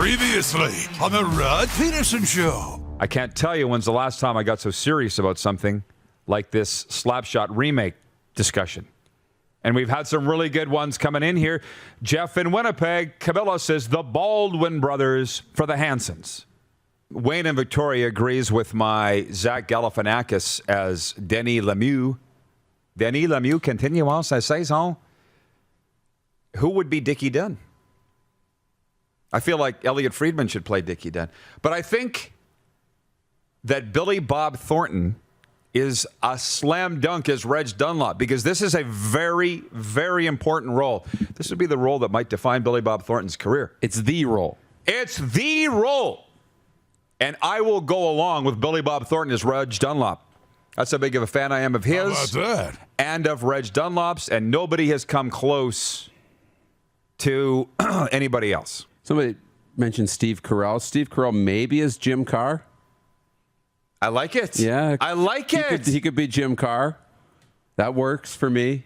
Previously on the Rod Pedersen Show. I can't tell you when's the last time I got so serious about something like this Slapshot remake discussion. And we've had some really good ones coming in here. Jeff in Winnipeg, Camilla says the Baldwin brothers for the Hansons. Wayne in Victoria agrees with my Zach Galifianakis as Denis Lemieux. Denis Lemieux, continuons sa saison. Who would be Dickie Dunn? I feel like Elliot Friedman should play Dickie Dunn. But I think that Billy Bob Thornton is a slam dunk as Reg Dunlop, because this is a very, very important role. This would be the role that might define Billy Bob Thornton's career. It's the role. It's the role. And I will go along with Billy Bob Thornton as Reg Dunlop. That's how big of a fan I am of his and of Reg Dunlop's, and nobody has come close to anybody else. Somebody mentioned Steve Carell. Steve Carell maybe is Jim Carr. I like it. Yeah. I like it. He could be Jim Carr. That works for me.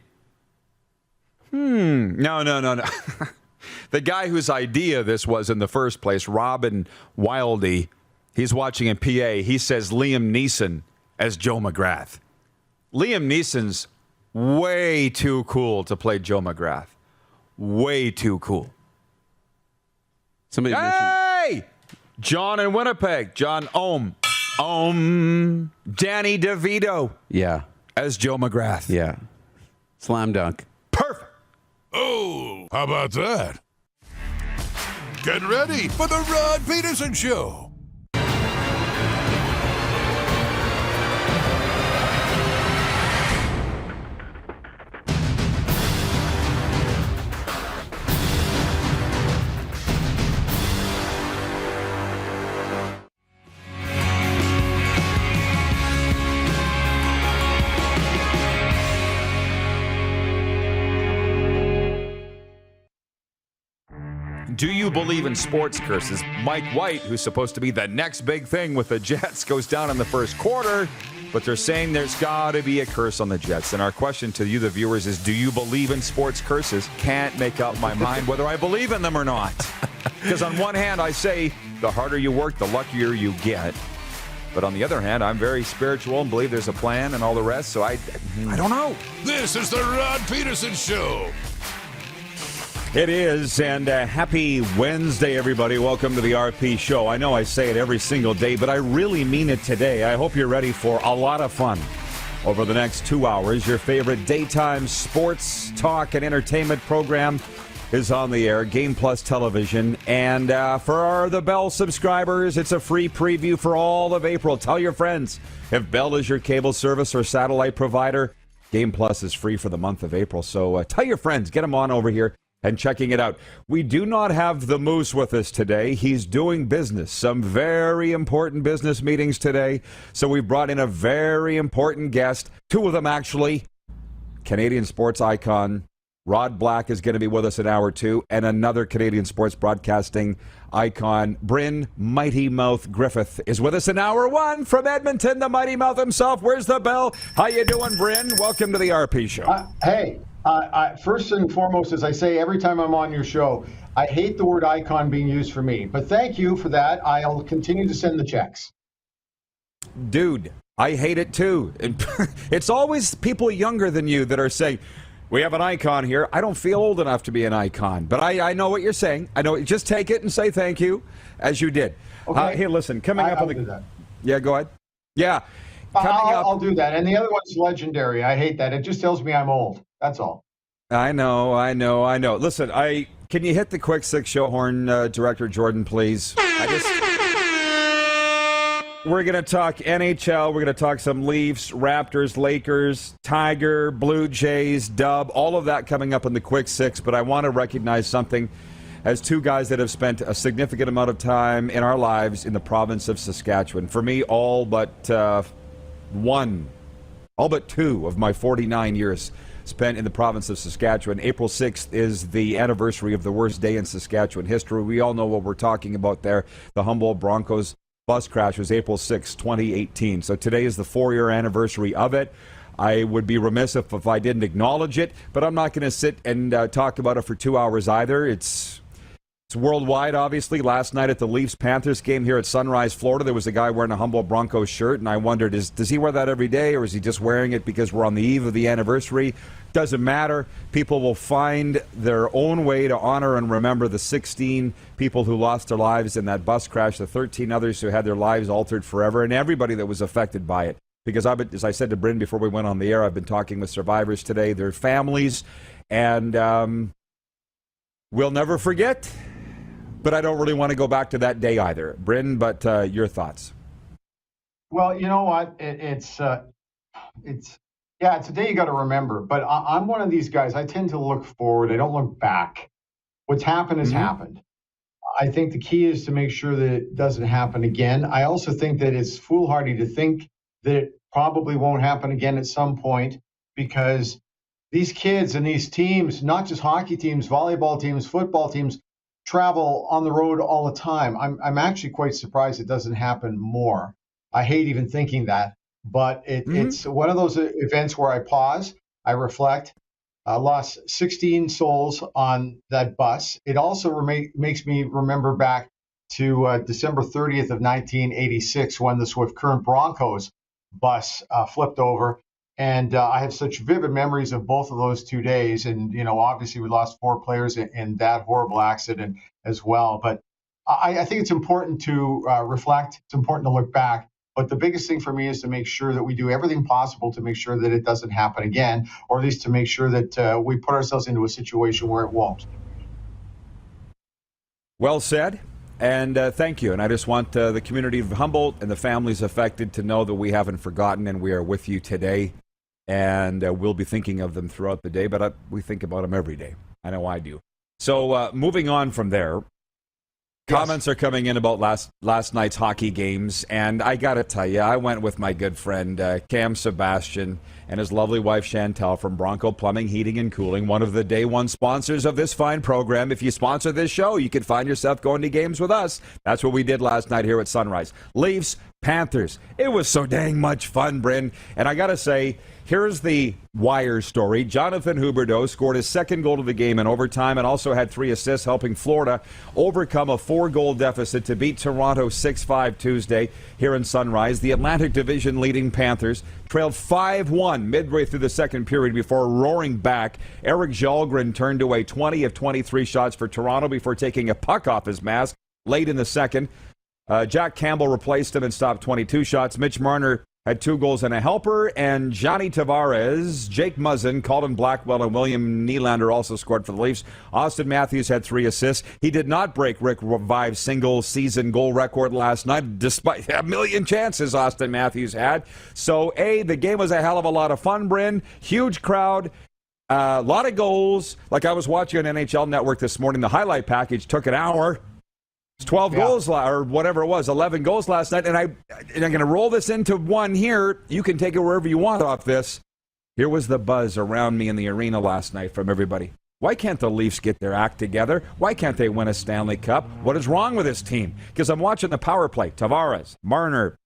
No. The guy whose idea this was in the first place, Robin Wildy, he's watching in PA. He says Liam Neeson as Joe McGrath. Liam Neeson's way too cool to play Joe McGrath. Way too cool. Somebody mentioned John in Winnipeg. John Danny DeVito. Yeah. As Joe McGrath. Yeah. Slam dunk. Perfect. Oh, how about that? Get ready for the Rod Pedersen Show. Do you believe in sports curses? Mike White, who's supposed to be the next big thing with the Jets, goes down in the first quarter, but they're saying there's got to be a curse on the Jets. And our question to you, the viewers, is do you believe in sports curses? Can't make up my mind whether I believe in them or not. Because on one hand, I say the harder you work, the luckier you get. But on the other hand, I'm very spiritual and believe there's a plan and all the rest, so I don't know. This is the Rod Pedersen Show. It is, and happy Wednesday, everybody. Welcome to the RP Show. I know I say it every single day, but I really mean it today. I hope you're ready for a lot of fun over the next 2 hours. Your favorite daytime sports, talk, and entertainment program is on the air, Game Plus Television. And for the Bell subscribers, it's a free preview for all of April. Tell your friends. If Bell is your cable service or satellite provider, Game Plus is free for the month of April. So tell your friends, get them on over here and checking it out. We do not have the Moose with us today. He's doing business, some very important business meetings today. So we've brought in a very important guest, two of them actually. Canadian sports icon Rod Black is going to be with us in hour two, and another Canadian sports broadcasting icon, Bryn Mighty Mouth Griffith, is with us in hour one from Edmonton, the Mighty Mouth himself. Where's the bell? How you doing, Bryn? Welcome to the RP Show. Hey. First and foremost, as I say every time I'm on your show, I hate the word icon being used for me. But thank you for that. I'll continue to send the checks. Dude, I hate it too. It's always people younger than you that are saying, we have an icon here. I don't feel old enough to be an icon. But I know what you're saying. I know. Just take it and say thank you, as you did. Okay. Hey, listen, coming up I'll on the... do that. Yeah, go ahead. Yeah. I'll do that. And the other one's legendary. I hate that. It just tells me I'm old. That's all. I know. Listen, can you hit the quick six show horn, Director Jordan, please? We're going to talk NHL. We're going to talk some Leafs, Raptors, Lakers, Tiger, Blue Jays, Dub, all of that coming up in the quick six. But I want to recognize something as two guys that have spent a significant amount of time in our lives in the province of Saskatchewan. For me, all but two of my 49 years spent in the province of Saskatchewan. April 6th is the anniversary of the worst day in Saskatchewan history. We all know what we're talking about there. The Humboldt Broncos bus crash was April 6, 2018. So today is the 4-year anniversary of it. I would be remiss if I didn't acknowledge it, but I'm not going to sit and talk about it for 2 hours either. It's It's worldwide, obviously. Last night at the Leafs-Panthers game here at Sunrise, Florida, there was a guy wearing a Humboldt Broncos shirt, and I wondered, does he wear that every day, or is he just wearing it because we're on the eve of the anniversary? Doesn't matter. People will find their own way to honor and remember the 16 people who lost their lives in that bus crash, the 13 others who had their lives altered forever, and everybody that was affected by it. Because, as I said to Bryn before we went on the air, I've been talking with survivors today, their families, and we'll never forget. But I don't really want to go back to that day either. Bryn, but your thoughts? Well, you know what? It's a day you got to remember. But I'm one of these guys. I tend to look forward. I don't look back. What's happened has happened. I think the key is to make sure that it doesn't happen again. I also think that it's foolhardy to think that it probably won't happen again at some point, because these kids and these teams, not just hockey teams, volleyball teams, football teams, travel on the road all the time. I'm actually quite surprised it doesn't happen more. I hate even thinking that, but it's one of those events where I pause, I reflect. I lost 16 souls on that bus. It also makes me remember back to December 30th of 1986 when the Swift Current Broncos bus flipped over. And I have such vivid memories of both of those 2 days. And, obviously we lost 4 players in that horrible accident as well. But I think it's important to reflect. It's important to look back. But the biggest thing for me is to make sure that we do everything possible to make sure that it doesn't happen again, or at least to make sure that we put ourselves into a situation where it won't. Well said. And thank you. And I just want the community of Humboldt and the families affected to know that we haven't forgotten and we are with you today. And we'll be thinking of them throughout the day, but we think about them every day. I know I do. So moving on from there, comments are coming in about last night's hockey games. And I got to tell you, I went with my good friend Cam Sebastian and his lovely wife Chantel from Bronco Plumbing, Heating, and Cooling, one of the day one sponsors of this fine program. If you sponsor this show, you can find yourself going to games with us. That's what we did last night here at Sunrise. Leafs, Panthers. It was so dang much fun, Bryn. And I got to say, here's the Weir story. Jonathan Huberdeau scored his second goal of the game in overtime and also had 3 assists, helping Florida overcome a 4-goal deficit to beat Toronto 6-5 Tuesday here in Sunrise. The Atlantic Division leading Panthers trailed 5-1 midway through the second period before roaring back. Eric Jalgren turned away 20 of 23 shots for Toronto before taking a puck off his mask late in the second. Jack Campbell replaced him and stopped 22 shots. Mitch Marner had 2 goals and a helper, and Johnny Tavares, Jake Muzzin, Colin Blackwell, and William Nylander also scored for the Leafs. Austin Matthews had 3 assists. He did not break Rick Revive's single-season goal record last night, despite a million chances Austin Matthews had. So, the game was a hell of a lot of fun, Bryn. Huge crowd. A lot of goals. Like I was watching on NHL Network this morning, the highlight package took an hour. 12 goals, or whatever it was, 11 goals last night. And I'm going to roll this into one here. You can take it wherever you want off this. Here was the buzz around me in the arena last night from everybody. Why can't the Leafs get their act together? Why can't they win a Stanley Cup? What is wrong with this team? Because I'm watching the power play. Tavares, Marner,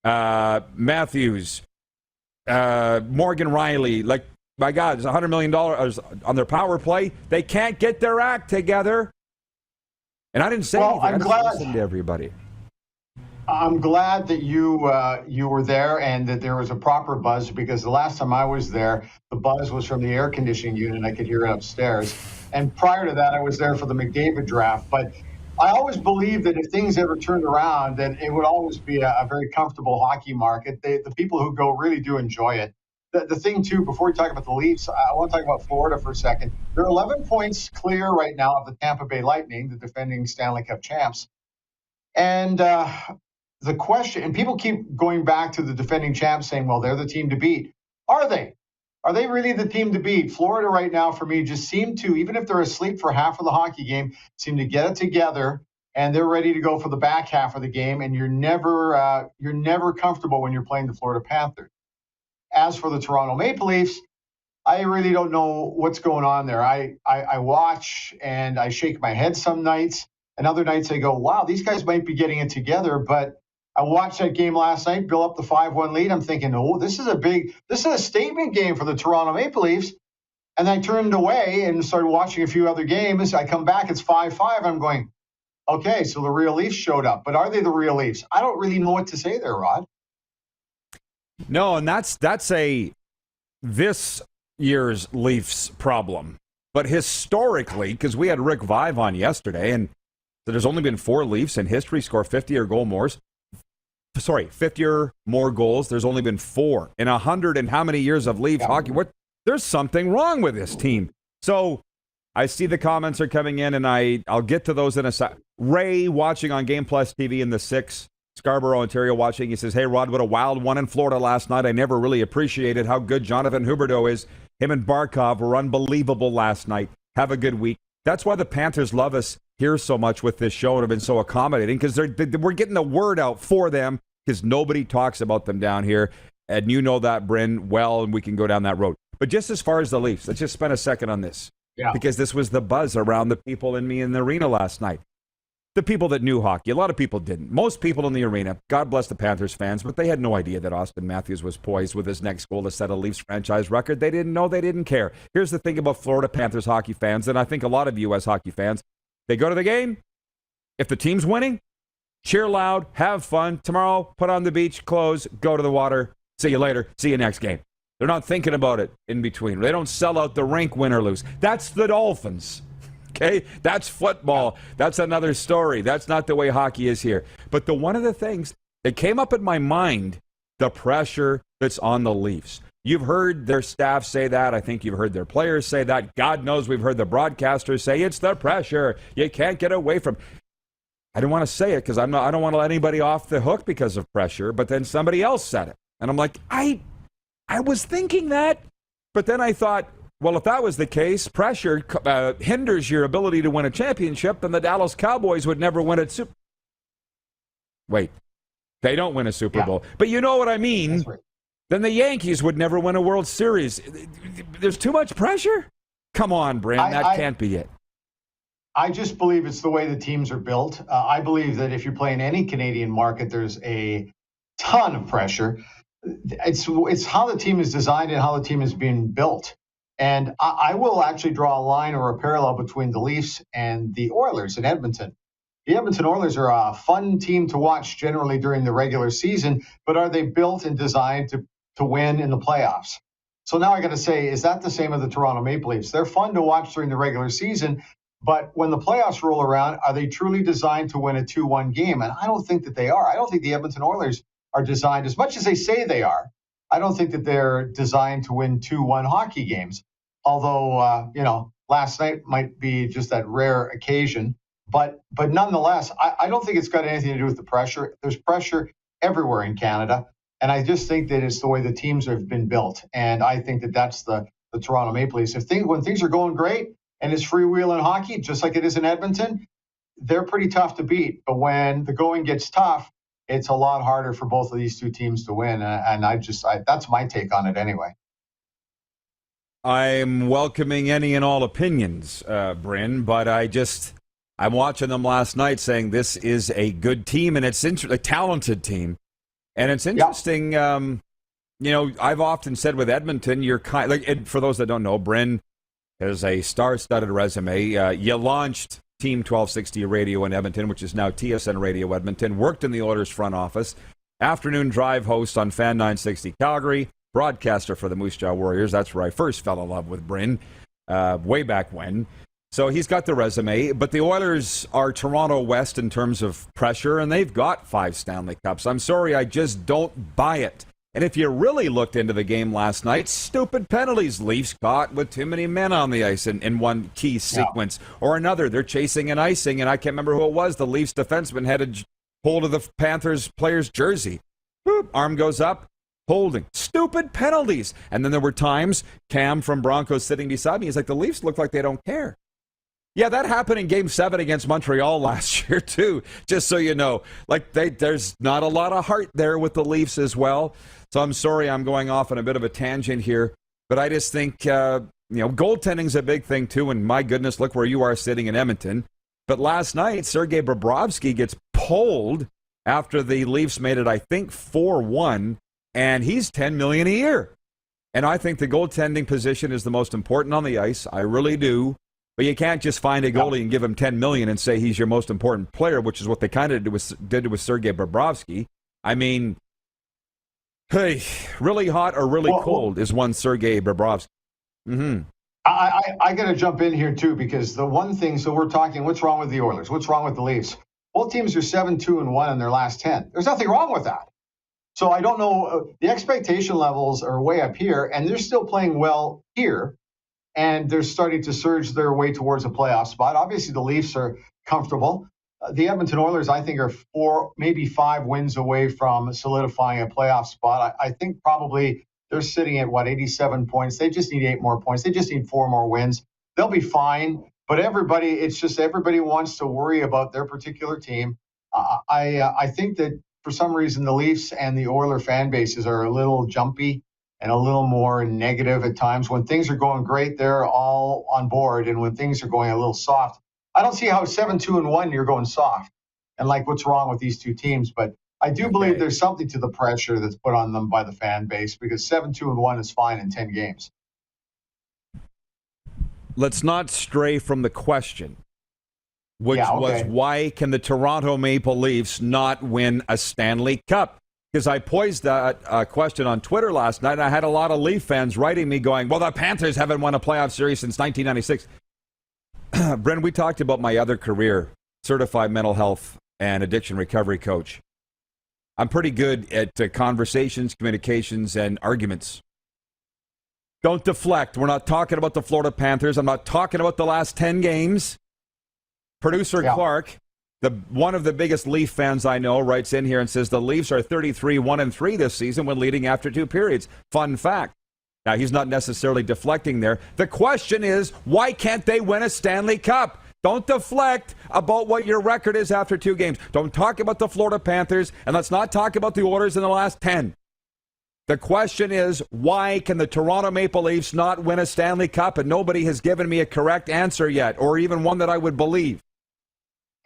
Matthews, Morgan Riley. Like, my God, there's $100 million on their power play. They can't get their act together. And I didn't say anything. I'm glad. Listened to everybody. I'm glad that you were there and that there was a proper buzz, because the last time I was there, the buzz was from the air conditioning unit. I could hear it upstairs. And prior to that, I was there for the McDavid draft. But I always believed that if things ever turned around, that it would always be a very comfortable hockey market. The people who go really do enjoy it. The thing, too, before we talk about the Leafs, I want to talk about Florida for a second. They're 11 points clear right now of the Tampa Bay Lightning, the defending Stanley Cup champs. And the question, and people keep going back to the defending champs saying, well, they're the team to beat. Are they? Are they really the team to beat? Florida right now, for me, just seem to, even if they're asleep for half of the hockey game, seem to get it together, and they're ready to go for the back half of the game, and you're never comfortable when you're playing the Florida Panthers. As for the Toronto Maple Leafs, I really don't know what's going on there. I watch and I shake my head some nights, and other nights I go, wow, these guys might be getting it together. But I watched that game last night, build up the 5-1 lead. I'm thinking, oh, this is a statement game for the Toronto Maple Leafs. And I turned away and started watching a few other games. I come back, it's 5-5. I'm going, okay, so the real Leafs showed up. But are they the real Leafs? I don't really know what to say there, Rod. No, and that's this year's Leafs problem. But historically, because we had Rick Vive on yesterday, and so there's only been 4 Leafs in history score 50 or goal more. 50 or more goals. There's only been 4 in 100 and how many years of Leafs hockey? There's something wrong with this team. So I see the comments are coming in, and I'll get to those in a sec. Ray, watching on Game Plus TV in the 6, Scarborough, Ontario, watching. He says, hey, Rod, what a wild one in Florida last night. I never really appreciated how good Jonathan Huberdeau is. Him and Barkov were unbelievable last night. Have a good week. That's why the Panthers love us here so much with this show and have been so accommodating, because we're getting the word out for them, because nobody talks about them down here. And you know that, Bryn, well, and we can go down that road. But just as far as the Leafs, let's just spend a second on this. Yeah. Because this was the buzz around the people and me in the arena last night. The people that knew hockey, a lot of people didn't. Most people in the arena, God bless the Panthers fans, but they had no idea that Austin Matthews was poised with his next goal to set a Leafs franchise record. They didn't know, they didn't care. Here's the thing about Florida Panthers hockey fans, and I think a lot of U.S. hockey fans, they go to the game. If the team's winning, cheer loud, have fun. Tomorrow, put on the beach clothes, go to the water. See you later. See you next game. They're not thinking about it in between. They don't sell out the rink, win or lose. That's the Dolphins. Okay? That's football. That's another story. That's not the way hockey is here. But one of the things that came up in my mind, the pressure that's on the Leafs. You've heard their staff say that. I think you've heard their players say that. God knows we've heard the broadcasters say it's the pressure. You can't get away from. I didn't want to say it because I don't want to let anybody off the hook because of pressure. But then somebody else said it. And I'm like, I was thinking that. But then I thought, well, if that was the case, pressure hinders your ability to win a championship, then the Dallas Cowboys would never win a Super. Wait, they don't win a Super Bowl. But you know what I mean. That's right. Then the Yankees would never win a World Series. There's too much pressure? Come on, Bryn, that can't be it. I just believe it's the way the teams are built. I believe that if you play in any Canadian market, there's a ton of pressure. It's how the team is designed and how the team is being built. And I will actually draw a line or a parallel between the Leafs and the Oilers in Edmonton. The Edmonton Oilers are a fun team to watch generally during the regular season, but are they built and designed to win in the playoffs? So now I got to say, is that the same as the Toronto Maple Leafs? They're fun to watch during the regular season, but when the playoffs roll around, are they truly designed to win a 2-1 game? And I don't think that they are. I don't think the Edmonton Oilers are designed, as much as they say they are, I don't think that they're designed to win 2-1 hockey games. Although, last night might be just that rare occasion. But nonetheless, I don't think it's got anything to do with the pressure. There's pressure everywhere in Canada. And I just think that it's the way the teams have been built. And I think that that's the Toronto Maple Leafs. When things are going great and it's freewheeling hockey, just like it is in Edmonton, they're pretty tough to beat. But when the going gets tough, it's a lot harder for both of these two teams to win. And that's my take on it anyway. I'm welcoming any and all opinions, Bryn, but I'm watching them last night saying this is a good team, and it's a talented team. And it's interesting, I've often said with Edmonton, you're and for those that don't know, Bryn has a star-studded resume. You launched Team 1260 Radio in Edmonton, which is now TSN Radio Edmonton, worked in the Oilers front office, afternoon drive host on Fan 960 Calgary, broadcaster for the Moose Jaw Warriors. That's where I first fell in love with Bryn, way back when. So he's got the resume, but the Oilers are Toronto West in terms of pressure, and they've got 5 Stanley Cups. I'm sorry, I just don't buy it. And if you really looked into the game last night, stupid penalties. Leafs caught with too many men on the ice in one key sequence or another. They're chasing and icing, and I can't remember who it was. The Leafs defenseman had a hold of the Panthers player's jersey. Boop, arm goes up. Holding. Stupid penalties. And then there were times, Cam from Broncos sitting beside me, he's like, the Leafs look like they don't care. Yeah, that happened in Game 7 against Montreal last year, too, just so you know. There's not a lot of heart there with the Leafs as well. So I'm sorry I'm going off on a bit of a tangent here. But I just think, goaltending's a big thing, too. And my goodness, look where you are sitting in Edmonton. But last night, Sergey Bobrovsky gets pulled after the Leafs made it, I think, 4-1. And he's $10 million a year. And I think the goaltending position is the most important on the ice. I really do. But you can't just find a goalie and give him $10 million and say he's your most important player, which is what they kind of did with Sergey Bobrovsky. I mean, hey, really hot or really cold is one Sergey Bobrovsky. Mm-hmm. I got to jump in here, too, because the one thing, so we're talking, what's wrong with the Oilers? What's wrong with the Leafs? Both teams are 7-2-1 in their last 10. There's nothing wrong with that. So I don't know. The expectation levels are way up here, and they're still playing well here, and they're starting to surge their way towards a playoff spot. Obviously, the Leafs are comfortable. The Edmonton Oilers, I think, are 4, maybe 5 wins away from solidifying a playoff spot. I think probably they're sitting at, 87 points. They just need 8 more points. They just need 4 more wins. They'll be fine. But it's just everybody wants to worry about their particular team. I think that for some reason the Leafs and the Oiler fan bases are a little jumpy and a little more negative at times. When things are going great, they're all on board. And when things are going a little soft, I don't see how 7-2-1 you're going soft. And like, what's wrong with these two teams? But I do believe there's something to the pressure that's put on them by the fan base, because 7-2-1 is fine in 10 games. Let's not stray from the question, which was, why can the Toronto Maple Leafs not win a Stanley Cup? Because I posed that question on Twitter last night, and I had a lot of Leaf fans writing me going, well, the Panthers haven't won a playoff series since 1996. Bryn, we talked about my other career, certified mental health and addiction recovery coach. I'm pretty good at conversations, communications, and arguments. Don't deflect. We're not talking about the Florida Panthers. I'm not talking about the last 10 games. Producer Clark, one of the biggest Leaf fans I know, writes in here and says the Leafs are 33-1-3 this season when leading after 2 periods. Fun fact. Now, he's not necessarily deflecting there. The question is, why can't they win a Stanley Cup? Don't deflect about what your record is after 2 games. Don't talk about the Florida Panthers, and let's not talk about the Oilers in the last 10. The question is, why can the Toronto Maple Leafs not win a Stanley Cup? And nobody has given me a correct answer yet, or even one that I would believe.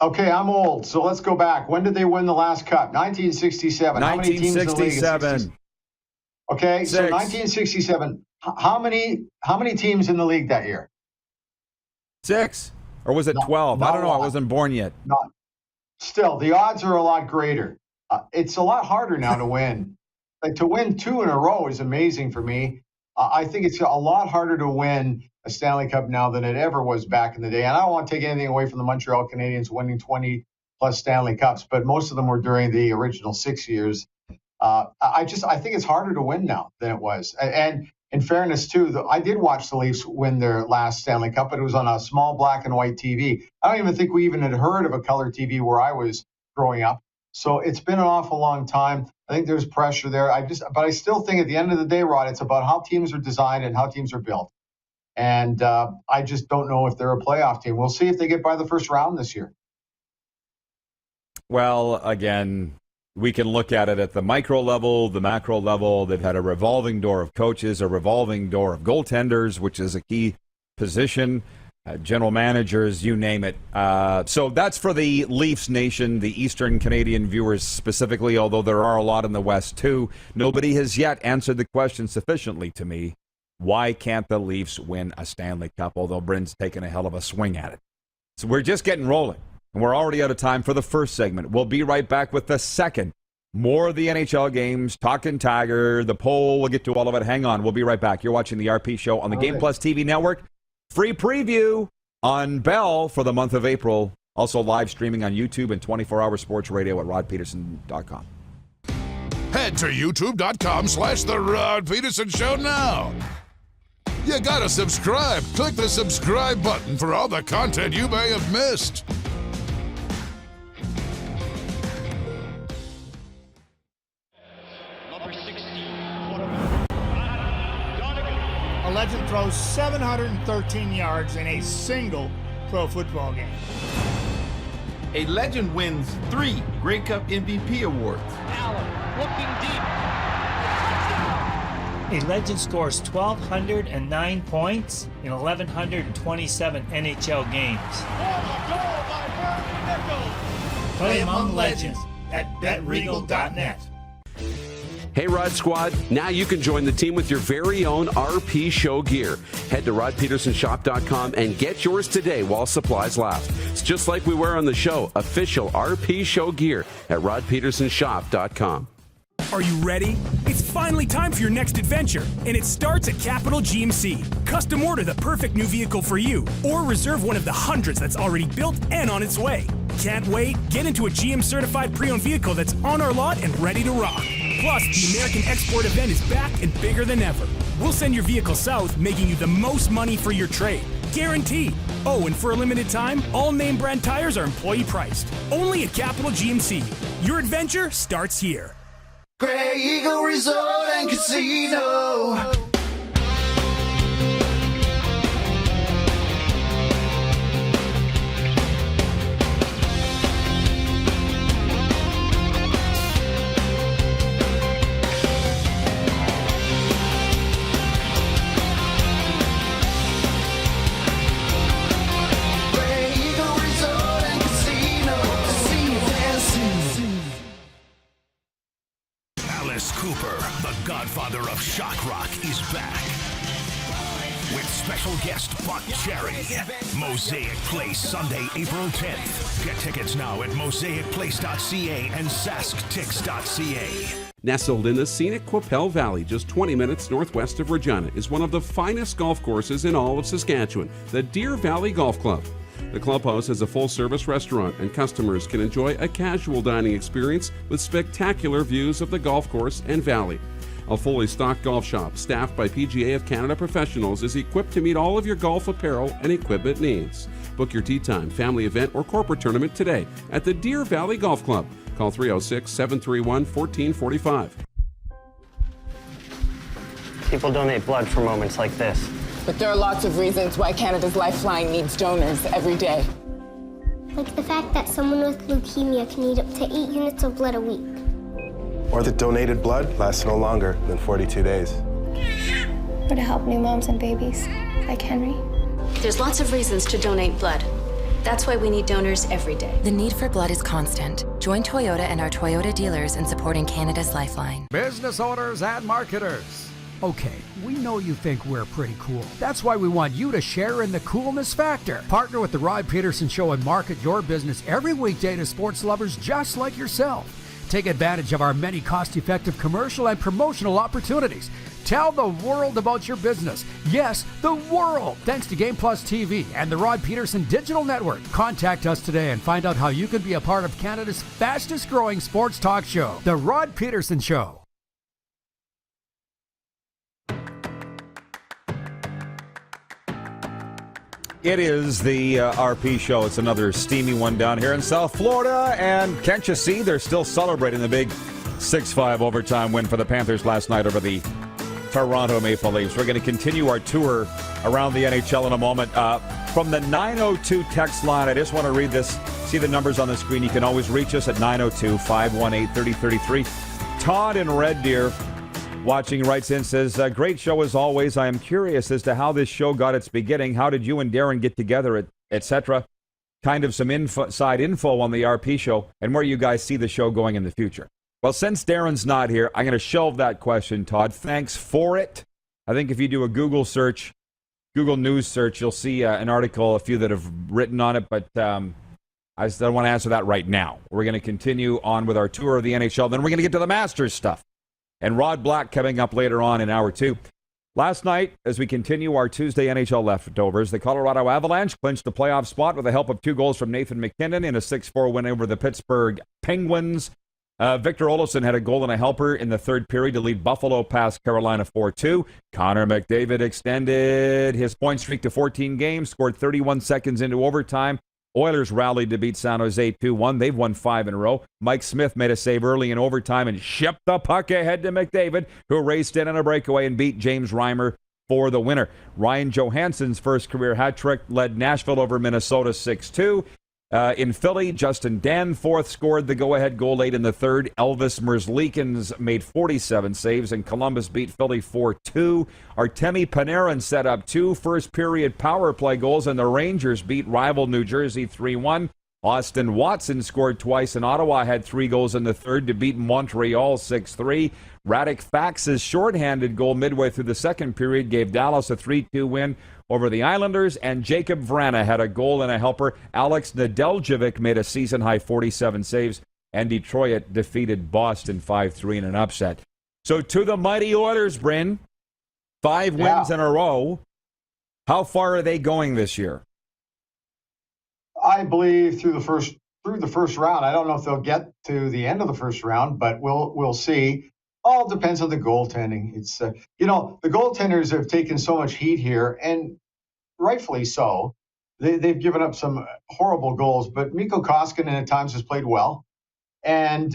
Okay, I'm old, so let's go back. When did they win the last cup? 1967. 1967. Okay, 6. So 1967. How many teams in the league that year? 6. Or was it 12? I don't know. I wasn't born yet. Still, the odds are a lot greater. It's a lot harder now to win. Like, to win 2 in a row is amazing for me. I think it's a lot harder to win a Stanley Cup now than it ever was back in the day. And I don't want to take anything away from the Montreal Canadiens winning 20-plus Stanley Cups, but most of them were during the original 6 years. I think it's harder to win now than it was. And in fairness, too, I did watch the Leafs win their last Stanley Cup, but it was on a small black and white TV. I don't even think we even had heard of a color TV where I was growing up. So it's been an awful long time. I think there's pressure there. But I still think at the end of the day, Rod, it's about how teams are designed and how teams are built. And I just don't know if they're a playoff team. We'll see if they get by the first round this year. Well, again, we can look at it at the micro level, the macro level. They've had a revolving door of coaches, a revolving door of goaltenders, which is a key position, general managers, you name it. So that's for the Leafs Nation, the Eastern Canadian viewers specifically, although there are a lot in the West too. Nobody has yet answered the question sufficiently to me. Why can't the Leafs win a Stanley Cup, although Bryn's taken a hell of a swing at it? So we're just getting rolling, and we're already out of time for the first segment. We'll be right back with the second. More of the NHL games, talking Tiger, the poll. We'll get to all of it. Hang on. We'll be right back. You're watching the RP Show on the Game Plus TV network. Free preview on Bell for the month of April. Also live streaming on YouTube and 24-hour sports radio at rodpeterson.com. Head to youtube.com/The Rod Peterson Show now. You gotta subscribe. Click the subscribe button for all the content you may have missed. Number 16. A legend throws 713 yards in a single pro football game. A legend wins 3 Grey Cup MVP awards. Allen looking deep. A legend scores 1,209 points in 1,127 NHL games. Play among legends at BetRegal.net. Hey, Rod Squad, now you can join the team with your very own RP Show gear. Head to rodpetersonshop.com and get yours today while supplies last. It's just like we wear on the show, official RP Show gear at rodpetersonshop.com. Are you ready? It's finally time for your next adventure, and it starts at Capital GMC. Custom order the perfect new vehicle for you, or reserve one of the hundreds that's already built and on its way. Can't wait? Get into a GM certified pre-owned vehicle that's on our lot and ready to rock. Plus, the American Export event is back and bigger than ever. We'll send your vehicle south, making you the most money for your trade. Guaranteed. Oh, and for a limited time, all name brand tires are employee priced. Only at Capital GMC. Your adventure starts here. Grey Eagle Resort and Casino. Cooper, the godfather of shock rock, is back with special guest Buck Cherry. Mosaic Place, Sunday, April 10th. Get tickets now at mosaicplace.ca and sasktix.ca. Nestled in the scenic Qu'Appelle Valley, just 20 minutes northwest of Regina, is one of the finest golf courses in all of Saskatchewan, the Deer Valley Golf Club. The clubhouse has a full-service restaurant, and customers can enjoy a casual dining experience with spectacular views of the golf course and valley. A fully stocked golf shop, staffed by PGA of Canada professionals, is equipped to meet all of your golf apparel and equipment needs. Book your tee time, family event, or corporate tournament today at the Deer Valley Golf Club. Call 306-731-1445. People donate blood for moments like this. But there are lots of reasons why Canada's Lifeline needs donors every day. Like the fact that someone with leukemia can need up to 8 units of blood a week. Or that donated blood lasts no longer than 42 days. Or to help new moms and babies, like Henry. There's lots of reasons to donate blood. That's why we need donors every day. The need for blood is constant. Join Toyota and our Toyota dealers in supporting Canada's Lifeline. Business owners and marketers. Okay, we know you think we're pretty cool. That's why we want you to share in the coolness factor. Partner with the Rod Pedersen Show and market your business every weekday to sports lovers just like yourself. Take advantage of our many cost-effective commercial and promotional opportunities. Tell the world about your business. Yes, the world. Thanks to Game Plus TV and the Rod Pedersen Digital Network. Contact us today and find out how you can be a part of Canada's fastest-growing sports talk show, The Rod Pedersen Show. It is the RP Show. It's another steamy one down here in South Florida. And can't you see they're still celebrating the big 6-5 overtime win for the Panthers last night over the Toronto Maple Leafs. We're going to continue our tour around the NHL in a moment. From the 902 text line, I just want to read this. See the numbers on the screen. You can always reach us at 902-518-3033. Todd in Red Deer, watching, writes in, says, great show as always. I am curious as to how this show got its beginning. How did you and Darren get together, etc.? Kind of some inside info on the RP Show and where you guys see the show going in the future. Well, since Darren's not here, I'm going to shelve that question, Todd. Thanks for it. I think if you do a Google search, Google News search, you'll see an article, a few that have written on it, but I just don't want to answer that right now. We're going to continue on with our tour of the NHL. Then we're going to get to the Masters stuff. And Rod Black coming up later on in hour 2. Last night, as we continue our Tuesday NHL leftovers, the Colorado Avalanche clinched the playoff spot with the help of 2 goals from Nathan MacKinnon in a 6-4 win over the Pittsburgh Penguins. Victor Olofsson had a goal and a helper in the third period to lead Buffalo past Carolina 4-2. Connor McDavid extended his point streak to 14 games, scored 31 seconds into overtime. Oilers rallied to beat San Jose 2-1. They've won 5 in a row. Mike Smith made a save early in overtime and shipped the puck ahead to McDavid, who raced in on a breakaway and beat James Reimer for the winner. Ryan Johansson's first career hat trick led Nashville over Minnesota 6-2. In Philly, Justin Danforth scored the go-ahead goal late in the third. Elvis Merzlikins made 47 saves, and Columbus beat Philly 4-2. Artemi Panarin set up 2 first-period power play goals, and the Rangers beat rival New Jersey 3-1. Austin Watson scored twice, and Ottawa had 3 goals in the third to beat Montreal 6-3. Radek Fax's shorthanded goal midway through the second period gave Dallas a 3-2 win over the Islanders, and Jacob Vrana had a goal and a helper. Alex Nedeljkovic made a season-high 47 saves, and Detroit defeated Boston 5-3 in an upset. So to the mighty Oilers, Bryn, 5 wins in a row. How far are they going this year? I believe through the first round. I don't know if they'll get to the end of the first round, but we'll see. All depends on the goaltending. It's the goaltenders have taken so much heat here, and rightfully so. They've given up some horrible goals, but Mikko Koskinen at times has played well, and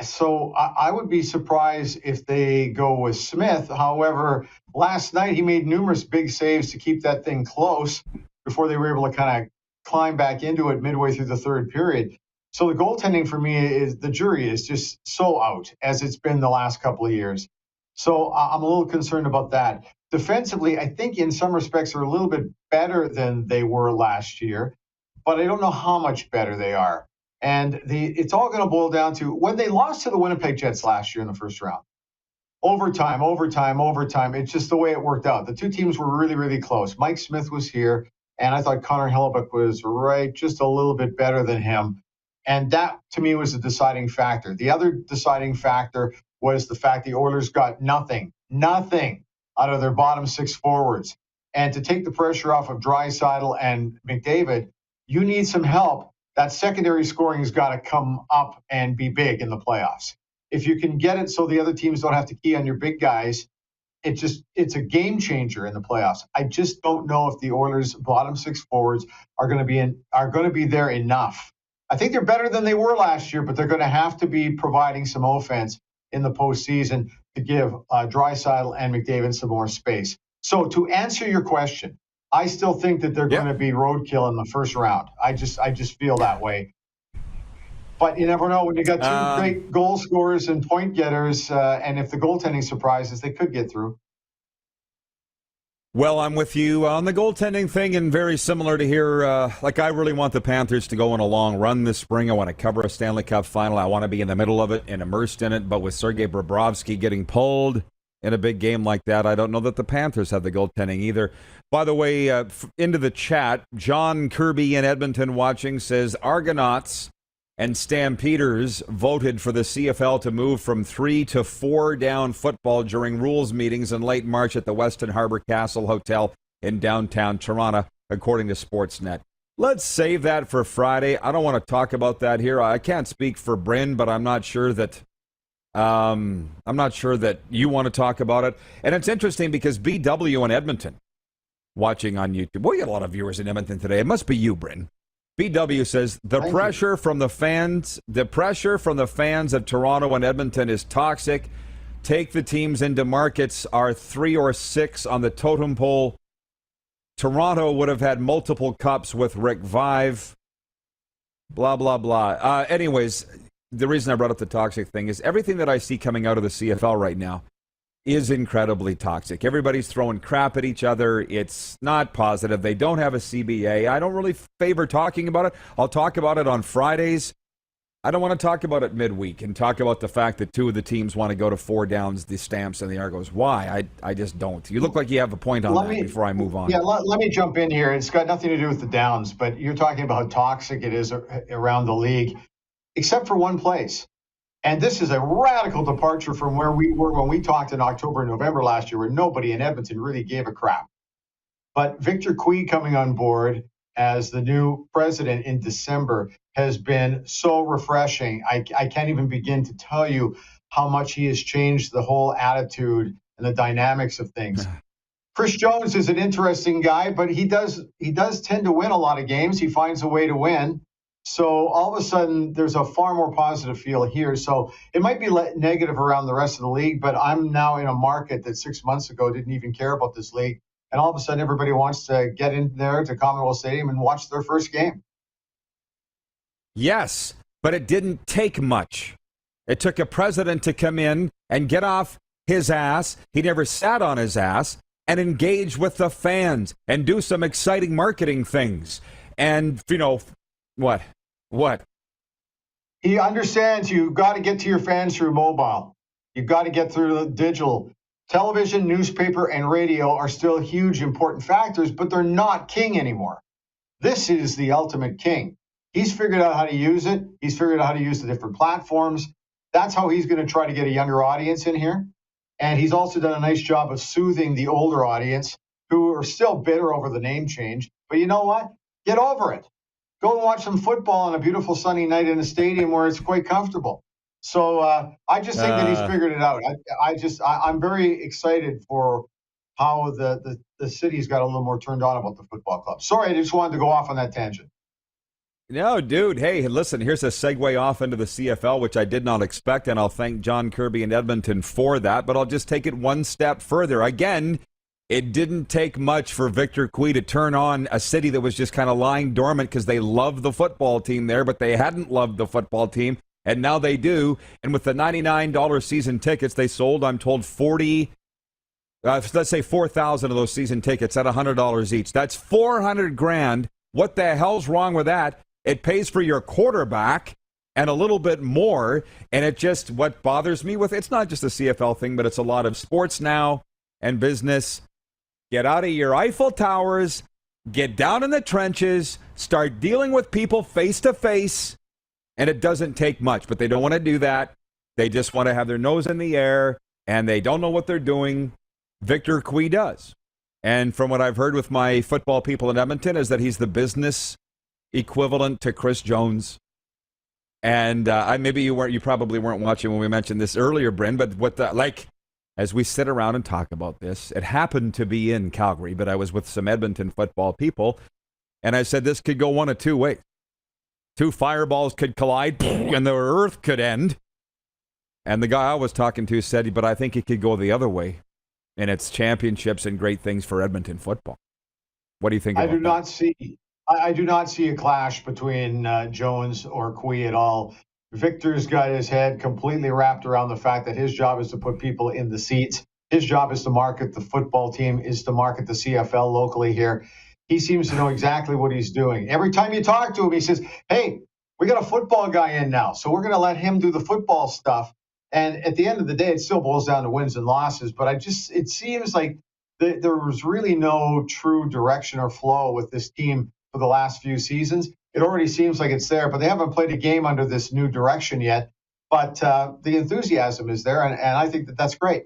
so I would be surprised if they go with Smith. However, last night he made numerous big saves to keep that thing close before they were able to kind of climb back into it midway through the third period. So the goaltending for me is the jury is just so out as it's been the last couple of years. So I'm a little concerned about that. Defensively, I think in some respects are a little bit better than they were last year, but I don't know how much better they are. And it's all going to boil down to when they lost to the Winnipeg Jets last year in the first round. Overtime. It's just the way it worked out. The two teams were really, really close. Mike Smith was here, and I thought Connor Hellebuyck was just a little bit better than him. And that, to me, was the deciding factor. The other deciding factor was the fact the Oilers got nothing out of their bottom 6 forwards. And to take the pressure off of Draisaitl and McDavid, you need some help. That secondary scoring has got to come up and be big in the playoffs. If you can get it so the other teams don't have to key on your big guys, it's a game changer in the playoffs. I just don't know if the Oilers' bottom 6 forwards are going to be there enough. I think they're better than they were last year, but they're going to have to be providing some offense in the postseason to give Draisaitl and McDavid some more space. So to answer your question, I still think that they're going to be roadkill in the first round. I just feel that way. But you never know when you got 2 great goal scorers and point getters, and if the goaltending surprises, they could get through. Well, I'm with you on the goaltending thing, and very similar to here. I really want the Panthers to go on a long run this spring. I want to cover a Stanley Cup final. I want to be in the middle of it and immersed in it. But with Sergey Bobrovsky getting pulled in a big game like that, I don't know that the Panthers have the goaltending either. By the way, into the chat, John Kirby in Edmonton watching says Argonauts and Stampeders voted for the CFL to move from 3 to 4 down football during rules meetings in late March at the Weston Harbor Castle Hotel in downtown Toronto, according to Sportsnet. Let's save that for Friday. I don't want to talk about that here. I can't speak for Bryn, but I'm not sure that you want to talk about it. And it's interesting because BW in Edmonton, watching on YouTube. Well, you got a lot of viewers in Edmonton today. It must be you, Bryn. BW says the pressure from the fans of Toronto and Edmonton is toxic. Take the teams into markets are 3 or 6 on the totem pole. Toronto would have had multiple cups with Rick Vive. Blah, blah, blah. Anyways, the reason I brought up the toxic thing is everything that I see coming out of the CFL right now is incredibly toxic. Everybody's throwing crap at each other. It's not positive. They don't have a CBA. I don't really favor talking about it. I'll talk about it on Fridays. I don't want to talk about it midweek and talk about the fact that 2 of the teams want to go to 4 downs, the Stamps and the Argos. Why? I just don't. You look like you have a point on that before I move on. Yeah, let me jump in here. It's got nothing to do with the downs, but you're talking about how toxic it is around the league, except for one place. And this is a radical departure from where we were when we talked in October and November last year, where nobody in Edmonton really gave a crap. But Victor Cui coming on board as the new president in December has been so refreshing. I can't even begin to tell you how much he has changed the whole attitude and the dynamics of things. Chris Jones is an interesting guy, but he does tend to win a lot of games. He finds a way to win. So all of a sudden, there's a far more positive feel here. So it might be negative around the rest of the league, but I'm now in a market that 6 months ago didn't even care about this league. And all of a sudden, everybody wants to get in there to Commonwealth Stadium and watch their first game. Yes, but it didn't take much. It took a president to come in and get off his ass. He never sat on his ass and engage with the fans and do some exciting marketing things. And, What? He understands you got to get to your fans through mobile. You've got to get through the digital. Television, newspaper, and radio are still huge, important factors, but they're not king anymore. This is the ultimate king. He's figured out how to use it. He's figured out how to use the different platforms. That's how he's going to try to get a younger audience in here. And he's also done a nice job of soothing the older audience who are still bitter over the name change. But you know what? Get over it. Go and watch some football on a beautiful sunny night in a stadium where it's quite comfortable. So I just think that he's figured it out. I'm very excited for how the city's got a little more turned on about the football club. Sorry, I just wanted to go off on that tangent. No, dude. Hey, listen, here's a segue off into the CFL, which I did not expect, and I'll thank John Kirby and Edmonton for that, but I'll just take it one step further. Again, it didn't take much for Victor Cui to turn on a city that was just kind of lying dormant because they loved the football team there, but they hadn't loved the football team, and now they do. And with the $99 season tickets, they sold, I'm told, let's say 4,000 of those season tickets at $100 each. That's $400,000. What the hell's wrong with that? It pays for your quarterback and a little bit more. And it just, what bothers me with it's not just a CFL thing, but it's a lot of sports now and business. Get out of your Eiffel Towers, get down in the trenches, start dealing with people face to face. And it doesn't take much, but they don't want to do that. They just want to have their nose in the air and they don't know what they're doing. Victor Cui does. And from what I've heard with my football people in Edmonton is that he's the business equivalent to Chris Jones. And maybe you probably weren't watching when we mentioned this earlier, Bryn, but as we sit around and talk about this, it happened to be in Calgary, but I was with some Edmonton football people, and I said this could go one of two ways. Two fireballs could collide, and the earth could end. And the guy I was talking to said, but I think it could go the other way, and it's championships and great things for Edmonton football. What do you think about that? I do not see a clash between Jones or Cui at all. Victor's got his head completely wrapped around the fact that his job is to put people in the seats. His job is to market the football team, is to market the CFL locally here. He seems to know exactly what he's doing. Every time you talk to him, he says, hey, we got a football guy in now, so we're going to let him do the football stuff. And at the end of the day, it still boils down to wins and losses. But it seems like there was really no true direction or flow with this team for the last few seasons. It already seems like it's there, but they haven't played a game under this new direction yet. But the enthusiasm is there, and I think that's great.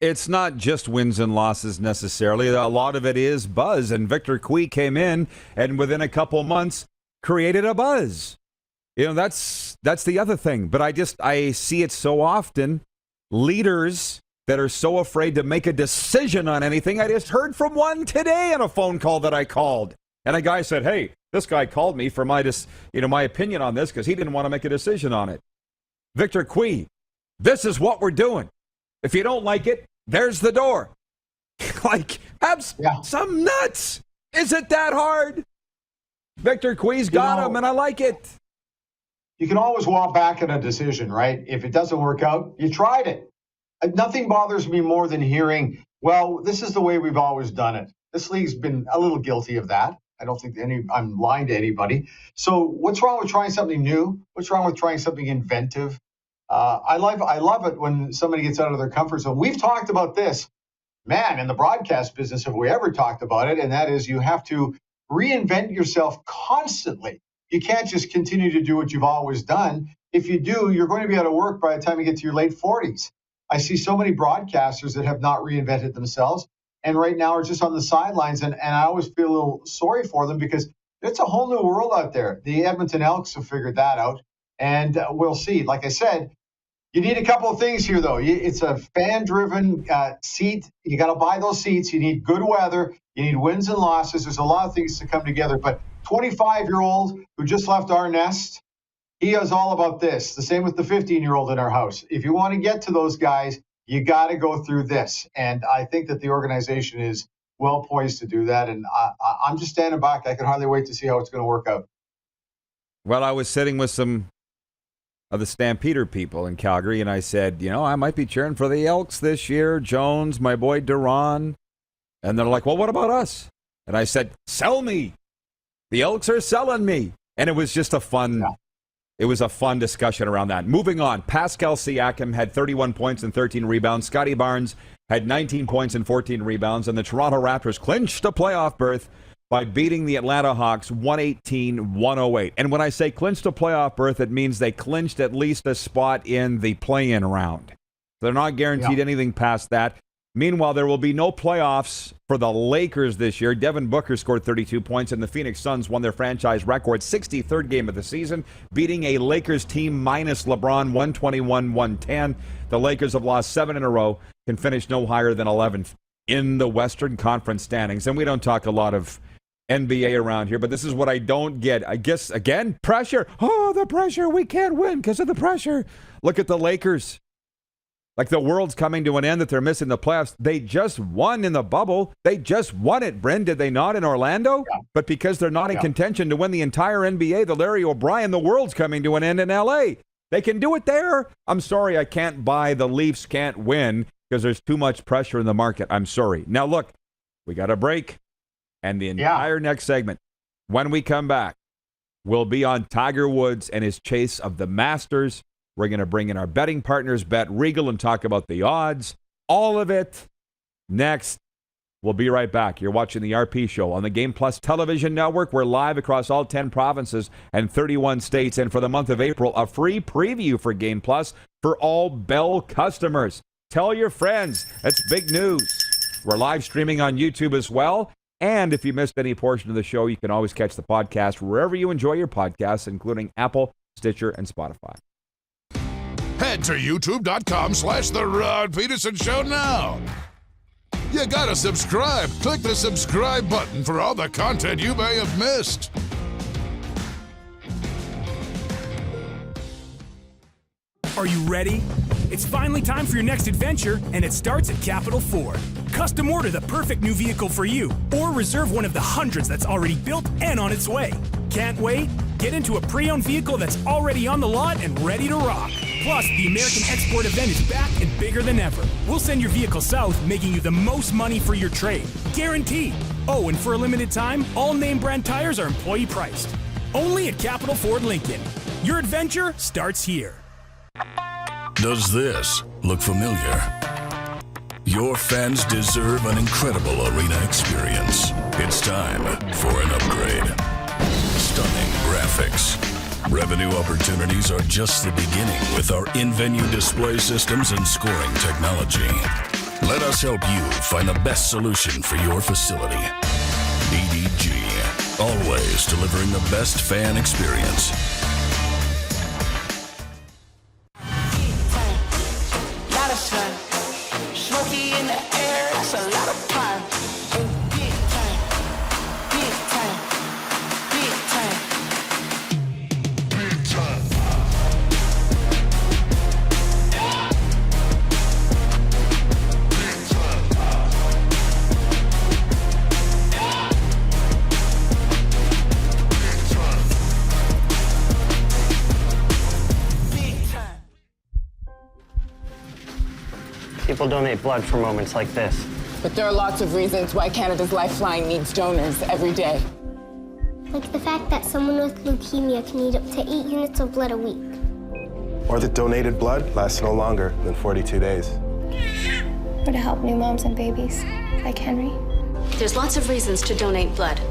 It's not just wins and losses necessarily. A lot of it is buzz, and Victor Cui came in and within a couple months created a buzz. You know, that's the other thing. But I see it so often. Leaders that are so afraid to make a decision on anything. I just heard from one today on a phone call that I called. And a guy said, hey, this guy called me for my opinion on this because he didn't want to make a decision on it. Victor Cui, this is what we're doing. If you don't like it, there's the door. Have some nuts. Is it that hard? Victor Cui's got him, and I like it. You can always walk back at a decision, right? If it doesn't work out, you tried it. Nothing bothers me more than hearing, well, this is the way we've always done it. This league's been a little guilty of that. I don't think I'm lying to anybody. So what's wrong with trying something new? What's wrong with trying something inventive? I love it when somebody gets out of their comfort zone. We've talked about this, man, in the broadcast business, if we ever talked about it, and that is you have to reinvent yourself constantly. You can't just continue to do what you've always done. If you do, you're going to be out of work by the time you get to your late 40s. I see so many broadcasters that have not reinvented themselves and right now are just on the sidelines. And I always feel a little sorry for them because it's a whole new world out there. The Edmonton Elks have figured that out, and we'll see. Like I said, you need a couple of things here, though. It's a fan-driven seat. You got to buy those seats. You need good weather. You need wins and losses. There's a lot of things to come together. But 25-year-old who just left our nest, he is all about this. The same with the 15-year-old in our house. If you want to get to those guys, you got to go through this. And I think that the organization is well poised to do that. And I'm just standing back. I can hardly wait to see how it's going to work out. Well, I was sitting with some of the Stampeder people in Calgary, and I said, I might be cheering for the Elks this year. Jones, my boy Duran. And they're like, well, what about us? And I said, sell me. The Elks are selling me. And it was just a fun, it was a fun discussion around that. Moving on, Pascal Siakam had 31 points and 13 rebounds. Scotty Barnes had 19 points and 14 rebounds. And the Toronto Raptors clinched a playoff berth by beating the Atlanta Hawks 118-108. And when I say clinched a playoff berth, it means they clinched at least a spot in the play-in round. They're not guaranteed anything past that. Meanwhile, there will be no playoffs for the Lakers this year. Devin Booker scored 32 points, and the Phoenix Suns won their franchise record 63rd game of the season, beating a Lakers team minus LeBron 121-110. The Lakers have lost 7 in a row, can finish no higher than 11th in the Western Conference standings. And we don't talk a lot of NBA around here, but this is what I don't get. I guess, again, pressure. Oh, the pressure. We can't win because of the pressure. Look at the Lakers. Like the world's coming to an end that they're missing the playoffs. They just won in the bubble. They just won it, Bryn, did they not, in Orlando? Yeah. But because they're not in contention to win the entire NBA, the Larry O'Brien, the world's coming to an end in L.A. They can do it there. I'm sorry, I can't buy the Leafs can't win because there's too much pressure in the market. I'm sorry. Now, look, we got a break. And the entire next segment, when we come back, will be on Tiger Woods and his chase of the Masters. We're going to bring in our betting partners, Bet Regal, and talk about the odds. All of it next. We'll be right back. You're watching the RP Show on the Game Plus television network. We're live across all 10 provinces and 31 states. And for the month of April, a free preview for Game Plus for all Bell customers. Tell your friends. That's big news. We're live streaming on YouTube as well. And if you missed any portion of the show, you can always catch the podcast wherever you enjoy your podcasts, including Apple, Stitcher, and Spotify. Head to youtube.com/The Rod Pedersen Show now. You gotta subscribe. Click the subscribe button for all the content you may have missed. Are you ready? It's finally time for your next adventure, and it starts at Capital Ford. Custom order the perfect new vehicle for you, or reserve one of the hundreds that's already built and on its way. Can't wait? Get into a pre-owned vehicle that's already on the lot and ready to rock. Plus, the American Export event is back and bigger than ever. We'll send your vehicle south, making you the most money for your trade. Guaranteed. Oh, and for a limited time, all name brand tires are employee priced. Only at Capital Ford Lincoln. Your adventure starts here. Does this look familiar? Your fans deserve an incredible arena experience. It's time for an upgrade. Stunning graphics. Revenue opportunities are just the beginning with our in-venue display systems and scoring technology. Let us help you find the best solution for your facility. DDG, always delivering the best fan experience. Lot of sun, smoky in the air, that's a lot of pine. Big time, big time, big time, big time. People donate blood for moments like this. But there are lots of reasons why Canada's Lifeline needs donors every day. Like the fact that someone with leukemia can need up to 8 units of blood a week. Or that donated blood lasts no longer than 42 days. Or to help new moms and babies, like Henry. There's lots of reasons to donate blood.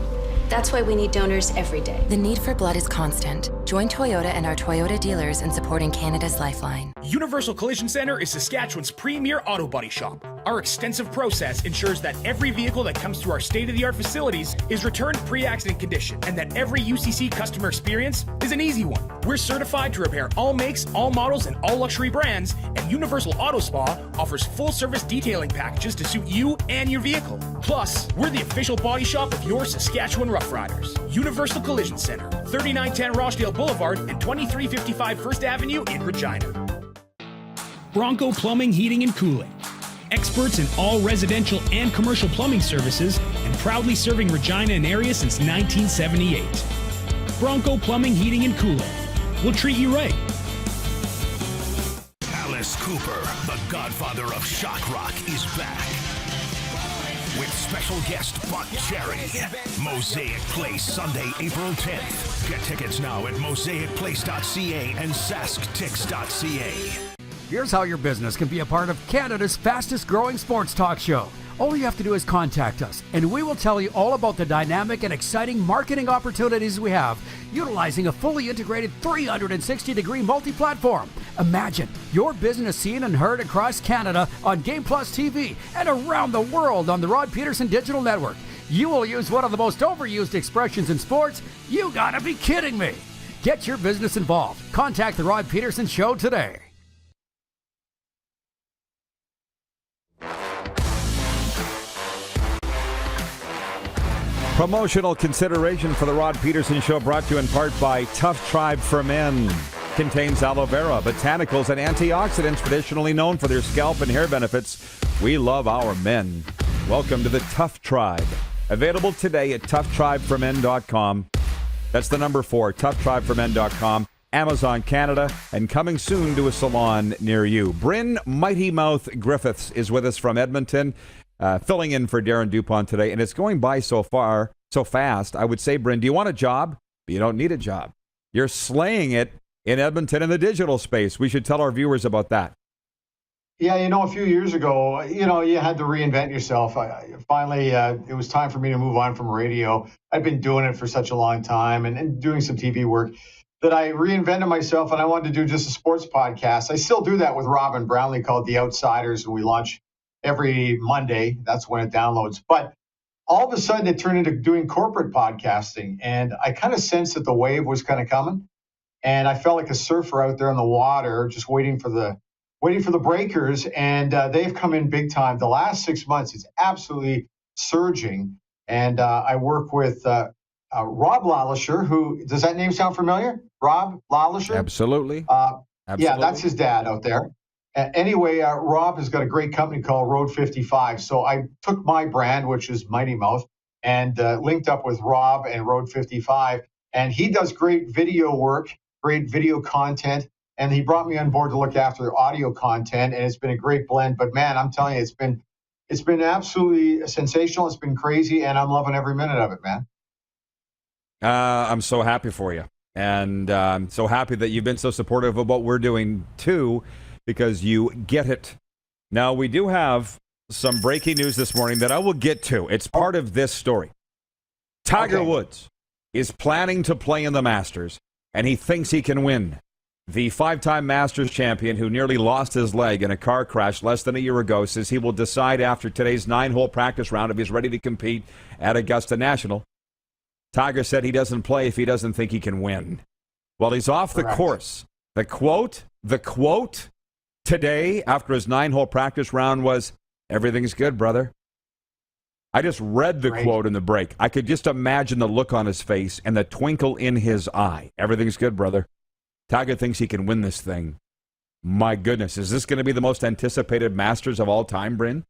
That's why we need donors every day. The need for blood is constant. Join Toyota and our Toyota dealers in supporting Canada's Lifeline. Universal Collision Center is Saskatchewan's premier auto body shop. Our extensive process ensures that every vehicle that comes through our state-of-the-art facilities is returned pre-accident condition, and that every UCC customer experience is an easy one. We're certified to repair all makes, all models, and all luxury brands, and Universal Auto Spa offers full-service detailing packages to suit you and your vehicle. Plus, we're the official body shop of your Saskatchewan Rough Riders. Universal Collision Center, 3910 Rochdale Boulevard and 2355 First Avenue in Regina. Bronco Plumbing, Heating, and Cooling. Experts in all residential and commercial plumbing services, and proudly serving Regina and area since 1978. Bronco Plumbing, Heating, and Cooling. We'll treat you right. Alice Cooper, the godfather of shock rock, is back. with special guest Buck Cherry. Mosaic Place, Sunday, April 10th. Get tickets now at mosaicplace.ca and sasktix.ca. Here's how your business can be a part of Canada's fastest growing sports talk show. All you have to do is contact us, and we will tell you all about the dynamic and exciting marketing opportunities we have, utilizing a fully integrated 360-degree multi-platform. Imagine your business seen and heard across Canada on Game Plus TV and around the world on the Rod Pedersen Digital Network. You will use one of the most overused expressions in sports. You gotta be kidding me. Get your business involved. Contact the Rod Pedersen Show today. Promotional consideration for the Rod Pedersen Show brought to you in part by Tough Tribe for Men. Contains aloe vera, botanicals, and antioxidants traditionally known for their scalp and hair benefits. We love our men. Welcome to the Tough Tribe. Available today at toughtribeformen.com. That's the number 4, toughtribeformen.com. Amazon Canada, and coming soon to a salon near you. Bryn Mighty Mouth Griffiths is with us from Edmonton. Filling in for Darren Dupont today, and it's going by so fast. I would say, Bryn, do you want a job? But you don't need a job. You're slaying it in Edmonton in the digital space. We should tell our viewers about that. Yeah, a few years ago, you had to reinvent yourself. Finally, it was time for me to move on from radio. I'd been doing it for such a long time and doing some TV work that I reinvented myself, and I wanted to do just a sports podcast. I still do that with Robin Brownlee called The Outsiders, and we launch every Monday. That's when it downloads. But all of a sudden it turned into doing corporate podcasting. And I kind of sensed that the wave was kind of coming. And I felt like a surfer out there on the water, just waiting for the breakers. And they've come in big time. The last 6 months, it's absolutely surging. And I work with Rob Lalisher, who, does that name sound familiar? Rob Lalisher? Absolutely. Yeah, that's his dad out there. Anyway, Rob has got a great company called Road 55. So I took my brand, which is Mighty Mouth, and linked up with Rob and Road 55. And he does great video work, great video content. And he brought me on board to look after the audio content. And it's been a great blend. But man, I'm telling you, it's been absolutely sensational. It's been crazy. And I'm loving every minute of it, man. I'm so happy for you. And I'm so happy that you've been so supportive of what we're doing, too, because you get it. Now, we do have some breaking news this morning that I will get to. It's part of this story. Tiger Woods is planning to play in the Masters, and he thinks he can win. The 5-time Masters champion, who nearly lost his leg in a car crash less than a year ago, says he will decide after today's 9-hole practice round if he's ready to compete at Augusta National. Tiger said he doesn't play if he doesn't think he can win. Well, he's off the course. The quote today, after his 9-hole practice round, was, "Everything's good, brother." I just read the quote in the break. I could just imagine the look on his face and the twinkle in his eye. Everything's good, brother. Tiger thinks he can win this thing. My goodness, is this going to be the most anticipated Masters of all time, Bryn?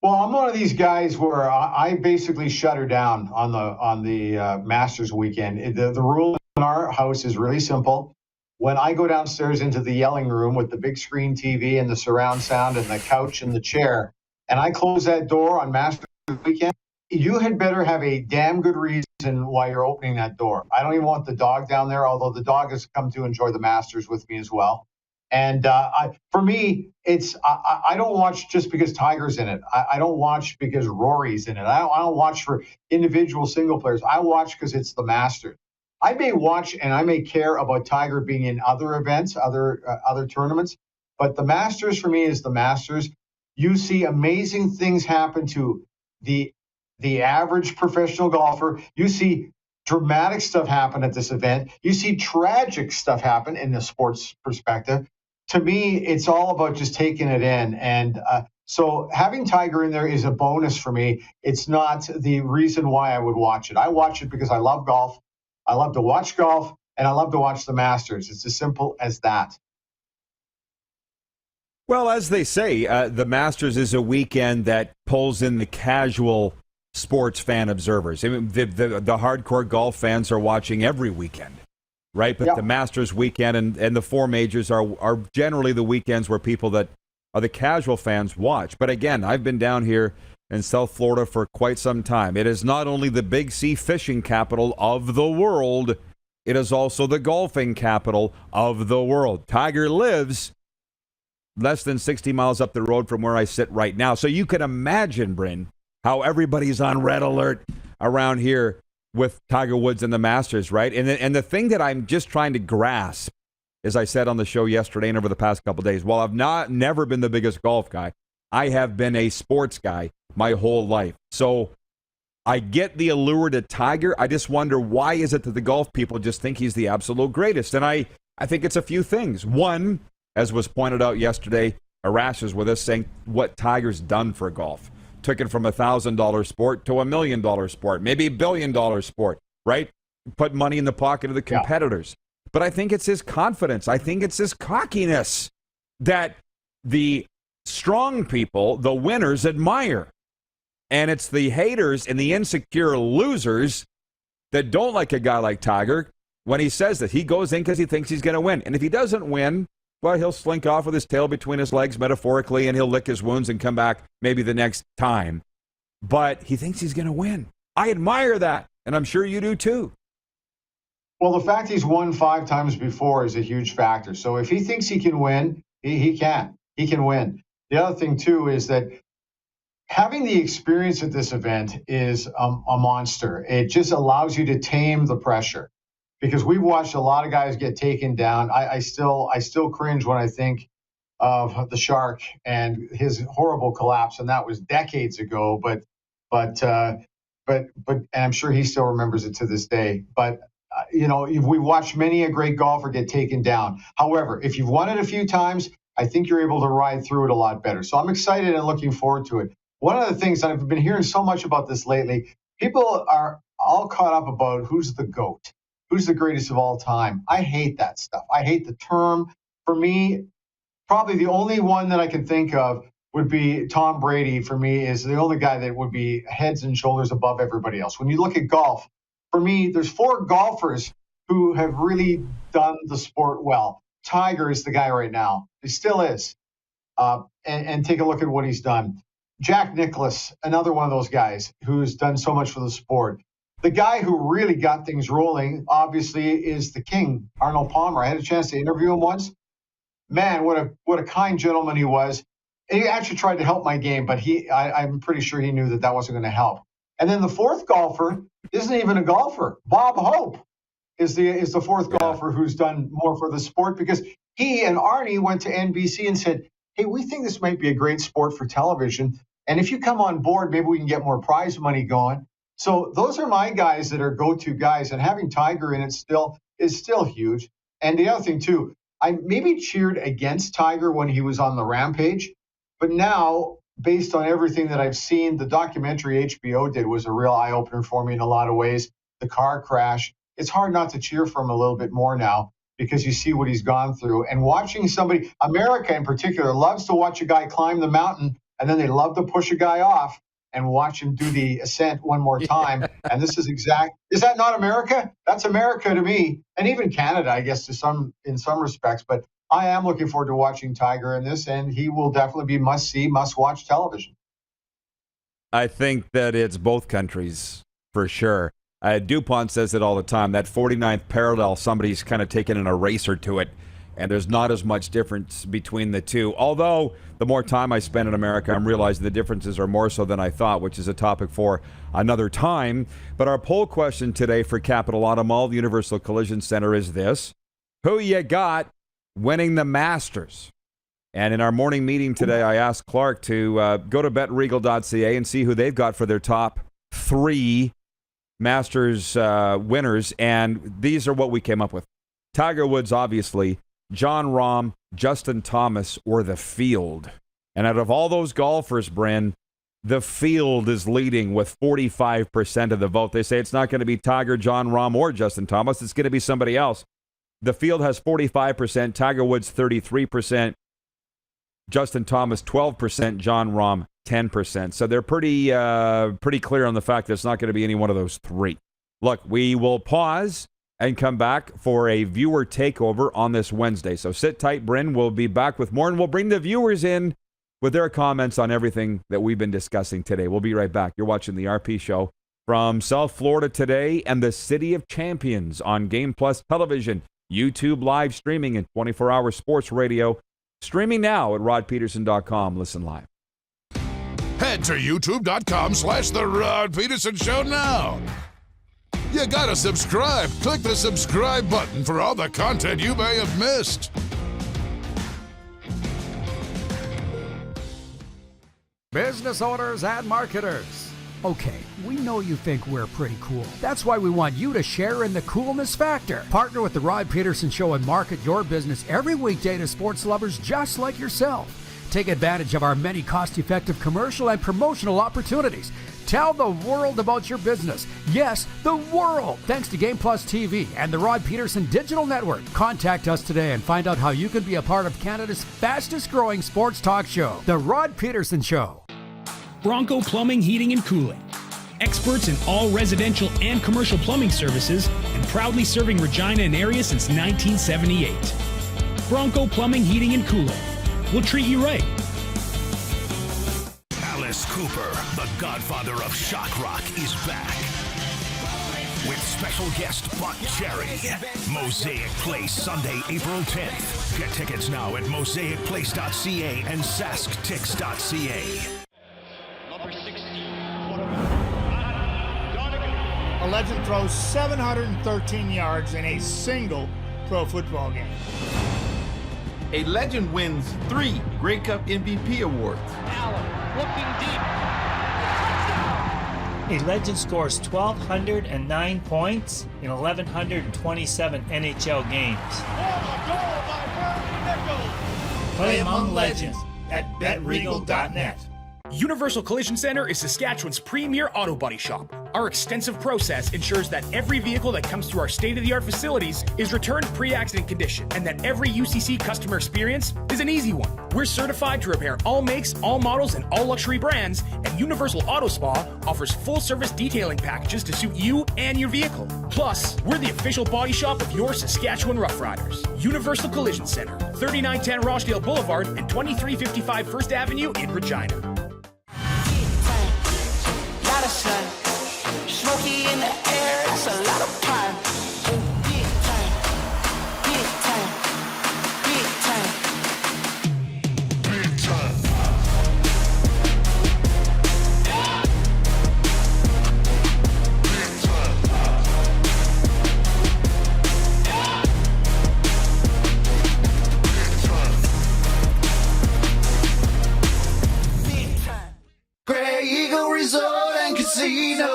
Well, I'm one of these guys where I basically shut her down on the Masters weekend. The rule in our house is really simple. When I go downstairs into the yelling room with the big screen TV and the surround sound and the couch and the chair, and I close that door on Masters weekend, you had better have a damn good reason why you're opening that door. I don't even want the dog down there, although the dog has come to enjoy the Masters with me as well. And for me, I don't watch just because Tiger's in it. I don't watch because Rory's in it. I don't watch for individual single players. I watch because it's the Masters. I may watch and I may care about Tiger being in other events, other tournaments, but the Masters for me is the Masters. You see amazing things happen to the average professional golfer. You see dramatic stuff happen at this event. You see tragic stuff happen in the sports perspective. To me, it's all about just taking it in. And so having Tiger in there is a bonus for me. It's not the reason why I would watch it. I watch it because I love golf. I love to watch golf, and I love to watch the Masters. It's as simple as that. Well, as they say, the Masters is a weekend that pulls in the casual sports fan observers. I mean, the hardcore golf fans are watching every weekend, right? But the Masters weekend and the 4 majors are generally the weekends where people that are the casual fans watch. But again, I've been down here in South Florida for quite some time. It is not only the Big C fishing capital of the world, it is also the golfing capital of the world. Tiger lives less than 60 miles up the road from where I sit right now. So you can imagine, Bryn, how everybody's on red alert around here with Tiger Woods and the Masters, right? And the thing that I'm just trying to grasp, as I said on the show yesterday and over the past couple of days, while I've never been the biggest golf guy, I have been a sports guy my whole life. So I get the allure to Tiger. I just wonder, why is it that the golf people just think he's the absolute greatest? And I think it's a few things. One, as was pointed out yesterday, Arash is with us saying what Tiger's done for golf. Took it from $1,000 sport to $1 million sport, maybe $1 billion sport, right? Put money in the pocket of the competitors. Yeah. But I think it's his confidence. I think it's his cockiness that the strong people, the winners, admire. And it's the haters and the insecure losers that don't like a guy like Tiger when he says that. He goes in because he thinks he's going to win. And if he doesn't win, well, he'll slink off with his tail between his legs, metaphorically, and he'll lick his wounds and come back maybe the next time. But he thinks he's going to win. I admire that, and I'm sure you do too. Well, the fact he's won 5 times before is a huge factor. So if he thinks he can win, he can. He can win. The other thing, too, is that having the experience at this event is a monster. It just allows you to tame the pressure. Because we've watched a lot of guys get taken down. I still cringe when I think of the Shark and his horrible collapse, and that was decades ago. But and I'm sure he still remembers it to this day. But we've watched many a great golfer get taken down. However, if you've won it a few times, I think you're able to ride through it a lot better. So I'm excited and looking forward to it. One of the things that I've been hearing so much about this lately, people are all caught up about who's the GOAT. Who's the greatest of all time? I hate that stuff. I hate the term. For me, probably the only one that I can think of would be Tom Brady. For me, is the only guy that would be heads and shoulders above everybody else. When you look at golf, for me, there's 4 golfers who have really done the sport well. Tiger is the guy right now. He still is. And take a look at what he's done. Jack Nicklaus, another one of those guys who's done so much for the sport. The guy who really got things rolling, obviously, is the king, Arnold Palmer. I had a chance to interview him once. Man, what a kind gentleman he was. And he actually tried to help my game, but I'm pretty sure he knew that wasn't going to help. And then the 4th golfer isn't even a golfer. Bob Hope is the 4th golfer who's done more for the sport, because he and Arnie went to NBC and said, hey, we think this might be a great sport for television. And if you come on board, maybe we can get more prize money going. So those are my guys that are go-to guys, and having Tiger in it is still huge. And the other thing, too, I maybe cheered against Tiger when he was on the rampage, but now, based on everything that I've seen, the documentary HBO did was a real eye-opener for me in a lot of ways. The car crash, it's hard not to cheer for him a little bit more now, because you see what he's gone through. And watching somebody, America in particular, loves to watch a guy climb the mountain, and then they love to push a guy off and watch him do the ascent one more time. And this is is that not America? That's America to me. And even Canada, I guess, in some respects. But I am looking forward to watching Tiger in this, and he will definitely be must-see, must-watch television. I think that it's both countries, for sure. DuPont says it all the time, that 49th parallel, somebody's kind of taken an eraser to it, and there's not as much difference between the two. Although, the more time I spend in America, I'm realizing the differences are more so than I thought, which is a topic for another time. But our poll question today for Capital Auto Mall, the Universal Collision Center, is this: who you got winning the Masters? And in our morning meeting today, I asked Clark to go to betregal.ca and see who they've got for their top 3 Masters winners. And these are what we came up with. Tiger Woods, obviously, Jon Rahm, Justin Thomas, or the field. And out of all those golfers, Bryn, the field is leading with 45% of the vote. They say it's not going to be Tiger, Jon Rahm, or Justin Thomas. It's going to be somebody else. The field has 45%, Tiger Woods 33%, Justin Thomas 12%, Jon Rahm 10%. So they're pretty clear on the fact that it's not going to be any one of those 3. Look, we will pause and come back for a viewer takeover on this Wednesday. So sit tight, Bryn. We'll be back with more, and we'll bring the viewers in with their comments on everything that we've been discussing today. We'll be right back. You're watching the RP Show from South Florida today and the City of Champions on Game Plus Television, YouTube live streaming, and 24-hour sports radio. Streaming now at rodpeterson.com. Listen live. Head to youtube.com/The Rod Peterson Show now. You gotta subscribe. Click the subscribe button for all the content you may have missed. Business owners and marketers. Okay, we know you think we're pretty cool. That's why we want you to share in the coolness factor. Partner with the Rod Peterson Show and market your business every weekday to sports lovers just like yourself. Take advantage of our many cost-effective commercial and promotional opportunities. Tell the world about your business. Yes, the world. Thanks to Game Plus TV and the Rod Peterson Digital Network. Contact us today and find out how you can be a part of Canada's fastest-growing sports talk show, The Rod Peterson Show. Bronco Plumbing, Heating, and Cooling. Experts in all residential and commercial plumbing services and proudly serving Regina and area since 1978. Bronco Plumbing, Heating, and Cooling. We'll treat you right. Alice Cooper, the godfather of shock rock, is back. With special guest Buck Cherry. Mosaic Place, Sunday, April 10th. Get tickets now at mosaicplace.ca and sasktix.ca. A legend throws 713 yards in a single pro football game. A legend wins 3 Grey Cup MVP awards. Allen looking deep. A legend scores 1,209 points in 1,127 NHL games. Play among legends at betregal.net. Universal Collision Center is Saskatchewan's premier auto body shop. Our extensive process ensures that every vehicle that comes through our state-of-the-art facilities is returned pre-accident condition, and that every UCC customer experience is an easy one. We're certified to repair all makes, all models, and all luxury brands, and Universal Auto Spa offers full-service detailing packages to suit you and your vehicle. Plus, we're the official body shop of your Saskatchewan Rough Riders. Universal Collision Center, 3910 Rochdale Boulevard and 2355 First Avenue in Regina. Lot of sun, smoky in the air, that's a lot of pine. Big time, big time, big time, big time. Grey Eagle Resort and Casino.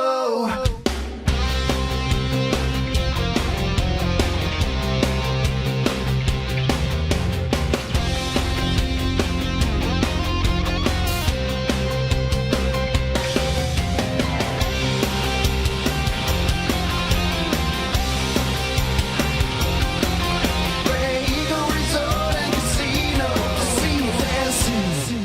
Grey Eagle Resort and Casino. Casino fancy.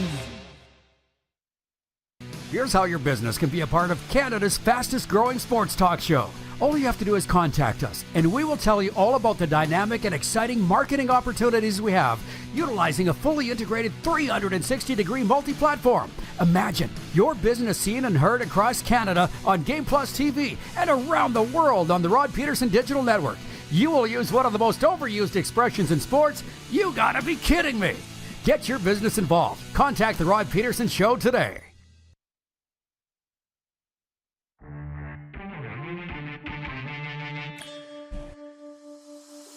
Here's how your business can be a part of Canada's fastest growing sports talk show. All you have to do is contact us, and we will tell you all about the dynamic and exciting marketing opportunities we have, utilizing a fully integrated 360-degree multi-platform. Imagine your business seen and heard across Canada on Game Plus TV and around the world on the Rod Peterson Digital Network. You will use one of the most overused expressions in sports. You gotta be kidding me. Get your business involved. Contact the Rod Peterson Show today.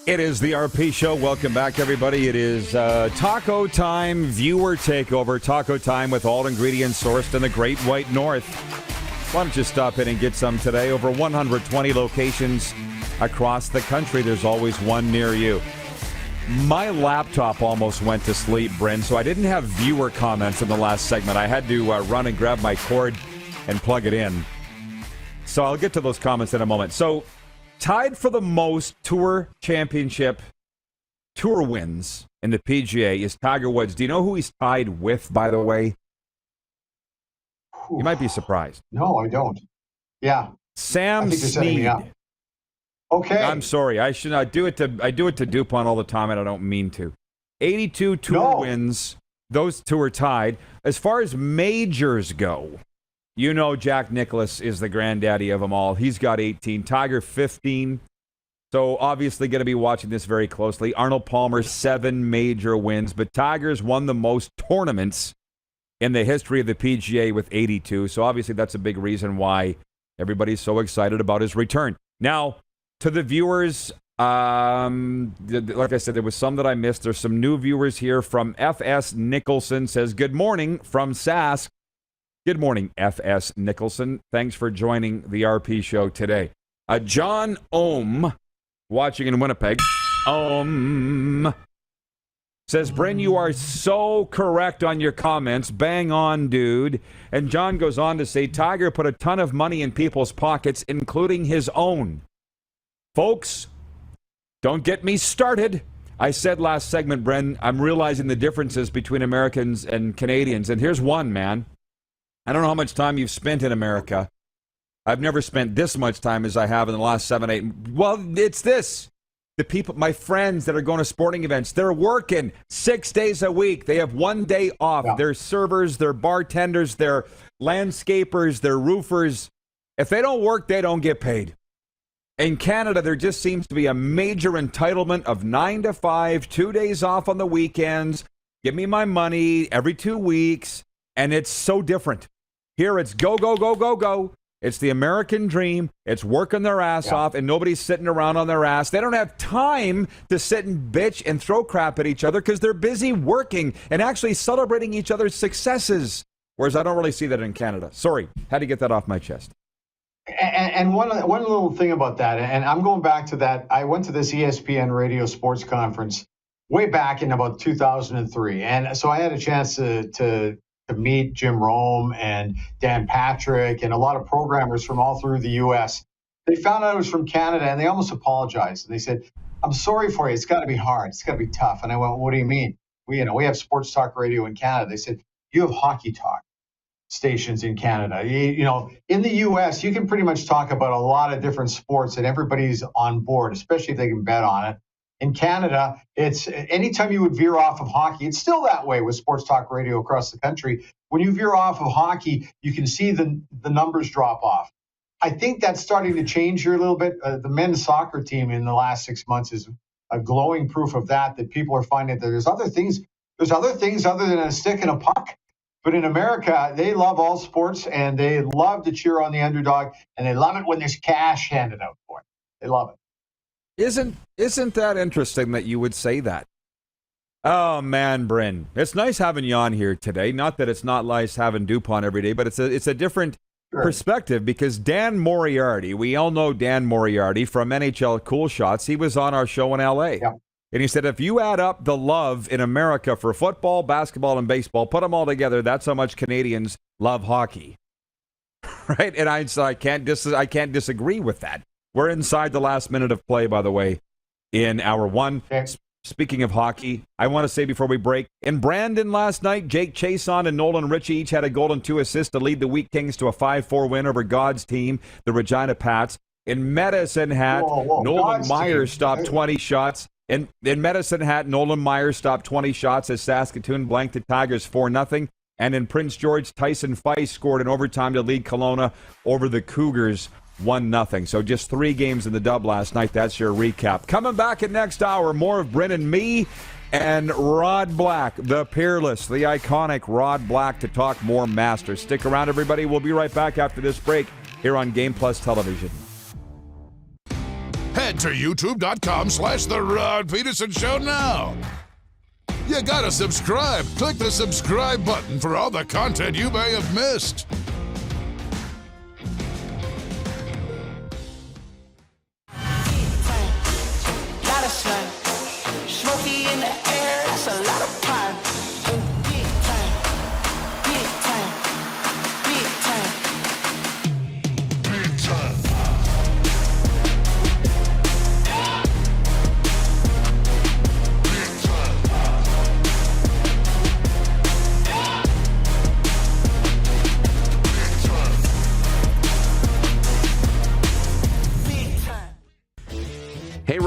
It is the RP Show. Welcome back, everybody. It is taco time, viewer takeover. Taco time with all ingredients sourced in the Great White North. Why don't you stop in and get some today? Over 120 locations across the country. There's always one near you. My laptop almost went to sleep, Bryn, so I didn't have viewer comments in the last segment. I had to run and grab my cord and plug it in. So I'll get to those comments in a moment. So, tied for the most Tour Championship Tour wins in the PGA is Tiger Woods. Do you know who he's tied with, by the way? You might be surprised. No, I don't. Yeah. Sam Snead. Okay. I'm sorry. I should not do it to DuPont all the time, and I don't mean to. 82 Tour wins, those two are tied. As far as majors go, you know Jack Nicklaus is the granddaddy of them all. He's got 18. Tiger, 15. So obviously going to be watching this very closely. Arnold Palmer, 7 major wins. But Tiger's won the most tournaments in the history of the PGA with 82. So obviously that's a big reason why everybody's so excited about his return. Now, to the viewers, like I said, there was some that I missed. There's some new viewers here from F.S. Nicholson. Says, good morning from Sask. Good morning, F.S. Nicholson. Thanks for joining the RP show today. John Ohm, watching in Winnipeg. Says, Bryn, you are so correct on your comments. Bang on, dude. And John goes on to say, Tiger put a ton of money in people's pockets, including his own. Folks, don't get me started. I said last segment, Bryn, I'm realizing the differences between Americans and Canadians. And here's one, man. I don't know how much time you've spent in America. I've never spent this much time as I have in the last 7, 8. Well, it's this. The people, my friends that are going to sporting events, they're working 6 days a week. They have 1 day off. Yeah. They're servers, they're bartenders, they're landscapers, they're roofers. If they don't work, they don't get paid. In Canada, there just seems to be a major entitlement of 9 to 5, 2 days off on the weekends. Give me my money every 2 weeks. And it's so different. Here it's go, go, go, go, go. It's the American dream. It's working their ass off, and nobody's sitting around on their ass. They don't have time to sit and bitch and throw crap at each other because they're busy working and actually celebrating each other's successes. Whereas I don't really see that in Canada. Sorry, had to get that off my chest. And one little thing about that, and I'm going back to that. I went to this ESPN radio sports conference way back in about 2003. And so I had a chance to meet Jim Rome and Dan Patrick and a lot of programmers from all through the U.S. They found out I was from Canada, and they almost apologized. And they said, I'm sorry for you. It's got to be hard. It's got to be tough. And I went, what do you mean? We have sports talk radio in Canada. They said, you have hockey talk stations in Canada. In the U.S., you can pretty much talk about a lot of different sports, and everybody's on board, especially if they can bet on it. In Canada, it's anytime you would veer off of hockey, it's still that way with sports talk radio across the country. When you veer off of hockey, you can see the numbers drop off. I think that's starting to change here a little bit. The men's soccer team in the last 6 months is a glowing proof of that people are finding that there's other things other than a stick and a puck. But in America, they love all sports, and they love to cheer on the underdog, and they love it when there's cash handed out for it. They love it. Isn't that interesting that you would say that? Oh man, Bryn, it's nice having you on here today. Not that it's not nice having DuPont every day, but it's a different perspective because Dan Moriarty, we all know Dan Moriarty from NHL Cool Shots. He was on our show in LA. Yeah. And he said, if you add up the love in America for football, basketball, and baseball, put them all together, that's how much Canadians love hockey. Right? And I can't disagree with that. We're inside the last minute of play, by the way, in hour one. Speaking of hockey, I want to say before we break, in Brandon last night, Jake Chason and Nolan Ritchie each had a goal and 2 assists to lead the Wheat Kings to a 5-4 win over God's team, the Regina Pats. In Medicine Hat, Nolan Myers stopped 20 shots. In Medicine Hat, Nolan Myers stopped 20 shots as Saskatoon blanked the Tigers 4-0. And in Prince George, Tyson Feist scored in overtime to lead Kelowna over the Cougars 1-0. So just 3 games in the dub last night. That's your recap. Coming back at next hour, more of Bryn and me and Rod Black, the peerless, the iconic Rod Black, to talk more Masters. Stick around, everybody. We'll be right back after this break here on Game Plus Television. Head to youtube.com/The Rod Pedersen Show now. You gotta subscribe. Click the subscribe button for all the content you may have missed. Smoky in the air, that's a lot of pine. Big time, big time, big time, big time. Big time.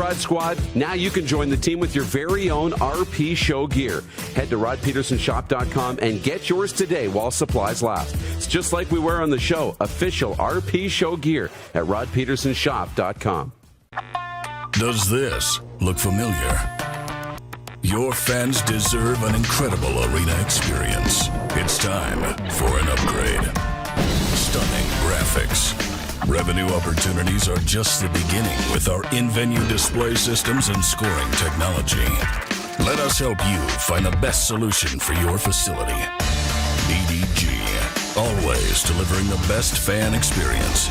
Ride Squad? Now you can join the team with your very own RP Show gear. Head to rodpetersonshop.com and get yours today while supplies last. It's just like we wear on the show, official RP Show gear at rodpetersonshop.com. Does this look familiar? Your fans deserve an incredible arena experience. It's time for an upgrade. Stunning graphics. Revenue opportunities are just the beginning with our in-venue display systems and scoring technology. Let us help you find the best solution for your facility. EDG, always delivering the best fan experience.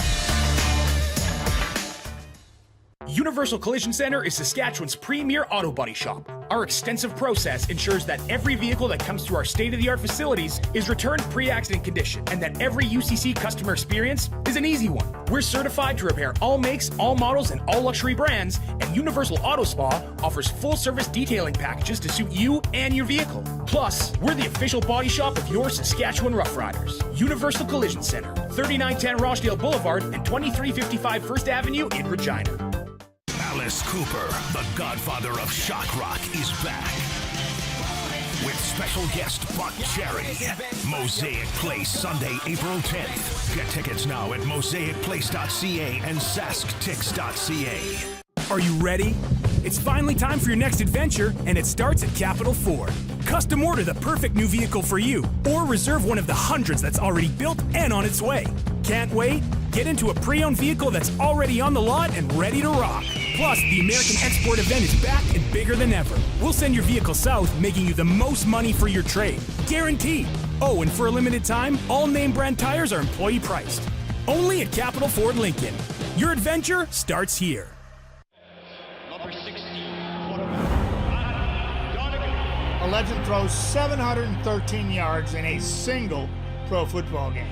Universal Collision Center is Saskatchewan's premier auto body shop. Our extensive process ensures that every vehicle that comes through our state-of-the-art facilities is returned pre-accident condition, and that every UCC customer experience is an easy one. We're certified to repair all makes, all models, and all luxury brands, and Universal Auto Spa offers full-service detailing packages to suit you and your vehicle. Plus, we're the official body shop of your Saskatchewan Rough Riders. Universal Collision Center, 3910 Rochdale Boulevard and 2355 First Avenue in Regina. Alice Cooper, the godfather of shock rock, is back. With special guest Buck Cherry. Mosaic Place, Sunday, April 10th. Get tickets now at mosaicplace.ca and sasktix.ca. Are you ready? It's finally time for your next adventure, and it starts at Capital Ford. Custom order the perfect new vehicle for you, or reserve one of the hundreds that's already built and on its way. Can't wait? Get into a pre-owned vehicle that's already on the lot and ready to rock. Plus, the American Export event is back and bigger than ever. We'll send your vehicle south, making you the most money for your trade. Guaranteed. Oh, and for a limited time, all name brand tires are employee priced. Only at Capital Ford Lincoln. Your adventure starts here. Number 16. A legend throws 713 yards in a single pro football game.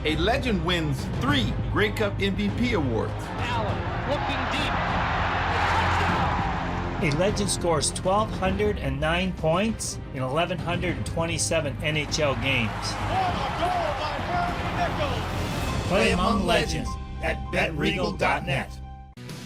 A legend wins 3 Grey Cup MVP awards. Allen looking deep. A legend scores 1,209 points in 1,127 NHL games. Play among legends at betregal.net.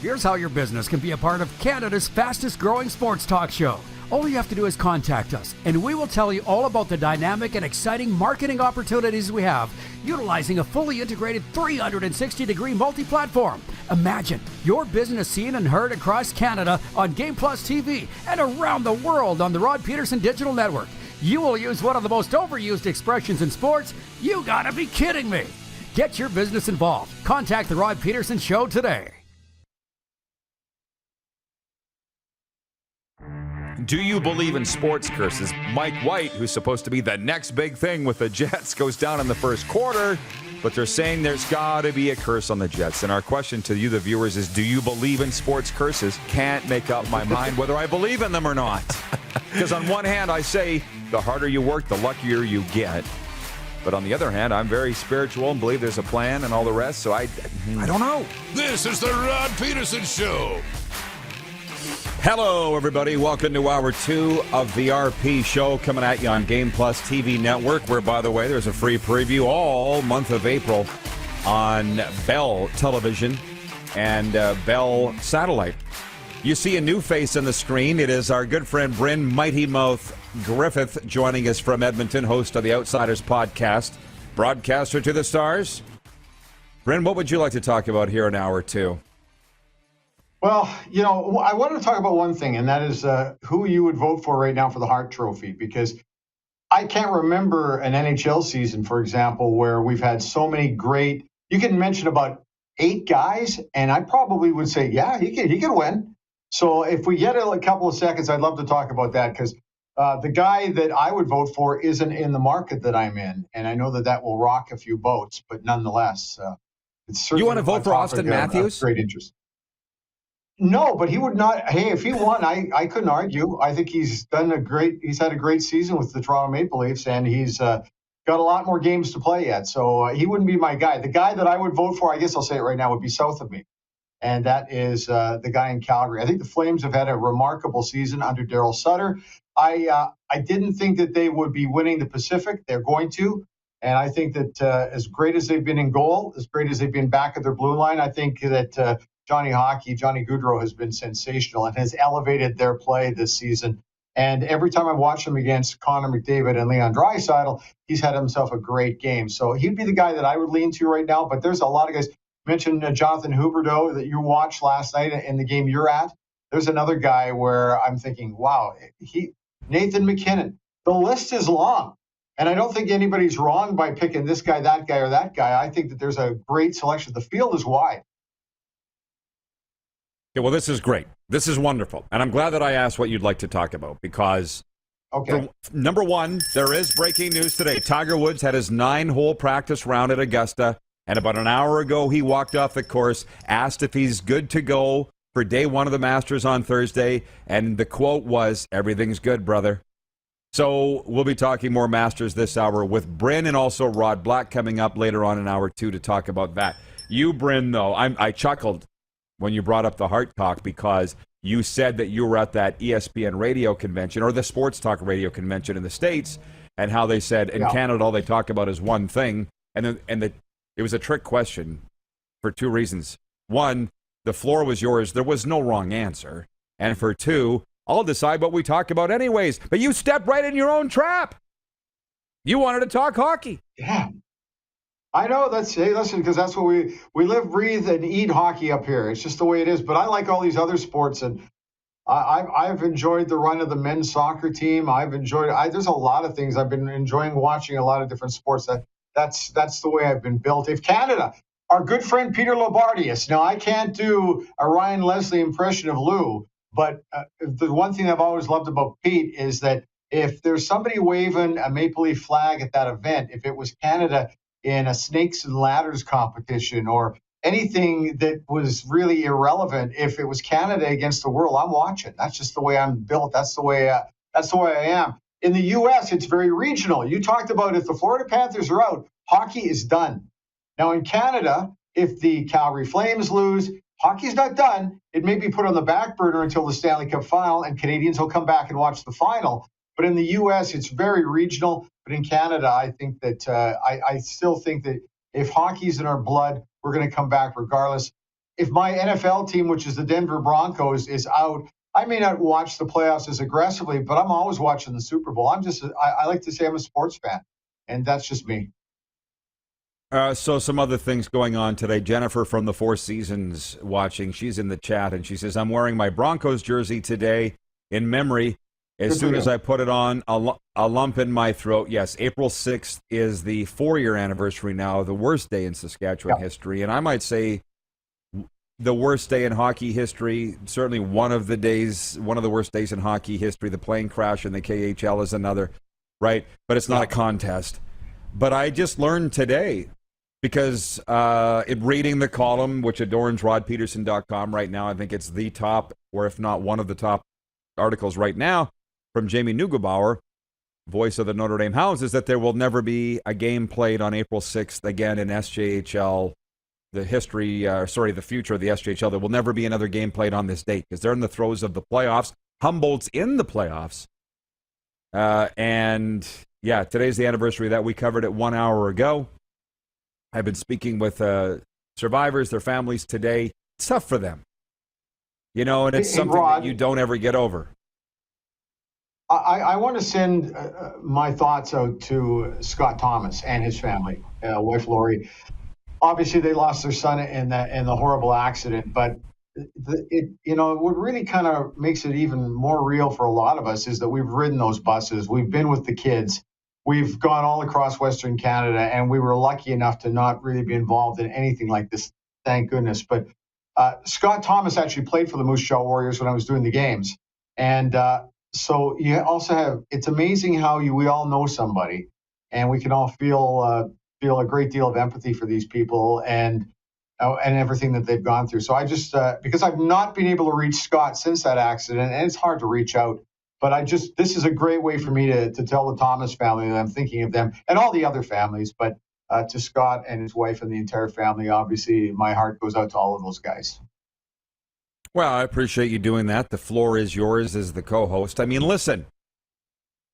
Here's how your business can be a part of Canada's fastest growing sports talk show. All you have to do is contact us, and we will tell you all about the dynamic and exciting marketing opportunities we have, utilizing a fully integrated 360-degree multi-platform. Imagine your business seen and heard across Canada on Game Plus TV and around the world on the Rod Pedersen Digital Network. You will use one of the most overused expressions in sports. You gotta be kidding me. Get your business involved. Contact the Rod Pedersen Show today. Do you believe in sports curses? Mike White, who's supposed to be the next big thing with the Jets, goes down in the first quarter, but they're saying there's got to be a curse on the Jets. And our question to you, the viewers, is do you believe in sports curses? Can't make up my mind whether I believe in them or not. Because on one hand, I say the harder you work, the luckier you get. But on the other hand, I'm very spiritual and believe there's a plan and all the rest, so I don't know. This is the Rod Pedersen Show. Hello, everybody. Welcome to Hour 2 of the RP Show, coming at you on Game Plus TV Network, where, by the way, there's a free preview all month of April on Bell Television and Bell Satellite. You see a new face on the screen. It is our good friend Bryn Mighty Mouth Griffiths joining us from Edmonton, host of the Outsiders podcast, broadcaster to the stars. Bryn, what would you like to talk about here in Hour 2? Well, you know, I wanted to talk about one thing, and that is who you would vote for right now for the Hart Trophy, because I can't remember an NHL season, for example, where we've had so many great. You can mention about 8 guys, and I probably would say, yeah, he could win. So if we get a couple of seconds, I'd love to talk about that, because the guy that I would vote for isn't in the market that I'm in, and I know that will rock a few votes, but nonetheless, it's certainly. You want to vote for Austin Matthews? Great interest. No, but he would not. Hey, if he won, I couldn't argue. I think he's had a great season with the Toronto Maple Leafs, and he's got a lot more games to play yet. So he wouldn't be my guy. The guy that I would vote for, I guess I'll say it right now, would be south of me. And that is the guy in Calgary. I think the Flames have had a remarkable season under Daryl Sutter. I didn't think that they would be winning the Pacific. They're going to. And I think that as great as they've been in goal, as great as they've been back at their blue line, I think that Johnny Hockey, Johnny Gaudreau, has been sensational and has elevated their play this season. And every time I've watched him against Connor McDavid and Leon Draisaitl, he's had himself a great game. So he'd be the guy that I would lean to right now. But there's a lot of guys. You mentioned Jonathan Huberdeau that you watched last night in the game you're at. There's another guy where I'm thinking, wow, Nathan McKinnon. The list is long. And I don't think anybody's wrong by picking this guy, that guy, or that guy. I think that there's a great selection. The field is wide. Yeah, well, this is great. This is wonderful. And I'm glad that I asked what you'd like to talk about because, number one, there is breaking news today. Tiger Woods had his 9-hole practice round at Augusta, and about an hour ago he walked off the course, asked if he's good to go for day one of the Masters on Thursday, and the quote was, "Everything's good, brother." So we'll be talking more Masters this hour with Bryn and also Rod Black coming up later on in hour 2 to talk about that. You, Bryn, though, I chuckled when you brought up the Heart Talk because you said that you were at that ESPN radio convention or the Sports Talk radio convention in the States and how they said in Canada all they talk about is one thing. And it was a trick question for 2 reasons. One, the floor was yours. There was no wrong answer. And for 2, I'll decide what we talk about anyways. But you stepped right in your own trap. You wanted to talk hockey. Yeah. I know listen, because that's what we live, breathe, and eat hockey up here. It's just the way it is. But I like all these other sports, and I've enjoyed the run of the men's soccer team. There's a lot of things I've been enjoying watching a lot of different sports. That's the way I've been built. If Canada, our good friend Peter Lobardius. Now I can't do a Ryan Leslie impression of Lou, but the one thing I've always loved about Pete is that if there's somebody waving a Maple Leaf flag at that event, if it was Canada in a snakes and ladders competition or anything that was really irrelevant, if it was Canada against the world, I'm watching. That's just the way I'm built. That's the way I am. In the U.S., it's very regional. You talked about if the Florida Panthers are out, hockey is done. Now in Canada, if the Calgary Flames lose, hockey's not done. It may be put on the back burner until the Stanley Cup final, and Canadians will come back and watch the final. But in the U.S., it's very regional. But in Canada, I think that I still think that if hockey's in our blood, we're going to come back regardless. If my NFL team, which is the Denver Broncos, is out, I may not watch the playoffs as aggressively, but I'm always watching the Super Bowl. I like to say I'm a sports fan, and that's just me. So some other things going on today. Jennifer from the Four Seasons watching. She's in the chat, and she says, I'm wearing my Broncos jersey today in memory. As soon as I put it on, a lump in my throat. Yes, April 6th is the 4-year anniversary now, the worst day in Saskatchewan history. And I might say the worst day in hockey history, certainly one of the worst days in hockey history. The plane crash in the KHL is another, right? But it's not a contest. But I just learned today, because reading the column, which adorns rodpeterson.com right now, I think it's the top, or if not one of the top articles right now, from Jamie Neugebauer, voice of the Notre Dame Hounds, is that there will never be a game played on April 6th again in SJHL, the future of the SJHL. There will never be another game played on this date because they're in the throes of the playoffs. Humboldt's in the playoffs. And yeah, today's the anniversary of that. We covered it 1 hour ago. I've been speaking with survivors, their families today. It's tough for them. You know, and it's something that you don't ever get over. I want to send my thoughts out to Scott Thomas and his family, wife Lori. Obviously, they lost their son in the horrible accident, but what really kind of makes it even more real for a lot of us is that we've ridden those buses, we've been with the kids, we've gone all across Western Canada, and we were lucky enough to not really be involved in anything like this, thank goodness. But Scott Thomas actually played for the Moose Jaw Warriors when I was doing the games. And so you also have, it's amazing how we all know somebody, and we can all feel a great deal of empathy for these people and everything that they've gone through. So I just, because I've not been able to reach Scott since that accident, and it's hard to reach out, but this is a great way for me to tell the Thomas family that I'm thinking of them and all the other families, but to Scott and his wife and the entire family, obviously, my heart goes out to all of those guys. Well, I appreciate you doing that. The floor is yours as the co-host. I mean, listen,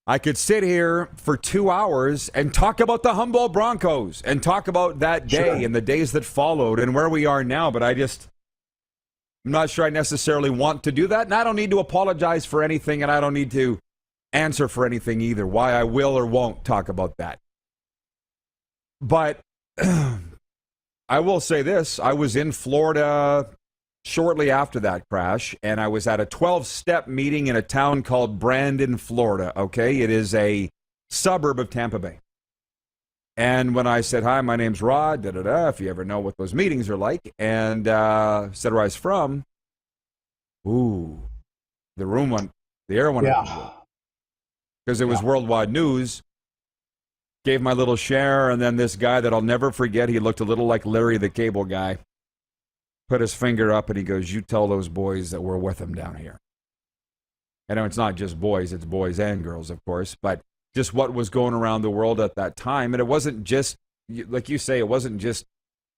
I could sit here for 2 hours and talk about the Humboldt Broncos and talk about that day and the days that followed and where we are now, but I'm not sure I necessarily want to do that, and I don't need to apologize for anything, and I don't need to answer for anything either, why I will or won't talk about that. But I will say this. I was in Florida shortly after that crash, and I was at a 12-step meeting in a town called Brandon, Florida, okay? It is a suburb of Tampa Bay. And when I said, hi, my name's Rod, if you ever know what those meetings are like, and said where I was from, the air went up. Because it was worldwide news. Gave my little share, and then this guy that I'll never forget, he looked a little like Larry the Cable Guy, put his finger up and he goes, you tell those boys that we're with them down here. I know it's not just boys, it's boys and girls, of course, but just what was going around the world at that time. And it wasn't just, like you say, it wasn't just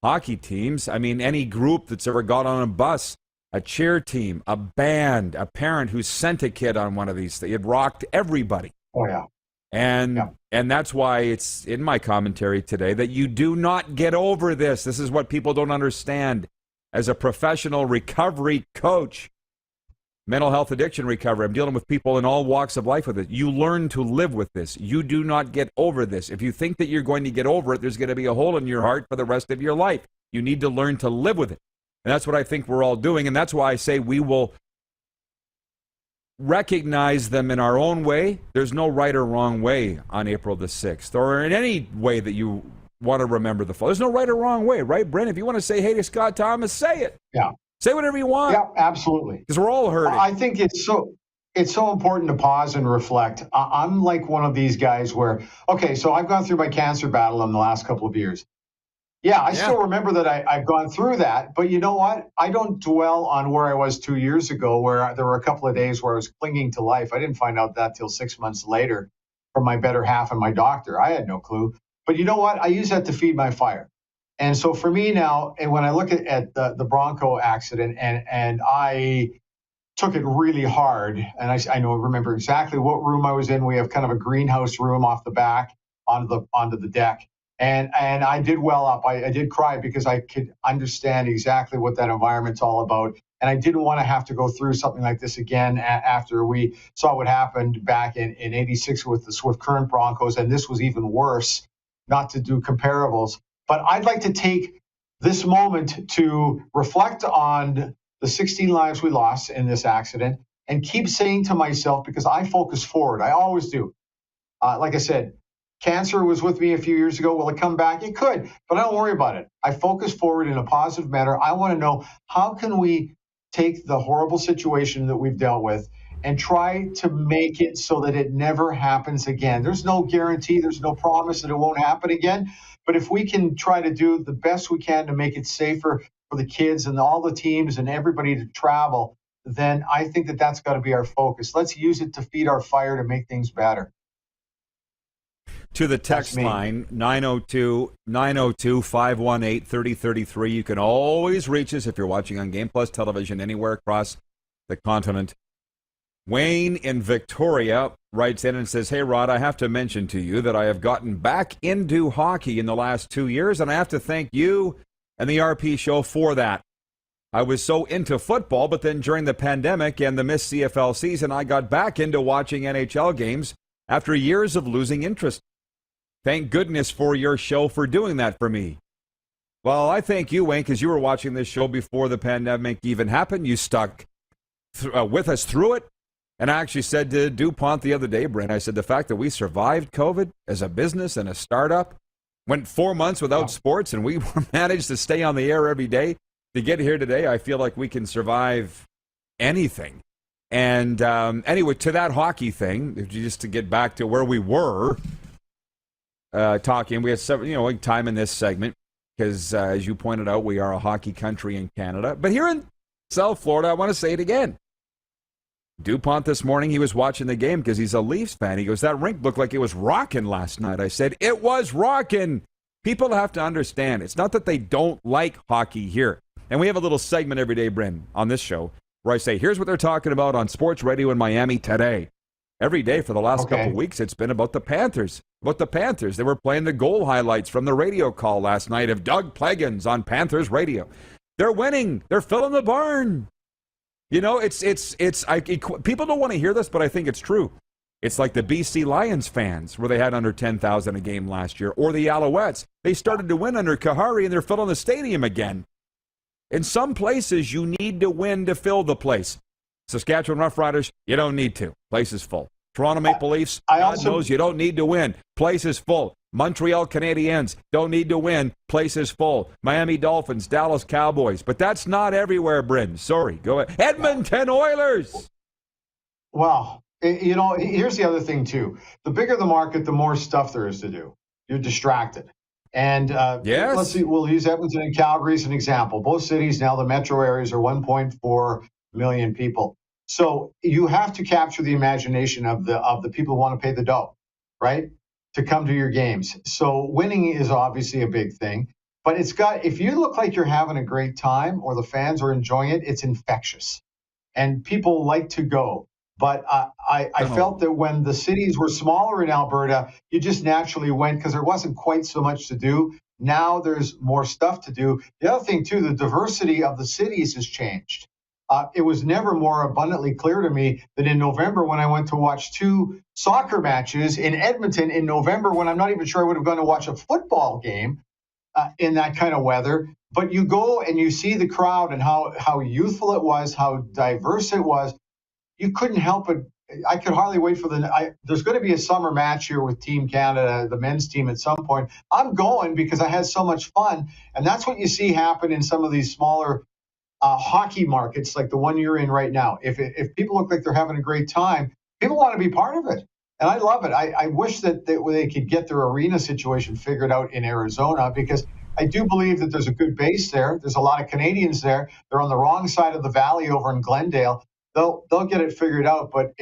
hockey teams. I mean, any group that's ever got on a bus, a cheer team, a band, a parent who sent a kid on one of these things, it rocked everybody. Oh, yeah. And that's why it's in my commentary today that you do not get over this. This is what people don't understand. As a professional recovery coach, mental health addiction recovery, I'm dealing with people in all walks of life with it. You learn to live with this. You do not get over this. If you think that you're going to get over it, there's going to be a hole in your heart for the rest of your life. You need to learn to live with it. And that's what I think we're all doing. And that's why I say we will recognize them in our own way. There's no right or wrong way on April the 6th, or in any way that you want to remember the fall. There's no right or wrong way, right, Bryn? If you want to say hey to Scott Thomas, say it. Yeah. Say whatever you want. Yeah, absolutely. Because we're all hurting. I think it's so important to pause and reflect. I'm like one of these guys where, okay, so I've gone through my cancer battle in the last couple of years. Yeah, I still remember that I've gone through that, but you know what? I don't dwell on where I was 2 years ago, where there were a couple of days where I was clinging to life. I didn't find out that till 6 months later from my better half and my doctor. I had no clue. But you know what? I use that to feed my fire. And so for me now, and when I look at the Bronco accident, and I took it really hard, and I remember exactly what room I was in. We have kind of a greenhouse room off the back onto the deck. And I did well up. I did cry because I could understand exactly what that environment's all about. And I didn't want to have to go through something like this again after we saw what happened back in 86 with the Swift Current Broncos. And this was even worse, not to do comparables. But I'd like to take this moment to reflect on the 16 lives we lost in this accident and keep saying to myself, because I focus forward. I always do. Like I said, cancer was with me a few years ago. Will it come back? It could, but I don't worry about it. I focus forward in a positive manner. I want to know, how can we take the horrible situation that we've dealt with and try to make it so that it never happens again. There's no guarantee, there's no promise that it won't happen again. But if we can try to do the best we can to make it safer for the kids and all the teams and everybody to travel, then I think that that's got to be our focus. Let's use it to feed our fire to make things better. To the text line, 902-518-3033. You can always reach us if you're watching on Game Plus Television anywhere across the continent. Wayne in Victoria writes in and says, hey, Rod, I have to mention to you that I have gotten back into hockey in the last 2 years, and I have to thank you and the RP show for that. I was so into football, but then during the pandemic and the missed CFL season, I got back into watching NHL games after years of losing interest. Thank goodness for your show for doing that for me. Well, I thank you, Wayne, because you were watching this show before the pandemic even happened. You stuck with us through it. And I actually said to DuPont the other day, Brent, I said, the fact that we survived COVID as a business and a startup, went 4 months without sports, and we managed to stay on the air every day to get here today, I feel like we can survive anything. And anyway, to that hockey thing, just to get back to where we were talking, we had some, time in this segment because, as you pointed out, we are a hockey country in Canada. But here in South Florida, I want to say it again. DuPont this morning, he was watching the game because he's a Leafs fan. He goes, that rink looked like it was rocking last night. I said, it was rocking. People have to understand, it's not that they don't like hockey here. And we have a little segment every day, Bryn, on this show, where I say, here's what they're talking about on sports radio in Miami today. Every day for the last couple of weeks, it's been about the Panthers. They were playing the goal highlights from the radio call last night of Doug Pleggins on Panthers radio. They're winning. They're filling the barn. You know, people don't want to hear this, but I think it's true. It's like the BC Lions fans, where they had under 10,000 a game last year, or the Alouettes. They started to win under Kahari, and they're filling the stadium again. In some places, you need to win to fill the place. Saskatchewan Roughriders, you don't need to. Place is full. Toronto Maple Leafs, God knows you don't need to win. Place is full. Montreal Canadiens don't need to win. Place is full. Miami Dolphins, Dallas Cowboys. But that's not everywhere, Bryn. Sorry. Go ahead. Edmonton Oilers. Well, you know, here's the other thing, too. The bigger the market, the more stuff there is to do. You're distracted. And yes. Let's see, we'll use Edmonton and Calgary as an example. Both cities, now the metro areas, are 1.4 million people. So you have to capture the imagination of the people who want to pay the dough, right, to come to your games. So winning is obviously a big thing. But if you look like you're having a great time or the fans are enjoying it, it's infectious. And people like to go. But I felt that when the cities were smaller in Alberta, you just naturally went because there wasn't quite so much to do. Now there's more stuff to do. The other thing, too, the diversity of the cities has changed. It was never more abundantly clear to me that in November, when I went to watch 2 soccer matches in Edmonton in November, when I'm not even sure I would have gone to watch a football game in that kind of weather. But you go and you see the crowd and how youthful it was, how diverse it was. You couldn't help it. I could hardly wait for there's going to be a summer match here with Team Canada, the men's team, at some point. I'm going because I had so much fun. And that's what you see happen in some of these smaller hockey markets like the one you're in right now. If people look like they're having a great time, people want to be part of it. And I love it. I wish that they could get their arena situation figured out in Arizona, because I do believe that there's a good base there. There's a lot of Canadians there. They're on the wrong side of the valley over in Glendale. They'll get it figured out, but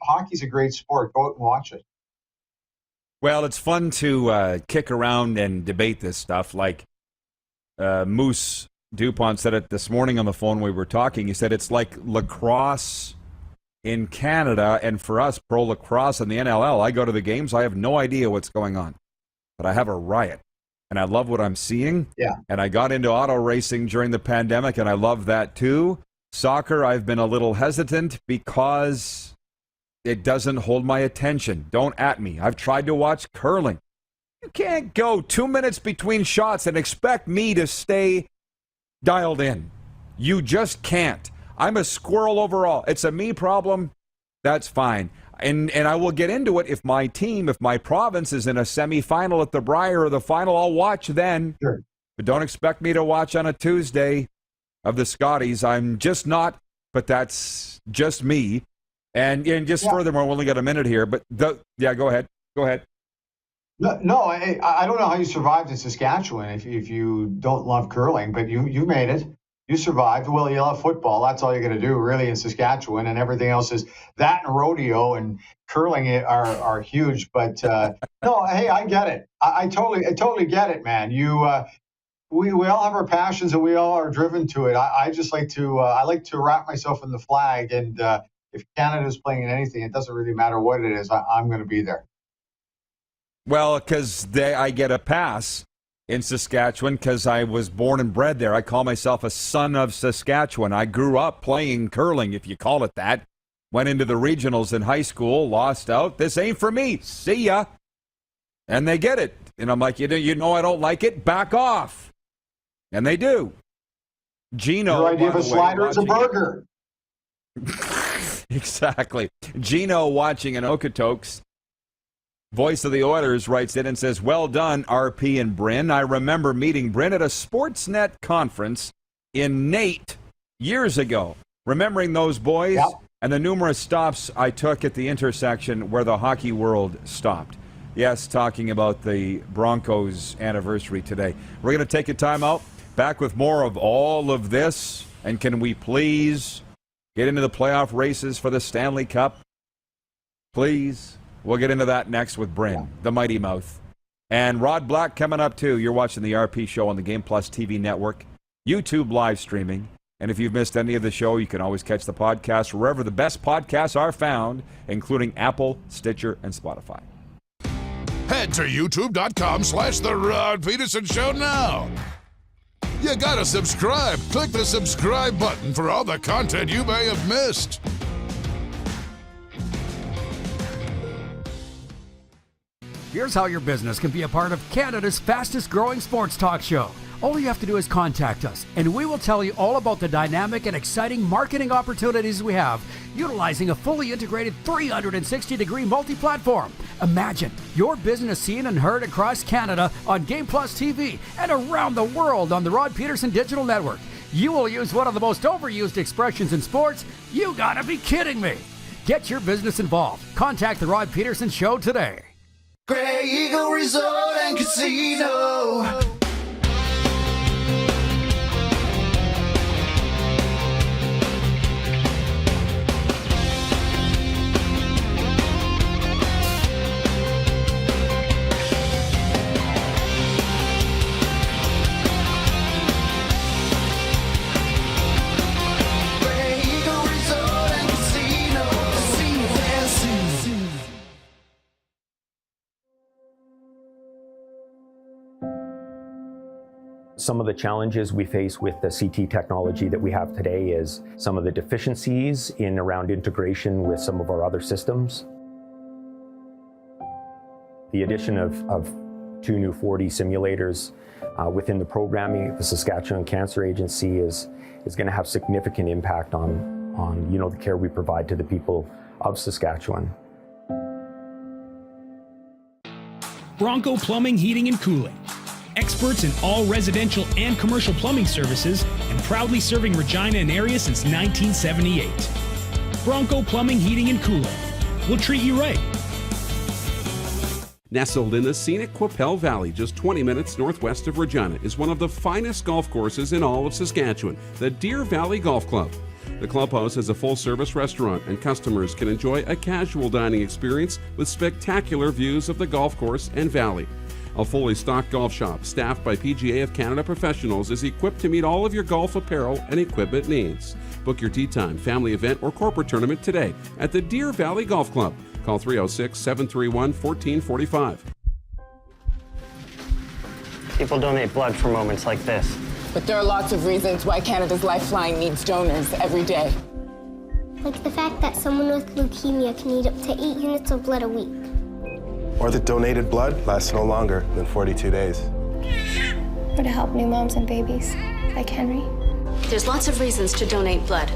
hockey's a great sport. Go out and watch it. Well, it's fun to kick around and debate this stuff. Like Moose DuPont said it this morning on the phone we were talking. He said it's like lacrosse in Canada, and for us, pro lacrosse in the NLL. I go to the games. I have no idea what's going on, but I have a riot, and I love what I'm seeing. Yeah. And I got into auto racing during the pandemic, and I love that too. Soccer, I've been a little hesitant because it doesn't hold my attention. Don't at me. I've tried to watch curling. You can't go 2 minutes between shots and expect me to stay dialed in. You just can't. I'm a squirrel overall. It's a me problem. That's fine. And I will get into it if my team, if my province is in a semifinal at the Brier or the final, I'll watch then. Sure. But don't expect me to watch on a Tuesday of the Scotties. I'm just not, but that's just me. And just furthermore, we only got a minute here, but go ahead. Go ahead. No, I don't know how you survived in Saskatchewan if you don't love curling, but you made it. You survived. Well, you love football. That's all you're going to do really in Saskatchewan, and everything else is that and rodeo and curling are huge. But no, hey, I get it. I totally get it, man. We all have our passions and we all are driven to it. I just like to wrap myself in the flag, and if Canada's playing in anything, it doesn't really matter what it is. I'm going to be there. Well, because I get a pass in Saskatchewan because I was born and bred there. I call myself a son of Saskatchewan. I grew up playing curling, if you call it that. Went into the regionals in high school, lost out. This ain't for me. See ya. And they get it. And I'm like, you know I don't like it? Back off. And they do. Gino. Your idea of a slider is a burger. Exactly. Gino watching in Okotoks. Voice of the Oilers writes in and says, well done, RP and Bryn. I remember meeting Bryn at a Sportsnet conference in Nate years ago. Remembering those boys and the numerous stops I took at the intersection where the hockey world stopped. Yes, talking about the Broncos anniversary today. We're going to take a time out. Back with more of all of this. And can we please get into the playoff races for the Stanley Cup? Please. We'll get into that next with Bryn, the Mighty Mouth. And Rod Black coming up, too. You're watching the RP Show on the Game Plus TV network, YouTube live streaming. And if you've missed any of the show, you can always catch the podcast wherever the best podcasts are found, including Apple, Stitcher, and Spotify. Head to youtube.com/The Rod Pedersen Show now. You gotta subscribe. Click the subscribe button for all the content you may have missed. Here's how your business can be a part of Canada's fastest growing sports talk show. All you have to do is contact us, and we will tell you all about the dynamic and exciting marketing opportunities we have, utilizing a fully integrated 360-degree multi-platform. Imagine your business seen and heard across Canada on Game Plus TV and around the world on the Rod Pedersen Digital Network. You will use one of the most overused expressions in sports. You gotta be kidding me. Get your business involved. Contact the Rod Pedersen Show today. Grey Eagle Resort and Casino. Some of the challenges we face with the CT technology that we have today is some of the deficiencies in around integration with some of our other systems. The addition of 2 new 4D simulators within the programming, the Saskatchewan Cancer Agency is going to have significant impact on the care we provide to the people of Saskatchewan. Bronco Plumbing, Heating and Cooling. Experts in all residential and commercial plumbing services and proudly serving Regina and area since 1978. Bronco Plumbing, Heating and Cooling. We'll treat you right. Nestled in the scenic Qu'Appelle Valley, just 20 minutes northwest of Regina, is one of the finest golf courses in all of Saskatchewan, the Deer Valley Golf Club. The clubhouse has a full-service restaurant, and customers can enjoy a casual dining experience with spectacular views of the golf course and valley. A fully stocked golf shop, staffed by PGA of Canada professionals, is equipped to meet all of your golf apparel and equipment needs. Book your tee time, family event, or corporate tournament today at the Deer Valley Golf Club. Call 306-731-1445. People donate blood for moments like this. But there are lots of reasons why Canada's Lifeline needs donors every day. Like the fact that someone with leukemia can need up to 8 units of blood a week. Or that donated blood lasts no longer than 42 days. Or to help new moms and babies, like Henry. There's lots of reasons to donate blood.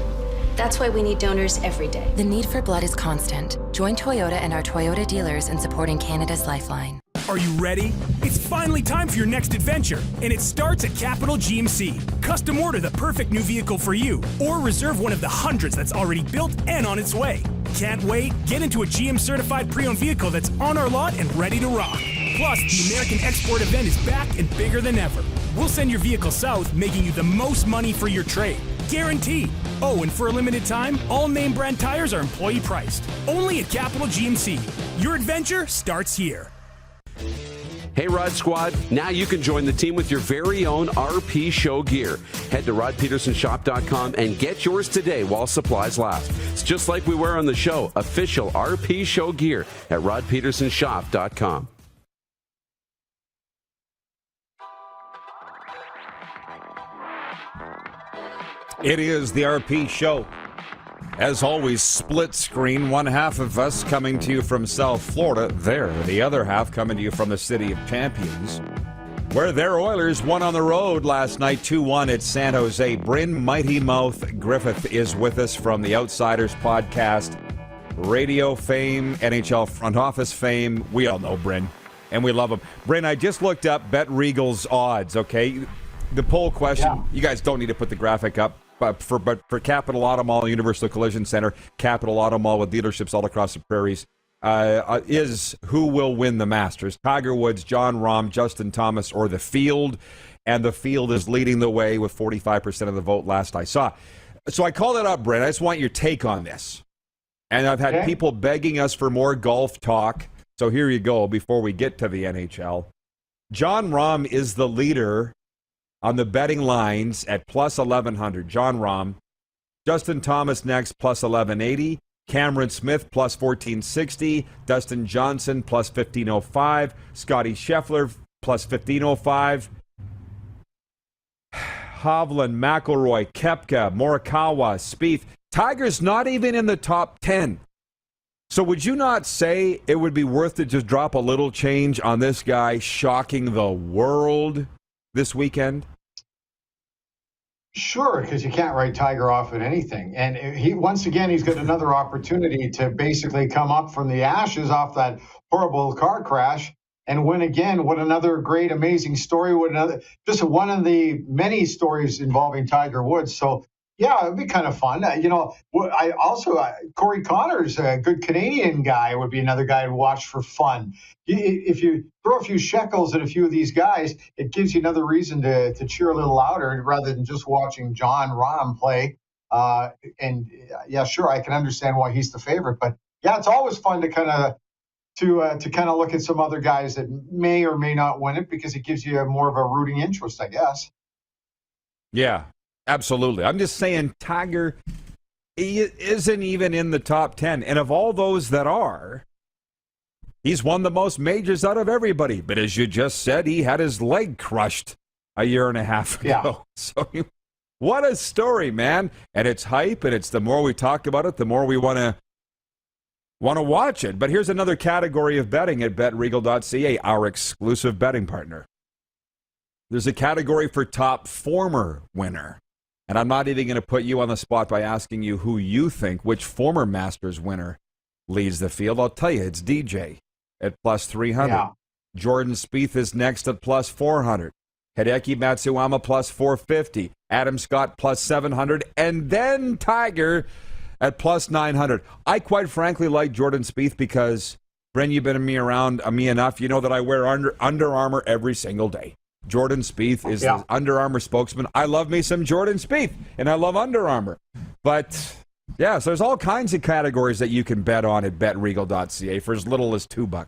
That's why we need donors every day. The need for blood is constant. Join Toyota and our Toyota dealers in supporting Canada's Lifeline. Are you ready? It's finally time for your next adventure, and it starts at Capital GMC. Custom order the perfect new vehicle for you, or reserve one of the hundreds that's already built and on its way. Can't wait? Get into a GM-certified pre-owned vehicle that's on our lot and ready to rock. Plus, the American Export event is back and bigger than ever. We'll send your vehicle south, making you the most money for your trade. Guaranteed. Oh, and for a limited time, all name brand tires are employee priced. Only at Capital GMC. Your adventure starts here. Hey Rod Squad, now you can join the team with your very own RP Show gear. Head to rodpedersenshop.com and get yours today while supplies last. It's just like we wear on the show, official RP Show gear at rodpedersenshop.com. It is the RP Show. As always, split screen. One half of us coming to you from South Florida. There, the other half coming to you from the City of Champions, where their Oilers won on the road last night, 2-1 at San Jose. Bryn Mighty Mouth Griffith is with us from the Outsiders podcast. Radio fame, NHL front office fame. We all know Bryn, and we love him. Bryn, I just looked up Bet Regal's odds, okay? The poll question, You guys don't need to put the graphic up. But for Capital Auto Mall, Universal Collision Center, Capital Auto Mall with dealerships all across the prairies, is who will win the Masters? Tiger Woods, Jon Rahm, Justin Thomas, or the field? And the field is leading the way with 45% of the vote last I saw. So I called it up, Brent. I just want your take on this. And I've had people begging us for more golf talk. So here you go before we get to the NHL. Jon Rahm is the leader on the betting lines at plus 1,100. Jon Rahm. Justin Thomas next, plus 1,180. Cameron Smith, plus 1,460. Dustin Johnson, plus 1,505. Scotty Scheffler, plus 1,505. Hovland, McIlroy, Koepka, Morikawa, Spieth. Tiger's not even in the top 10. So would you not say it would be worth to just drop a little change on this guy shocking the world this weekend? Sure, because you can't write Tiger off at anything. And once again, he's got another opportunity to basically come up from the ashes off that horrible car crash and win again. What another great, amazing story. Just one of the many stories involving Tiger Woods. So, yeah, it would be kind of fun. Corey Connors, a good Canadian guy, would be another guy to watch for fun. If you throw a few shekels at a few of these guys, it gives you another reason to cheer a little louder rather than just watching John Rahm play. Sure, I can understand why he's the favorite. But, yeah, it's always fun to kind of look at some other guys that may or may not win it because it gives you more of a rooting interest, I guess. Yeah. Absolutely. I'm just saying Tiger isn't even in the top 10. And of all those that are, he's won the most majors out of everybody. But as you just said, he had his leg crushed a year and a half ago. Yeah. So what a story, man. And it's hype, and it's the more we talk about it, the more we want to watch it. But here's another category of betting at BetRegal.ca, our exclusive betting partner. There's a category for top former winner. And I'm not even going to put you on the spot by asking you who you think, which former Masters winner leads the field. I'll tell you, it's DJ at plus 300. Yeah. Jordan Spieth is next at plus 400. Hideki Matsuyama plus 450. Adam Scott plus 700. And then Tiger at plus 900. I quite frankly like Jordan Spieth because, Bryn, you've been around me enough. You know that I wear Under Armour every single day. Jordan Spieth is the Under Armour spokesman. I love me some Jordan Spieth, and I love Under Armour. But, yeah, so there's all kinds of categories that you can bet on at BetRegal.ca for as little as $2.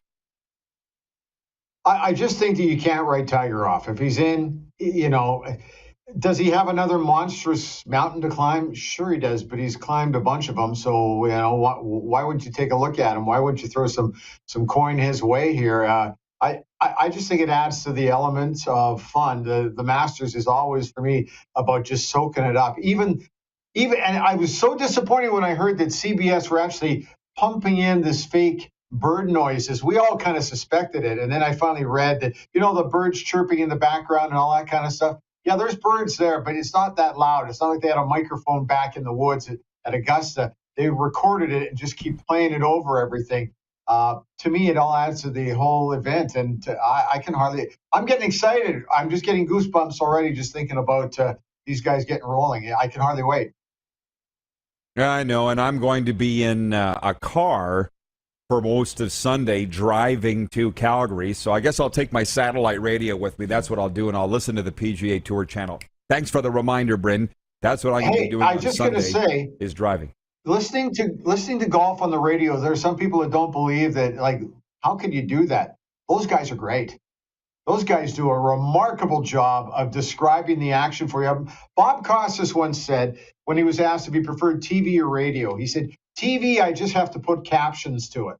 I just think that you can't write Tiger off. If he's in, does he have another monstrous mountain to climb? Sure he does, but he's climbed a bunch of them. So, why wouldn't you take a look at him? Why wouldn't you throw some coin his way here? I just think it adds to the elements of fun. The Masters is always, for me, about just soaking it up. Even, and I was so disappointed when I heard that CBS were actually pumping in this fake bird noises. We all kind of suspected it. And then I finally read that, the birds chirping in the background and all that kind of stuff. Yeah, there's birds there, but it's not that loud. It's not like they had a microphone back in the woods at Augusta. They recorded it and just keep playing it over everything. To me, it all adds to the whole event, and I'm getting excited. I'm just getting goosebumps already just thinking about these guys getting rolling. I can hardly wait. I know, and I'm going to be in a car for most of Sunday driving to Calgary, so I guess I'll take my satellite radio with me. That's what I'll do, and I'll listen to the PGA Tour channel. Thanks for the reminder, Bryn. That's what I'm going to be doing on Sunday, is driving. Listening to golf on the radio, there are some people that don't believe that, how can you do that? Those guys are great. Those guys do a remarkable job of describing the action for you. Bob Costas once said, when he was asked if he preferred TV or radio, he said, TV, I just have to put captions to it.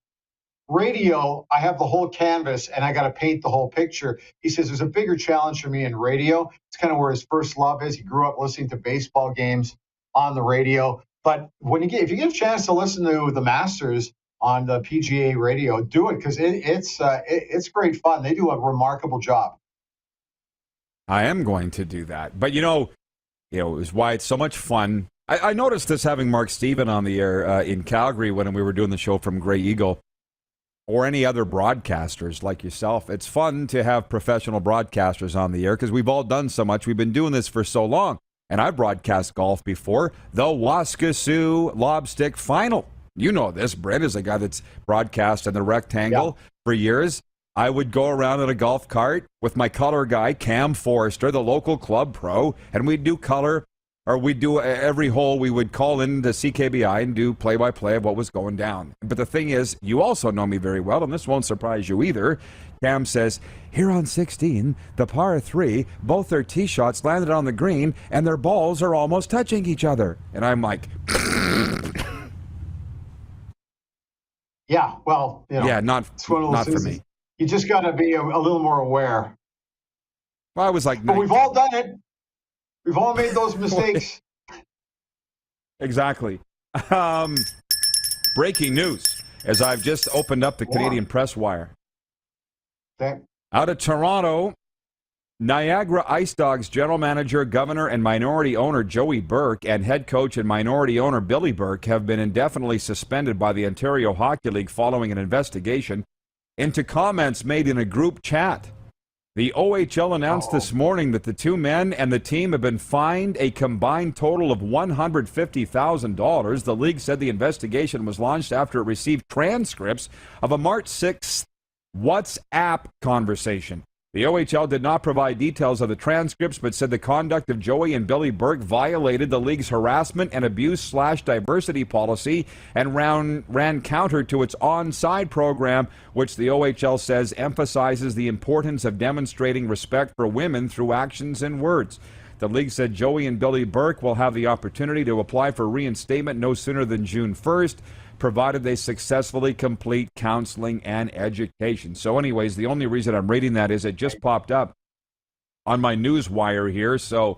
Radio, I have the whole canvas and I got to paint the whole picture. He says there's a bigger challenge for me in radio. It's kind of where his first love is. He grew up listening to baseball games on the radio. But if you get a chance to listen to the Masters on the PGA radio, do it because it's great fun. They do a remarkable job. I am going to do that. But, it was why it's so much fun. I noticed this having Mark Steven on the air in Calgary when we were doing the show from Grey Eagle, or any other broadcasters like yourself. It's fun to have professional broadcasters on the air because we've all done so much. We've been doing this for so long. And I've broadcast golf before. The Waskesiu Lobstick Final. You know this. Brent is a guy that's broadcast in the Rectangle for years. I would go around in a golf cart with my color guy, Cam Forrester, the local club pro, and we'd do color, or we'd do every hole. We would call in the CKBI and do play-by-play of what was going down. But the thing is, you also know me very well, and this won't surprise you either. Cam says, here on 16, the par 3, both their tee shots landed on the green, and their balls are almost touching each other. And I'm like... Yeah, well, not for me. You just got to be a little more aware. Well, I was like... But we've all done it. We've all made those mistakes. Exactly. Breaking news, as I've just opened up the Canadian Press Wire. Okay. Out of Toronto, Niagara Ice Dogs general manager, governor, and minority owner Joey Burke and head coach and minority owner Billy Burke have been indefinitely suspended by the Ontario Hockey League following an investigation into comments made in a group chat. The OHL announced this morning that the two men and the team have been fined a combined total of $150,000. The league said the investigation was launched after it received transcripts of a March 6th WhatsApp conversation. The OHL did not provide details of the transcripts, but said the conduct of Joey and Billy Burke violated the league's harassment and abuse/diversity policy and ran counter to its on-side program, which the OHL says emphasizes the importance of demonstrating respect for women through actions and words. The league said Joey and Billy Burke will have the opportunity to apply for reinstatement no sooner than June 1st, provided they successfully complete counseling and education. So anyways, the only reason I'm reading that is it just popped up on my news wire here. So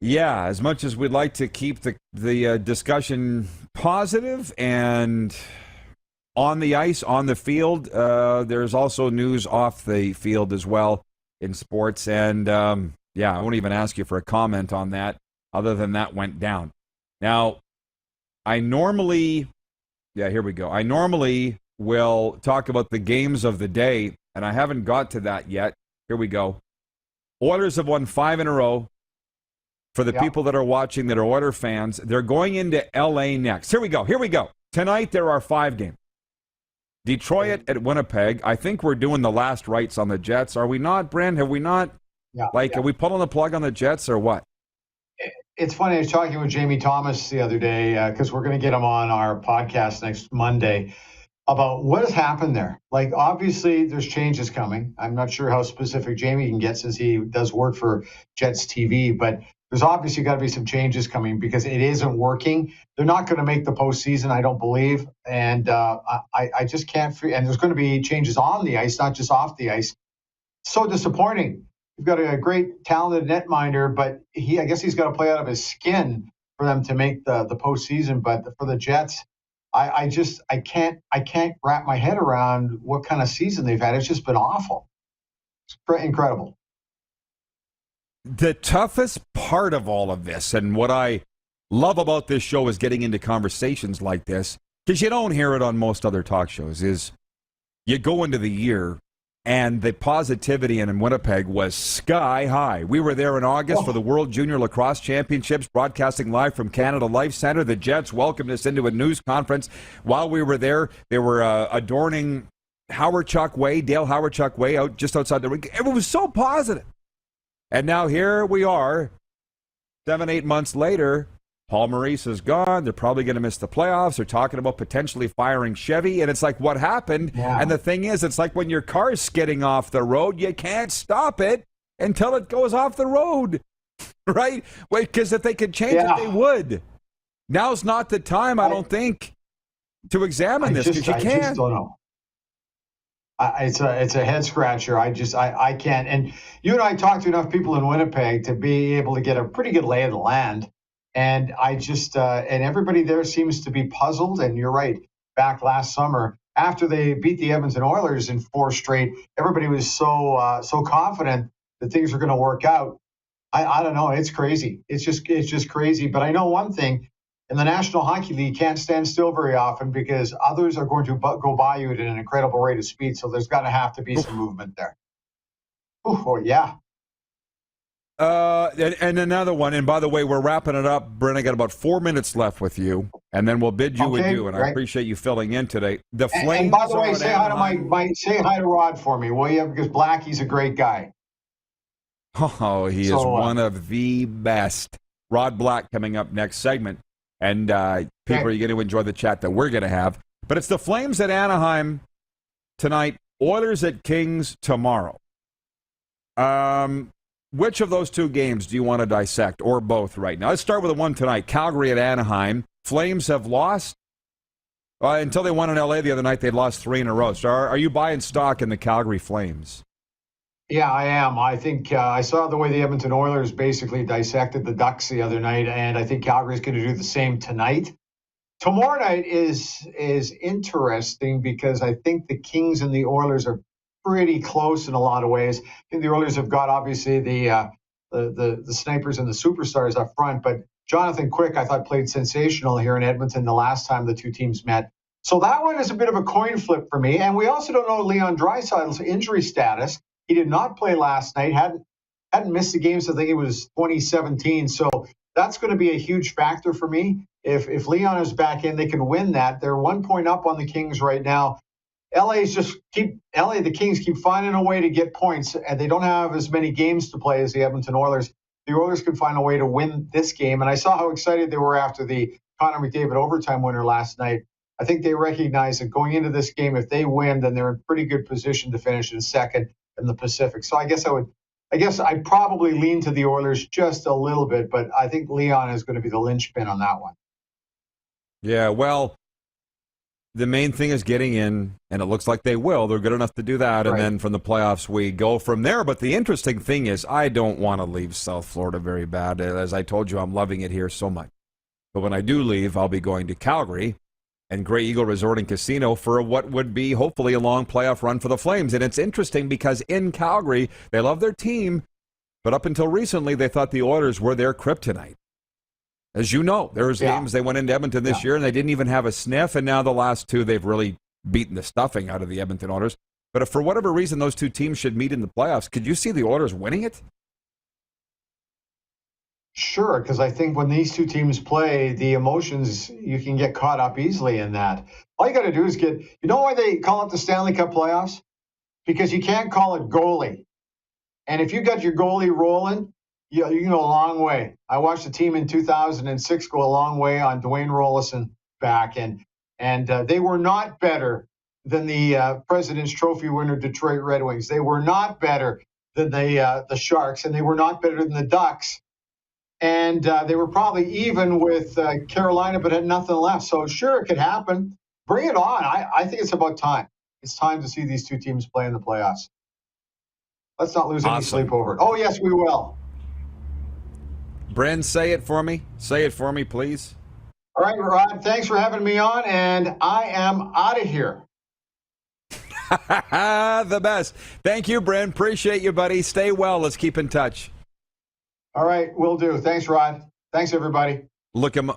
yeah, as much as we'd like to keep the discussion positive and on the ice, on the field, there's also news off the field as well in sports. And yeah, I won't even ask you for a comment on that other than that went down. Now, I normally will talk about the games of the day, and I haven't got to that yet. Here we go. Oilers have won 5 in a row. For the people that are watching that are Oiler fans, they're going into L.A. next. Here we go. Tonight there are 5 games. Detroit at Winnipeg. I think we're doing the last rites on the Jets. Are we not, Bryn? Have we not? Yeah. Are we pulling the plug on the Jets or what? It's funny. I was talking with Jamie Thomas the other day because we're going to get him on our podcast next Monday about what has happened there. Like, obviously, there's changes coming. I'm not sure how specific Jamie can get since he does work for Jets TV, but there's obviously got to be some changes coming because it isn't working. They're not going to make the postseason, I don't believe. And I just can't – and there's going to be changes on the ice, not just off the ice. So disappointing. We've got a great, talented netminder, but I guess he's got to play out of his skin for them to make the postseason. But for the Jets, I can't wrap my head around what kind of season they've had. It's just been awful. It's incredible. The toughest part of all of this, and what I love about this show is getting into conversations like this, because you don't hear it on most other talk shows, is you go into the year and the positivity in Winnipeg was sky high. We were there in August for the World Junior Lacrosse Championships, broadcasting live from Canada Life Centre. The Jets welcomed us into a news conference. While we were there, they were adorning Dale Howard-Chuck Way, out just outside the rink. It was so positive. And now here we are, 7-8 months later. Paul Maurice is gone. They're probably going to miss the playoffs. They're talking about potentially firing Chevy. And it's like, what happened? Yeah. And the thing is, it's like when your car's skidding off the road, you can't stop it until it goes off the road, right? Wait, because if they could change it, they would. Now's not the time, I don't think, to examine this, because you can't. I just don't know. It's a head scratcher. I can't. And you and I talked to enough people in Winnipeg to be able to get a pretty good lay of the land. And I just and everybody there seems to be puzzled. And you're right. Back last summer, after they beat the Edmonton Oilers in 4 straight, everybody was so confident that things are going to work out. I don't know. It's crazy. It's just crazy. But I know one thing: in the National Hockey League, you can't stand still very often because others are going to go by you at an incredible rate of speed. So there's got to have to be some movement there. Oh yeah. And another one, and by the way, we're wrapping it up. Bryn, I got about 4 minutes left with you, and then we'll bid you adieu, and I appreciate you filling in today. The Flames. And by the way, say hi to Rod for me, will you? Because Blackie's a great guy. Oh, he is one of the best. Rod Black coming up next segment, and people are going to enjoy the chat that we're going to have. But it's the Flames at Anaheim tonight, Oilers at Kings tomorrow. Which of those 2 games do you want to dissect, or both right now? Let's start with the one tonight, Calgary at Anaheim. Flames have lost. Until they won in L.A. the other night, they'd lost 3 in a row. So are you buying stock in the Calgary Flames? Yeah, I am. I think I saw the way the Edmonton Oilers basically dissected the Ducks the other night, and I think Calgary's going to do the same tonight. Tomorrow night is interesting because I think the Kings and the Oilers are pretty close in a lot of ways. I think the Oilers have got obviously the snipers and the superstars up front, but Jonathan Quick I thought played sensational here in Edmonton the last time the two teams met. So that one is a bit of a coin flip for me. And we also don't know Leon Draisaitl's injury status. He did not play last night, hadn't missed the game since I think it was 2017. So that's going to be a huge factor for me. If Leon is back in, they can win that. They're 1 point up on the Kings right now. The Kings keep finding a way to get points, and they don't have as many games to play as the Edmonton Oilers. The Oilers can find a way to win this game. And I saw how excited they were after the Connor McDavid overtime winner last night. I think they recognize that going into this game, if they win, then they're in pretty good position to finish in second in the Pacific. So I guess I'd probably lean to the Oilers just a little bit, but I think Leon is going to be the linchpin on that one. Yeah, well, the main thing is getting in, and it looks like they will. They're good enough to do that, and then from the playoffs we go from there. But the interesting thing is I don't want to leave South Florida very bad. As I told you, I'm loving it here so much. But when I do leave, I'll be going to Calgary and Grey Eagle Resort and Casino for what would be hopefully a long playoff run for the Flames. And it's interesting because in Calgary, they love their team, but up until recently, they thought the Oilers were their kryptonite. As you know, there was games they went into Edmonton this year and they didn't even have a sniff, and now the last two, they've really beaten the stuffing out of the Edmonton Oilers. But if for whatever reason those two teams should meet in the playoffs, could you see the Oilers winning it? Sure, because I think when these two teams play, the emotions, you can get caught up easily in that. All you got to do is you know why they call it the Stanley Cup playoffs? Because you can't call it goalie. And if you got your goalie rolling, you can go a long way. I watched the team in 2006 go a long way on Dwayne Rollison back, and they were not better than the President's Trophy winner Detroit Red Wings. They were not better than the Sharks, and they were not better than the Ducks. And they were probably even with Carolina, but had nothing left. So sure, it could happen. Bring it on. I think it's about time. It's time to see these two teams play in the playoffs. Let's not lose any sleep over it. Oh, yes, we will. Bryn, say it for me. Say it for me, please. All right, Rod, thanks for having me on, and I am out of here. The best. Thank you, Bryn. Appreciate you, buddy. Stay well. Let's keep in touch. All right, will do. Thanks, Rod. Thanks, everybody. Look him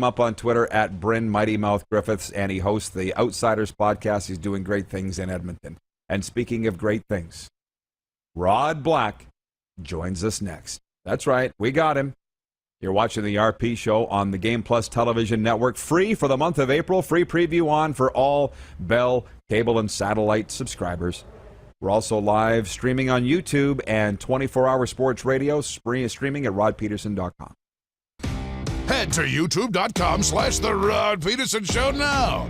up on Twitter at Bryn Mighty Mouth Griffiths, and he hosts the Outsiders podcast. He's doing great things in Edmonton. And speaking of great things, Rod Black joins us next. That's right, we got him. You're watching the RP Show on the Game Plus television network, free for the month of April. Free preview on for all Bell cable and satellite subscribers. We're also live streaming on YouTube and 24-hour sports radio, streaming at rodpeterson.com. Head to youtube.com/The Rod Peterson Show now.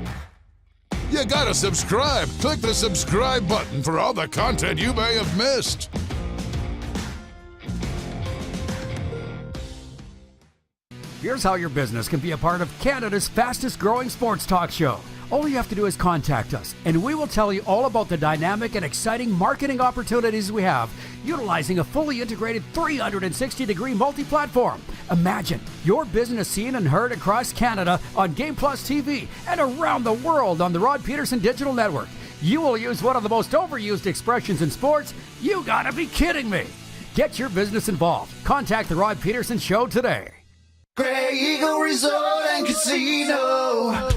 You gotta subscribe. Click the subscribe button for all the content you may have missed. Here's how your business can be a part of Canada's fastest growing sports talk show. All you have to do is contact us, and we will tell you all about the dynamic and exciting marketing opportunities we have, utilizing a fully integrated 360-degree multi-platform. Imagine your business seen and heard across Canada on Game Plus TV and around the world on the Rod Peterson Digital Network. You will use one of the most overused expressions in sports. You gotta be kidding me. Get your business involved. Contact the Rod Peterson Show today. Grey Eagle Resort and Casino.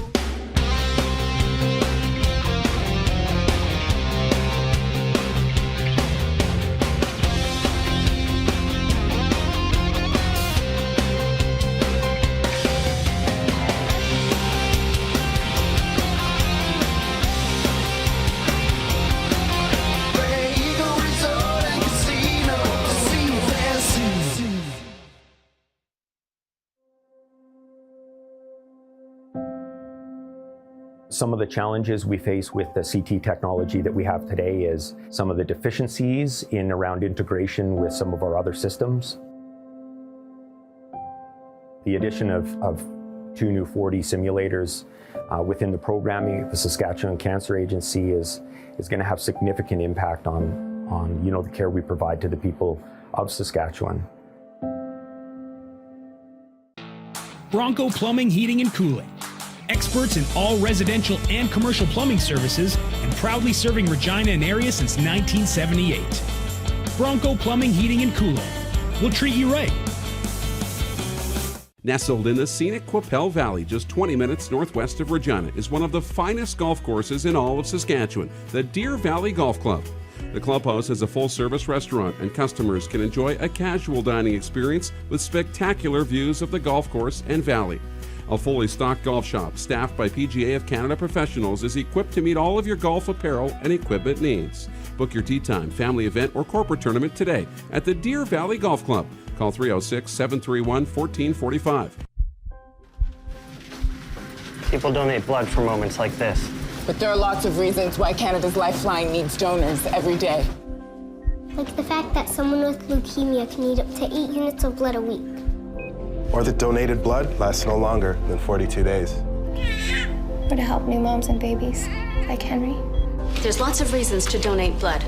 Some of the challenges we face with the CT technology that we have today is some of the deficiencies in around integration with some of our other systems. The addition of 2 new 4D simulators within the programming of the Saskatchewan Cancer Agency is going to have significant impact on the care we provide to the people of Saskatchewan. Bronco Plumbing, Heating, and Cooling. Experts in all residential and commercial plumbing services and proudly serving Regina and area since 1978. Bronco Plumbing, Heating, and Cooling. We'll treat you right. Nestled in the scenic Qu'Appelle Valley, just 20 minutes northwest of Regina, is one of the finest golf courses in all of Saskatchewan, the Deer Valley Golf Club. The clubhouse has a full-service restaurant, and customers can enjoy a casual dining experience with spectacular views of the golf course and valley. A fully stocked golf shop, staffed by PGA of Canada professionals, is equipped to meet all of your golf apparel and equipment needs. Book your tee time, family event, or corporate tournament today at the Deer Valley Golf Club. Call 306-731-1445. People donate blood for moments like this. But there are lots of reasons why Canada's Lifeline needs donors every day. Like the fact that someone with leukemia can need up to 8 units of blood a week. Or that donated blood lasts no longer than 42 days. Or to help new moms and babies, like Henry. There's lots of reasons to donate blood.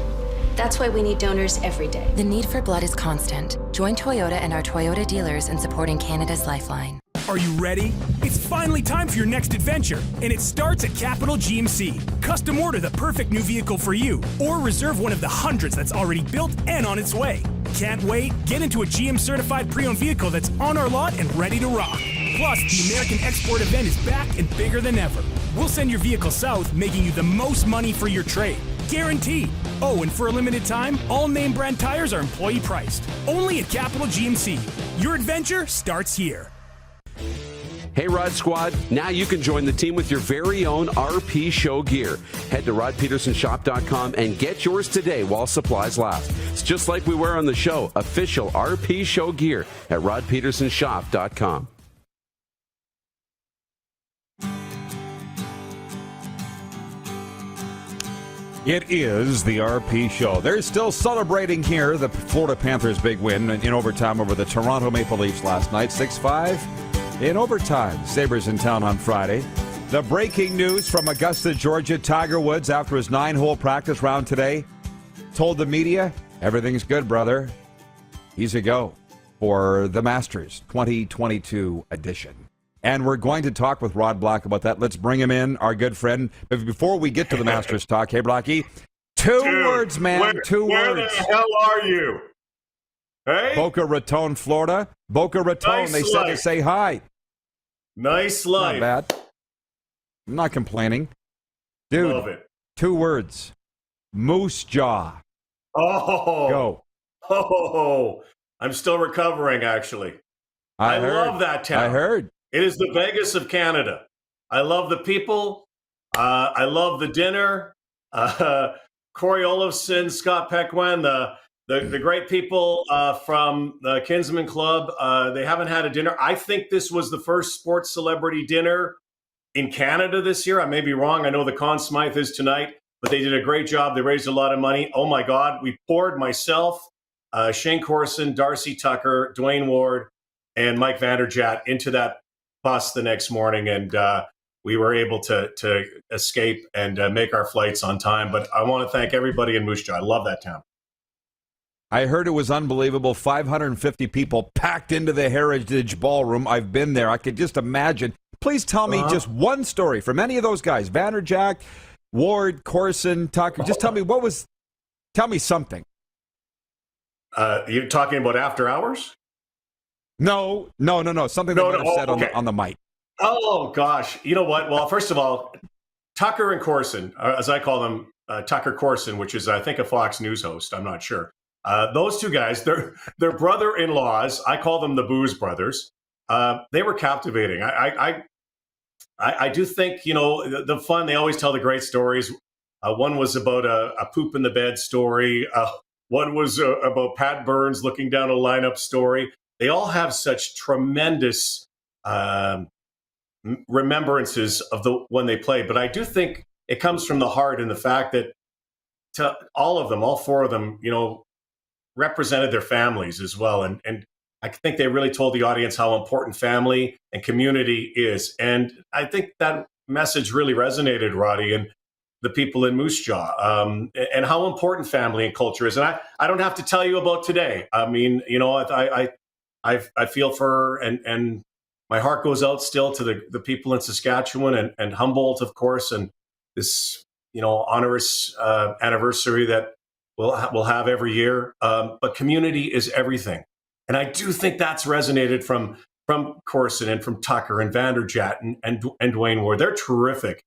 That's why we need donors every day. The need for blood is constant. Join Toyota and our Toyota dealers in supporting Canada's Lifeline. Are you ready? It's finally time for your next adventure, and it starts at Capital GMC. Custom order the perfect new vehicle for you, or reserve one of the hundreds that's already built and on its way. Can't wait? Get into a GM-certified pre-owned vehicle that's on our lot and ready to rock. Plus, the American Export event is back and bigger than ever. We'll send your vehicle south, making you the most money for your trade. Guaranteed. Oh, and for a limited time, all name brand tires are employee priced. Only at Capital GMC. Your adventure starts here. Hey Rod Squad, now you can join the team with your very own RP Show gear. Head to rodpetersonshop.com and get yours today while supplies last. It's just like we wear on the show, official RP Show gear at rodpetersonshop.com. It is the RP Show. They're still celebrating here the Florida Panthers' big win in overtime over the Toronto Maple Leafs last night, 6-5. In overtime, Sabres in town on Friday. The breaking news from Augusta, Georgia, Tiger Woods, after his 9-hole practice round today, told the media, everything's good, brother. He's a go for the Masters 2022 edition. And we're going to talk with Rod Black about that. Let's bring him in, our good friend. But before we get to the Masters talk, hey, Blocky, two words, man, two words. Where the hell are you? Hey? Boca Raton, Florida. Boca Raton, Nice they said to life. say hi. Nice life. Not bad. I'm not complaining. Dude, Love it. two words. Moose jaw. Oh. Go. Oh. I'm still recovering, actually. I heard. love that town. I heard. It is the Vegas of Canada. I love the people. I love the dinner. Corey Olofsson, Scott Peckwen, the great people from the Kinsman Club. They haven't had a dinner. I think this was the first sports celebrity dinner in Canada this year. I may be wrong. I know the Conn Smythe is tonight, but they did a great job. They raised a lot of money. Oh, my God. We poured myself, Shane Corson, Darcy Tucker, Dwayne Ward, and Mike Vanderjagt into that bus the next morning, and we were able to escape and make our flights on time. But I want to thank everybody in Moose Jaw. I love that town. I heard it was unbelievable. 550 people packed into the Heritage Ballroom. I've been there. I could just imagine. Please tell me just one story from any of those guys. Vanderjagt, Ward, Corson, Tucker. Just tell me tell me something. You're talking about after hours? No. Something they might have said on the mic. Oh, gosh. You know what? Well, first of all, Tucker and Corson, as I call them, Tucker Corson, which is, I think, a Fox News host. I'm not sure. Those two guys, they're brother-in-laws. I call them the Booze Brothers. They were captivating. I do think, the fun, they always tell the great stories. One was about a poop in the bed story. One was about Pat Burns looking down a lineup story. They all have such tremendous remembrances of when they played. But I do think it comes from the heart and the fact that to all of them, all four of them, represented their families as well. And I think they really told the audience how important family and community is. And I think that message really resonated, Roddy. And the people in Moose Jaw, and how important family and culture is. And I don't have to tell you about today. I mean, you know, I feel for, and my heart goes out still to the people in Saskatchewan and Humboldt, of course, and this, you know, onerous anniversary that we'll have every year. But community is everything. And I do think that's resonated from Corson and from Tucker and Vanderjagt and Dwayne Ward. They're terrific.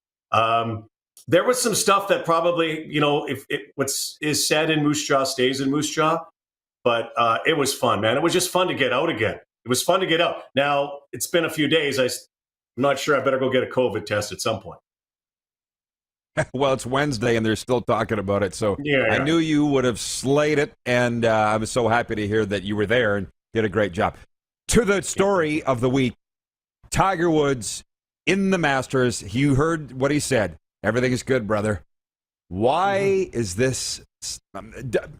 There was some stuff that probably, you know, if what is said in Moose Jaw stays in Moose Jaw, but it was fun, man. It was just fun to get out again. It was fun to get out. Now, it's been a few days. I'm not sure. I better go get a COVID test at some point. Well, it's Wednesday, and they're still talking about it. So yeah. I knew you would have slayed it, and I was so happy to hear that you were there and did a great job. To the story of the week, Tiger Woods in the Masters. You heard what he said. Everything is good, brother. Why is this,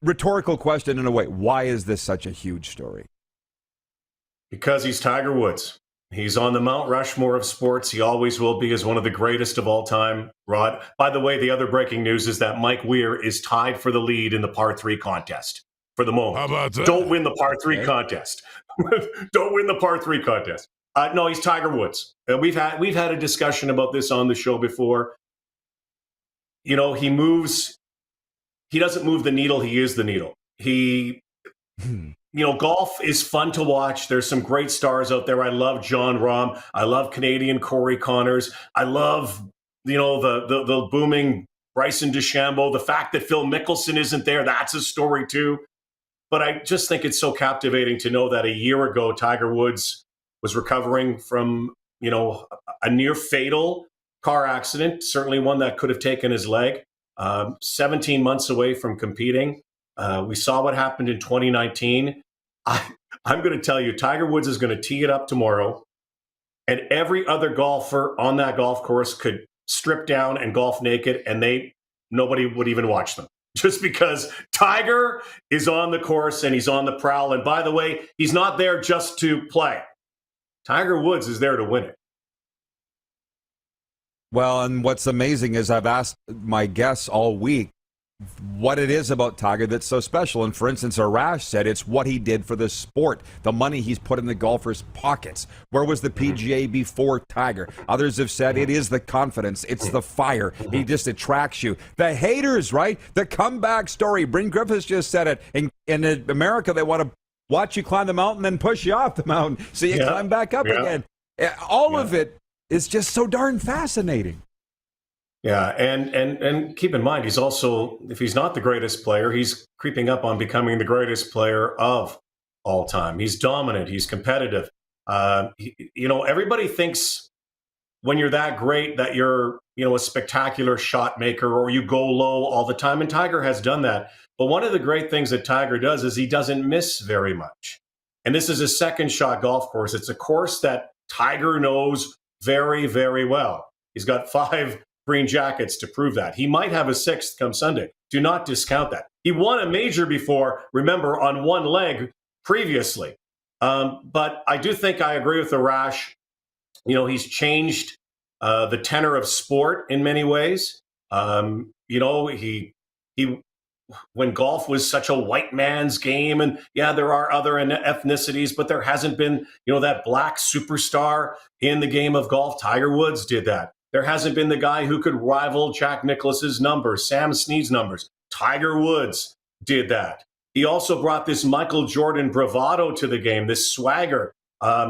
rhetorical question in a way, why is this such a huge story? Because he's Tiger Woods. He's on the Mount Rushmore of sports. He always will be as one of the greatest of all time, Rod. By the way, the other breaking news is that Mike Weir is tied for the lead in the par 3 contest for the moment. How about that? Don't win the par 3 contest. Don't win the par 3 contest. No, he's Tiger Woods. We've had a discussion about this on the show before. You know, he doesn't move the needle. He is the needle. You know, golf is fun to watch. There's some great stars out there. I love Jon Rahm. I love Canadian Corey Connors. I love, you know, the booming Bryson DeChambeau. The fact that Phil Mickelson isn't there, that's a story too. But I just think it's so captivating to know that a year ago, Tiger Woods was recovering from, you know, a near fatal car accident, certainly one that could have taken his leg, 17 months away from competing. We saw what happened in 2019. I'm going to tell you, Tiger Woods is going to tee it up tomorrow, and every other golfer on that golf course could strip down and golf naked, and nobody would even watch them. Just because Tiger is on the course and he's on the prowl. And by the way, he's not there just to play. Tiger Woods is there to win it. Well, and what's amazing is I've asked my guests all week what it is about Tiger that's so special. And for instance, Arash said it's what he did for the sport, the money he's put in the golfers' pockets. Where was the PGA before Tiger? Others have said it is the confidence, it's the fire. He just attracts you. The haters, right? The comeback story. Bryn Griffiths just said it. In America, they want to watch you climb the mountain and push you off the mountain so you climb back up again. All of it is just so darn fascinating. Yeah, and keep in mind, he's also, if he's not the greatest player, he's creeping up on becoming the greatest player of all time. He's dominant. He's competitive. You know, everybody thinks when you're that great that you're, you know, a spectacular shot maker or you go low all the time. And Tiger has done that. But one of the great things that Tiger does is he doesn't miss very much. And this is a second shot golf course. It's a course that Tiger knows very, very well. He's got 5 green jackets to prove that. He might have a 6th come Sunday. Do not discount that. He won a major before, remember, on one leg previously. But I do think I agree with Arash. You know, he's changed the tenor of sport in many ways. You know, he when golf was such a white man's game, and yeah, there are other ethnicities, but there hasn't been, you know, that black superstar in the game of golf. Tiger Woods did that. There hasn't been the guy who could rival Jack Nicklaus's numbers, Sam Snead's numbers. Tiger Woods did that. He also brought this Michael Jordan bravado to the game, this swagger.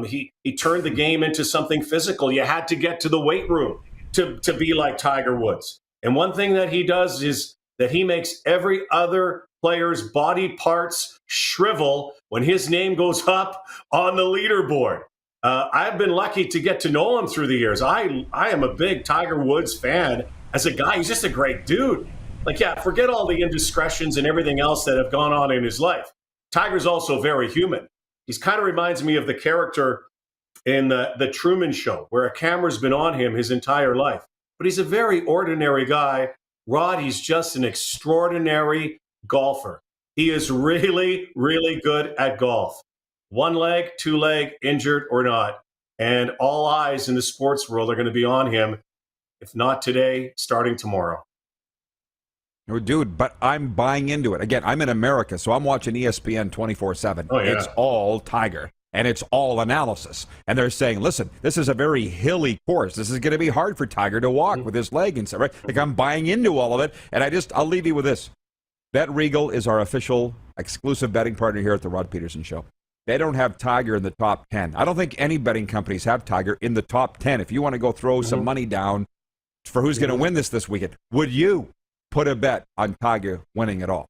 He turned the game into something physical. You had to get to the weight room to be like Tiger Woods. And one thing that he does is that he makes every other player's body parts shrivel when his name goes up on the leaderboard. I've been lucky to get to know him through the years. I am a big Tiger Woods fan as a guy. He's just a great dude. Like, yeah, forget all the indiscretions and everything else that have gone on in his life. Tiger's also very human. He's kind of reminds me of the character in the Truman Show, where a camera's been on him his entire life. But he's a very ordinary guy. Rod, he's just an extraordinary golfer. He is really, really good at golf. 1 leg, 2 leg, injured or not. And all eyes in the sports world are going to be on him, if not today, starting tomorrow. Oh, dude, but I'm buying into it. Again, I'm in America, so I'm watching ESPN 24/7. Oh, yeah. It's all Tiger, and it's all analysis. And they're saying, listen, this is a very hilly course. This is going to be hard for Tiger to walk with his leg and stuff, right? Like, I'm buying into all of it, and I'll leave you with this. Bet Regal is our official exclusive betting partner here at the Rod Pedersen Show. They don't have Tiger in the top 10. I don't think any betting companies have Tiger in the top 10. If you want to go throw some money down for who's going to win this weekend, would you put a bet on Tiger winning it all?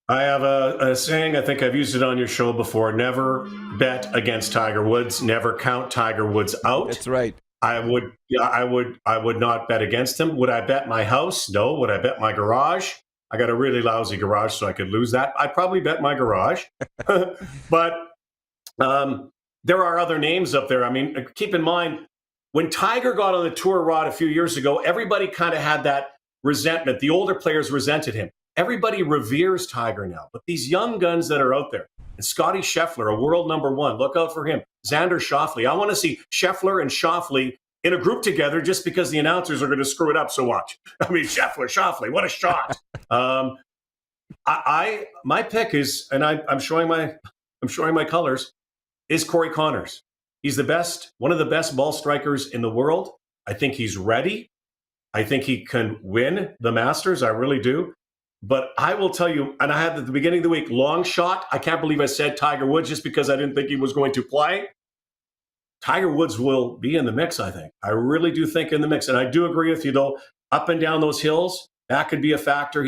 I have a saying, I think I've used it on your show before: never bet against Tiger Woods, never count Tiger Woods out. That's right. I would not bet against him. Would I bet my house? No. Would I bet my garage? I got a really lousy garage, so I could lose that. I'd probably bet my garage. But there are other names up there. I mean, keep in mind, when Tiger got on the tour, Rod, a few years ago, everybody kind of had that resentment. The older players resented him. Everybody reveres Tiger now. But these young guns that are out there, and Scotty Scheffler, a world number one, look out for him. Xander Schauffele. I want to see Scheffler and Schauffele in a group together just because the announcers are going to screw it up so much. I mean, Schauffele, what a shot. My pick is, and I'm showing my colors, is Corey Connors. He's the best, one of the best ball strikers in the world. I think he's ready. I think he can win the Masters. I really do. But I will tell you, and I had at the beginning of the week, long shot. I can't believe I said Tiger Woods just because I didn't think he was going to play. Tiger Woods will be in the mix, I think. I really do think in the mix. And I do agree with you, though, up and down those hills, that could be a factor.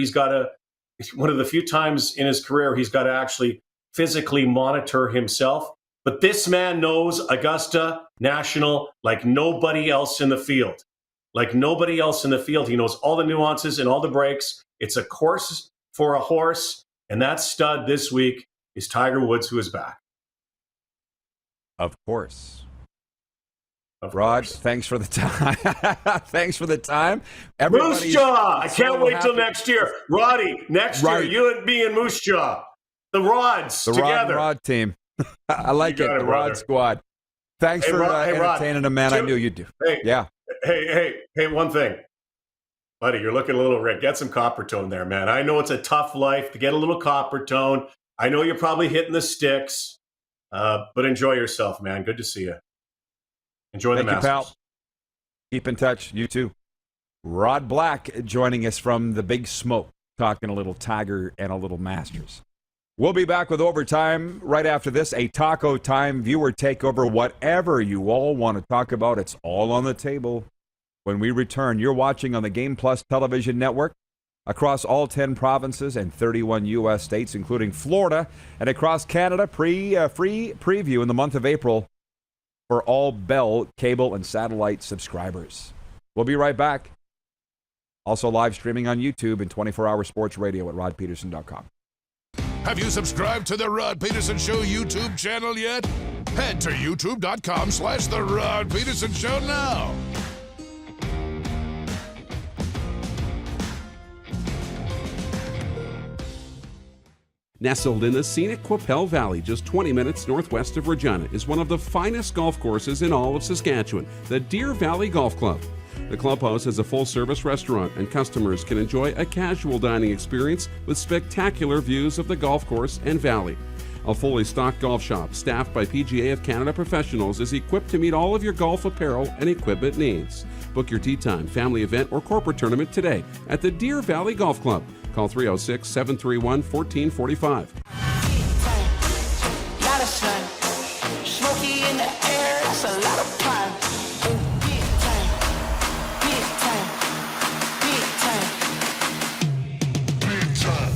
One of the few times in his career, he's got to actually physically monitor himself. But this man knows Augusta National like nobody else in the field. Like nobody else in the field. He knows all the nuances and all the breaks. It's a course for a horse. And that stud this week is Tiger Woods, who is back. Of course. Rod, thanks for the time. Thanks for the time. Moose Jaw! I can't wait till next year. Roddy, next year, you and me and Moose Jaw. The Rods together. Rod team. I like it. The Rod Squad. Thanks for entertaining a man I knew you'd do. Hey, one thing. Buddy, you're looking a little red. Get some copper tone there, man. I know it's a tough life to get a little copper tone. I know you're probably hitting the sticks, but enjoy yourself, man. Good to see you. Enjoy the Masters. Thank you, pal. Keep in touch. You too. Rod Black joining us from the Big Smoke, talking a little Tiger and a little Masters. We'll be back with Overtime right after this. A Taco Time viewer takeover. Whatever you all want to talk about, it's all on the table. When we return, you're watching on the Game Plus television network across all 10 provinces and 31 U.S. states, including Florida, and across Canada. Free preview in the month of April for all Bell cable and satellite subscribers. We'll be right back. Also live streaming on YouTube and 24-hour sports radio at rodpeterson.com. Have you subscribed to the Rod Pedersen Show YouTube channel yet? Head to youtube.com/The Rod Pedersen Show now. Nestled in the scenic Qu'Appelle Valley, just 20 minutes northwest of Regina, is one of the finest golf courses in all of Saskatchewan, the Deer Valley Golf Club. The clubhouse has a full-service restaurant, and customers can enjoy a casual dining experience with spectacular views of the golf course and valley. A fully stocked golf shop, staffed by PGA of Canada professionals, is equipped to meet all of your golf apparel and equipment needs. Book your tee time, family event, or corporate tournament today at the Deer Valley Golf Club. Call 306-731-1445. Lot of sun, smoky in the air, that's a lot of pine. Big time, big time, big time, big time.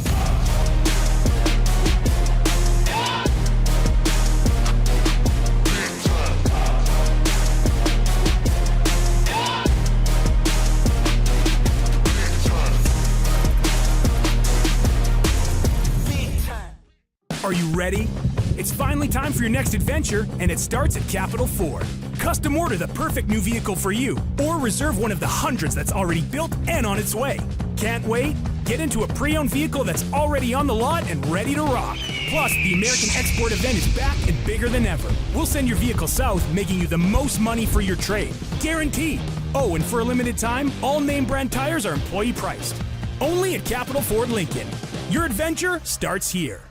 Are you ready? It's finally time for your next adventure, and it starts at Capital Ford. Custom order the perfect new vehicle for you, or reserve one of the hundreds that's already built and on its way. Can't wait? Get into a pre-owned vehicle that's already on the lot and ready to rock. Plus, the American Export event is back and bigger than ever. We'll send your vehicle south, making you the most money for your trade. Guaranteed. Oh, and for a limited time, all name brand tires are employee priced. Only at Capital Ford Lincoln. Your adventure starts here.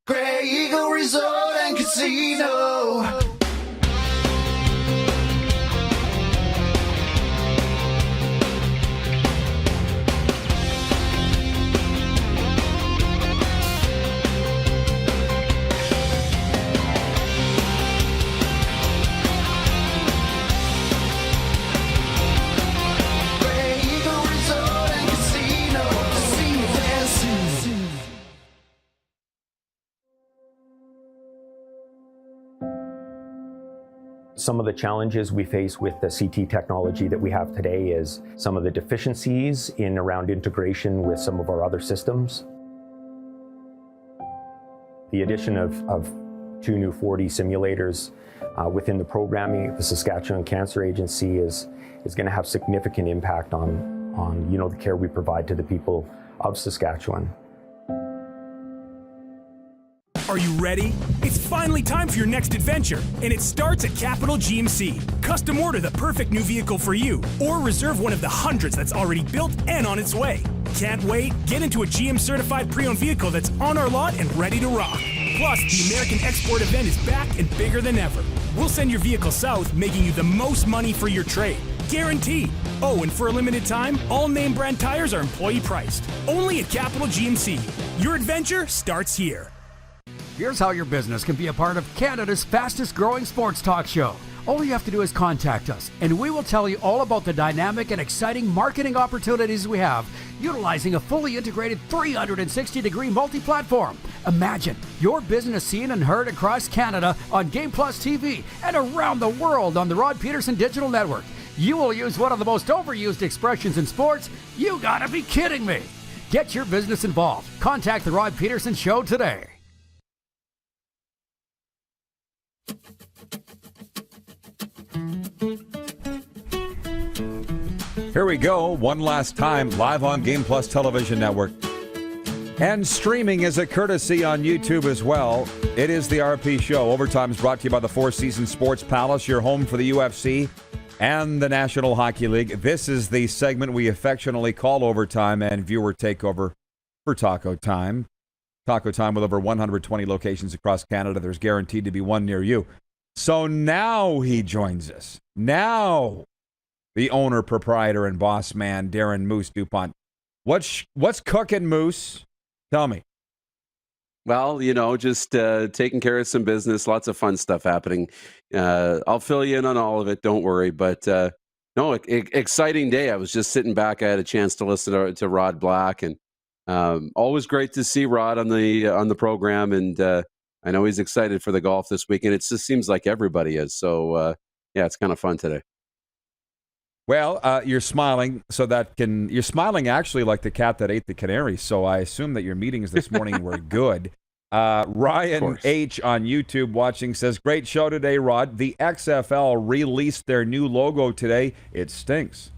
Grey Eagle Resort and Casino. Some of the challenges we face with the CT technology that we have today is some of the deficiencies in around integration with some of our other systems. The addition of 2 new 4D simulators within the programming, the Saskatchewan Cancer Agency is going to have significant impact on the care we provide to the people of Saskatchewan. Are you ready? It's finally time for your next adventure, and it starts at Capital GMC. Custom order the perfect new vehicle for you, or reserve one of the hundreds that's already built and on its way. Can't wait? Get into a GM-certified pre-owned vehicle that's on our lot and ready to rock. Plus, the American Export event is back and bigger than ever. We'll send your vehicle south, making you the most money for your trade. Guaranteed. Oh, and for a limited time, all name brand tires are employee priced. Only at Capital GMC. Your adventure starts here. Here's how your business can be a part of Canada's fastest growing sports talk show. All you have to do is contact us, and we will tell you all about the dynamic and exciting marketing opportunities we have, utilizing a fully integrated 360-degree multi-platform. Imagine your business seen and heard across Canada on Game Plus TV and around the world on the Rod Pedersen Digital Network. You will use one of the most overused expressions in sports. You gotta be kidding me. Get your business involved. Contact the Rod Pedersen Show today. Here we go, one last time, live on Game Plus Television Network. And streaming is a courtesy on YouTube as well. It is the RP Show. Overtime is brought to you by the Four Seasons Sports Palace, your home for the UFC and the National Hockey League. This is the segment we affectionately call Overtime and viewer takeover for Taco Time. Taco Time with over 120 locations across Canada. There's guaranteed to be one near you. So now he joins us. Now the owner, proprietor, and boss man, Darren Moose DuPont. What's cooking, Moose? Tell me. Well, just taking care of some business. Lots of fun stuff happening. I'll fill you in on all of it. Don't worry. But exciting day. I was just sitting back. I had a chance to listen to Rod Black, and always great to see Rod on the program. And I know he's excited for the golf this weekend. It just seems like everybody is. So yeah, it's kind of fun today. Well, you're smiling, you're smiling actually like the cat that ate the canary. So I assume that your meetings this morning were good. Ryan H on YouTube watching says, great show today, Rod. The XFL released their new logo today. It stinks.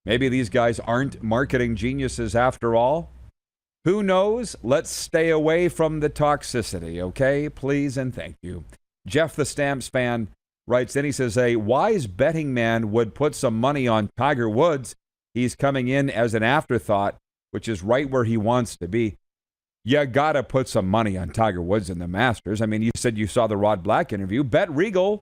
Maybe these guys aren't marketing geniuses after all. Who knows? Let's stay away from the toxicity, okay? Please and thank you. Jeff the Stamps fan writes in, he says, a wise betting man would put some money on Tiger Woods. He's coming in as an afterthought, which is right where he wants to be. You got to put some money on Tiger Woods in the Masters. I mean, you said you saw the Rod Black interview. Bet Regal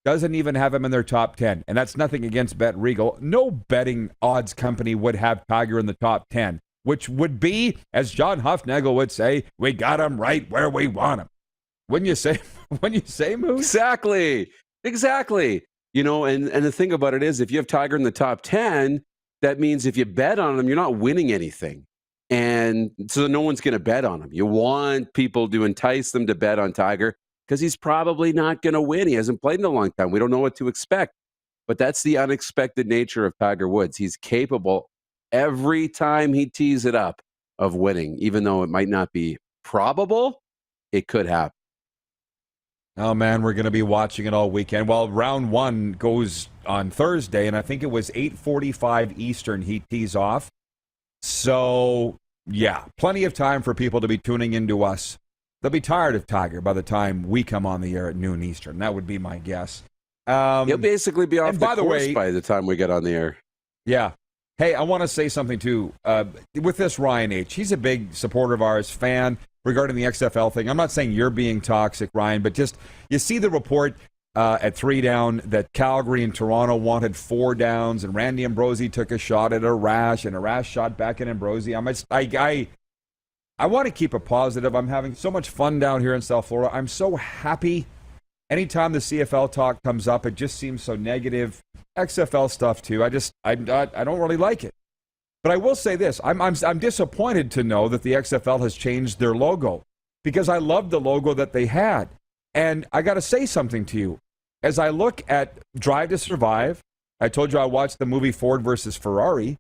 doesn't even have him in their top 10, and that's nothing against Bet Regal. No betting odds company would have Tiger in the top 10, which would be, as John Huffnagel would say, we got him right where we want him. Wouldn't you say, Moose? Exactly. And the thing about it is, if you have Tiger in the top 10, that means if you bet on him, you're not winning anything. And so no one's going to bet on him. You want people to entice them to bet on Tiger because he's probably not going to win. He hasn't played in a long time. We don't know what to expect. But that's the unexpected nature of Tiger Woods. He's capable every time he tees it up of winning, even though it might not be probable. It could happen. Oh, man, we're going to be watching it all weekend. Well, round one goes on Thursday, and I think it was 8:45 Eastern he tees off. So, yeah, plenty of time for people to be tuning into us. They'll be tired of Tiger by the time we come on the air at noon Eastern. That would be my guess. He'll basically be off the course by the time we get on the air. Yeah. Hey, I want to say something, too. With this Ryan H., he's a big supporter of ours, fan, regarding the XFL thing. I'm not saying you're being toxic, Ryan, but just you see the report at 3 down that Calgary and Toronto wanted 4 downs, and Randy Ambrosie took a shot at Arash, and Arash shot back at Ambrosie. I want to keep it positive. I'm having so much fun down here in South Florida. I'm so happy. Anytime the CFL talk comes up, it just seems so negative. XFL stuff, too. I don't really like it. But I will say this. I'm disappointed to know that the XFL has changed their logo, because I loved the logo that they had. And I got to say something to you. As I look at Drive to Survive, I told you I watched the movie Ford versus Ferrari.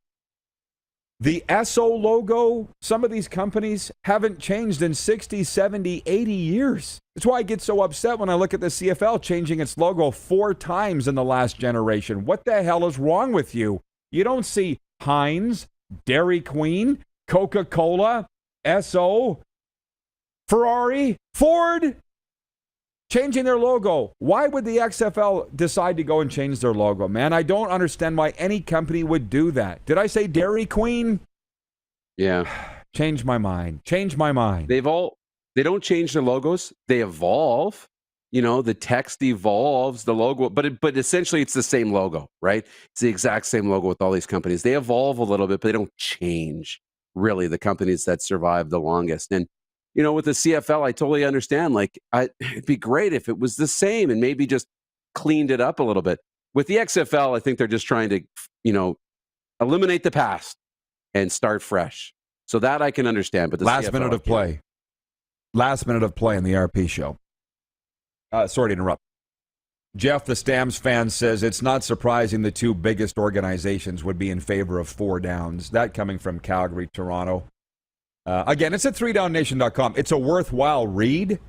The SO logo, some of these companies haven't changed in 60, 70, 80 years. That's why I get so upset when I look at the CFL changing its logo 4 times in the last generation. What the hell is wrong with you? You don't see Heinz, Dairy Queen, Coca-Cola, SO, Ferrari, Ford changing their logo. Why would the XFL decide to go and change their logo, man? I don't understand why any company would do that. Did I say Dairy Queen? Yeah. Change my mind. Change my mind. They don't change their logos. They evolve. You know, the text evolves, the logo, but essentially it's the same logo, right? It's the exact same logo with all these companies. They evolve a little bit, but they don't change, really, the companies that survive the longest. And you know, with the CFL, I totally understand. Like, it'd be great if it was the same and maybe just cleaned it up a little bit. With the XFL, I think they're just trying to, you know, eliminate the past and start fresh. So that I can understand. But the Last CFL, minute of play. Last minute of play in the RP show. Sorry to interrupt. Jeff, the Stamps fan, says it's not surprising the 2 biggest organizations would be in favor of 4 downs. That coming from Calgary, Toronto. Again, it's at 3downnation.com. It's a worthwhile read,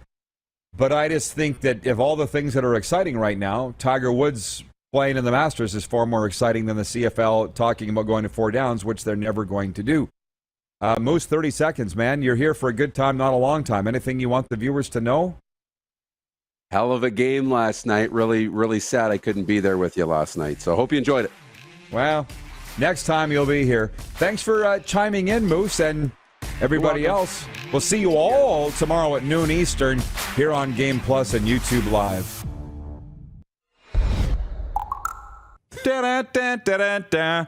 but I just think that if all the things that are exciting right now, Tiger Woods playing in the Masters is far more exciting than the CFL talking about going to 4 downs, which they're never going to do. Moose, 30 seconds, man. You're here for a good time, not a long time. Anything you want the viewers to know? Hell of a game last night. Really, really sad I couldn't be there with you last night. So I hope you enjoyed it. Well, next time you'll be here. Thanks for chiming in, Moose, and everybody else. We'll see you all tomorrow at noon Eastern here on Game Plus and YouTube Live. Da-da-da-da-da-da.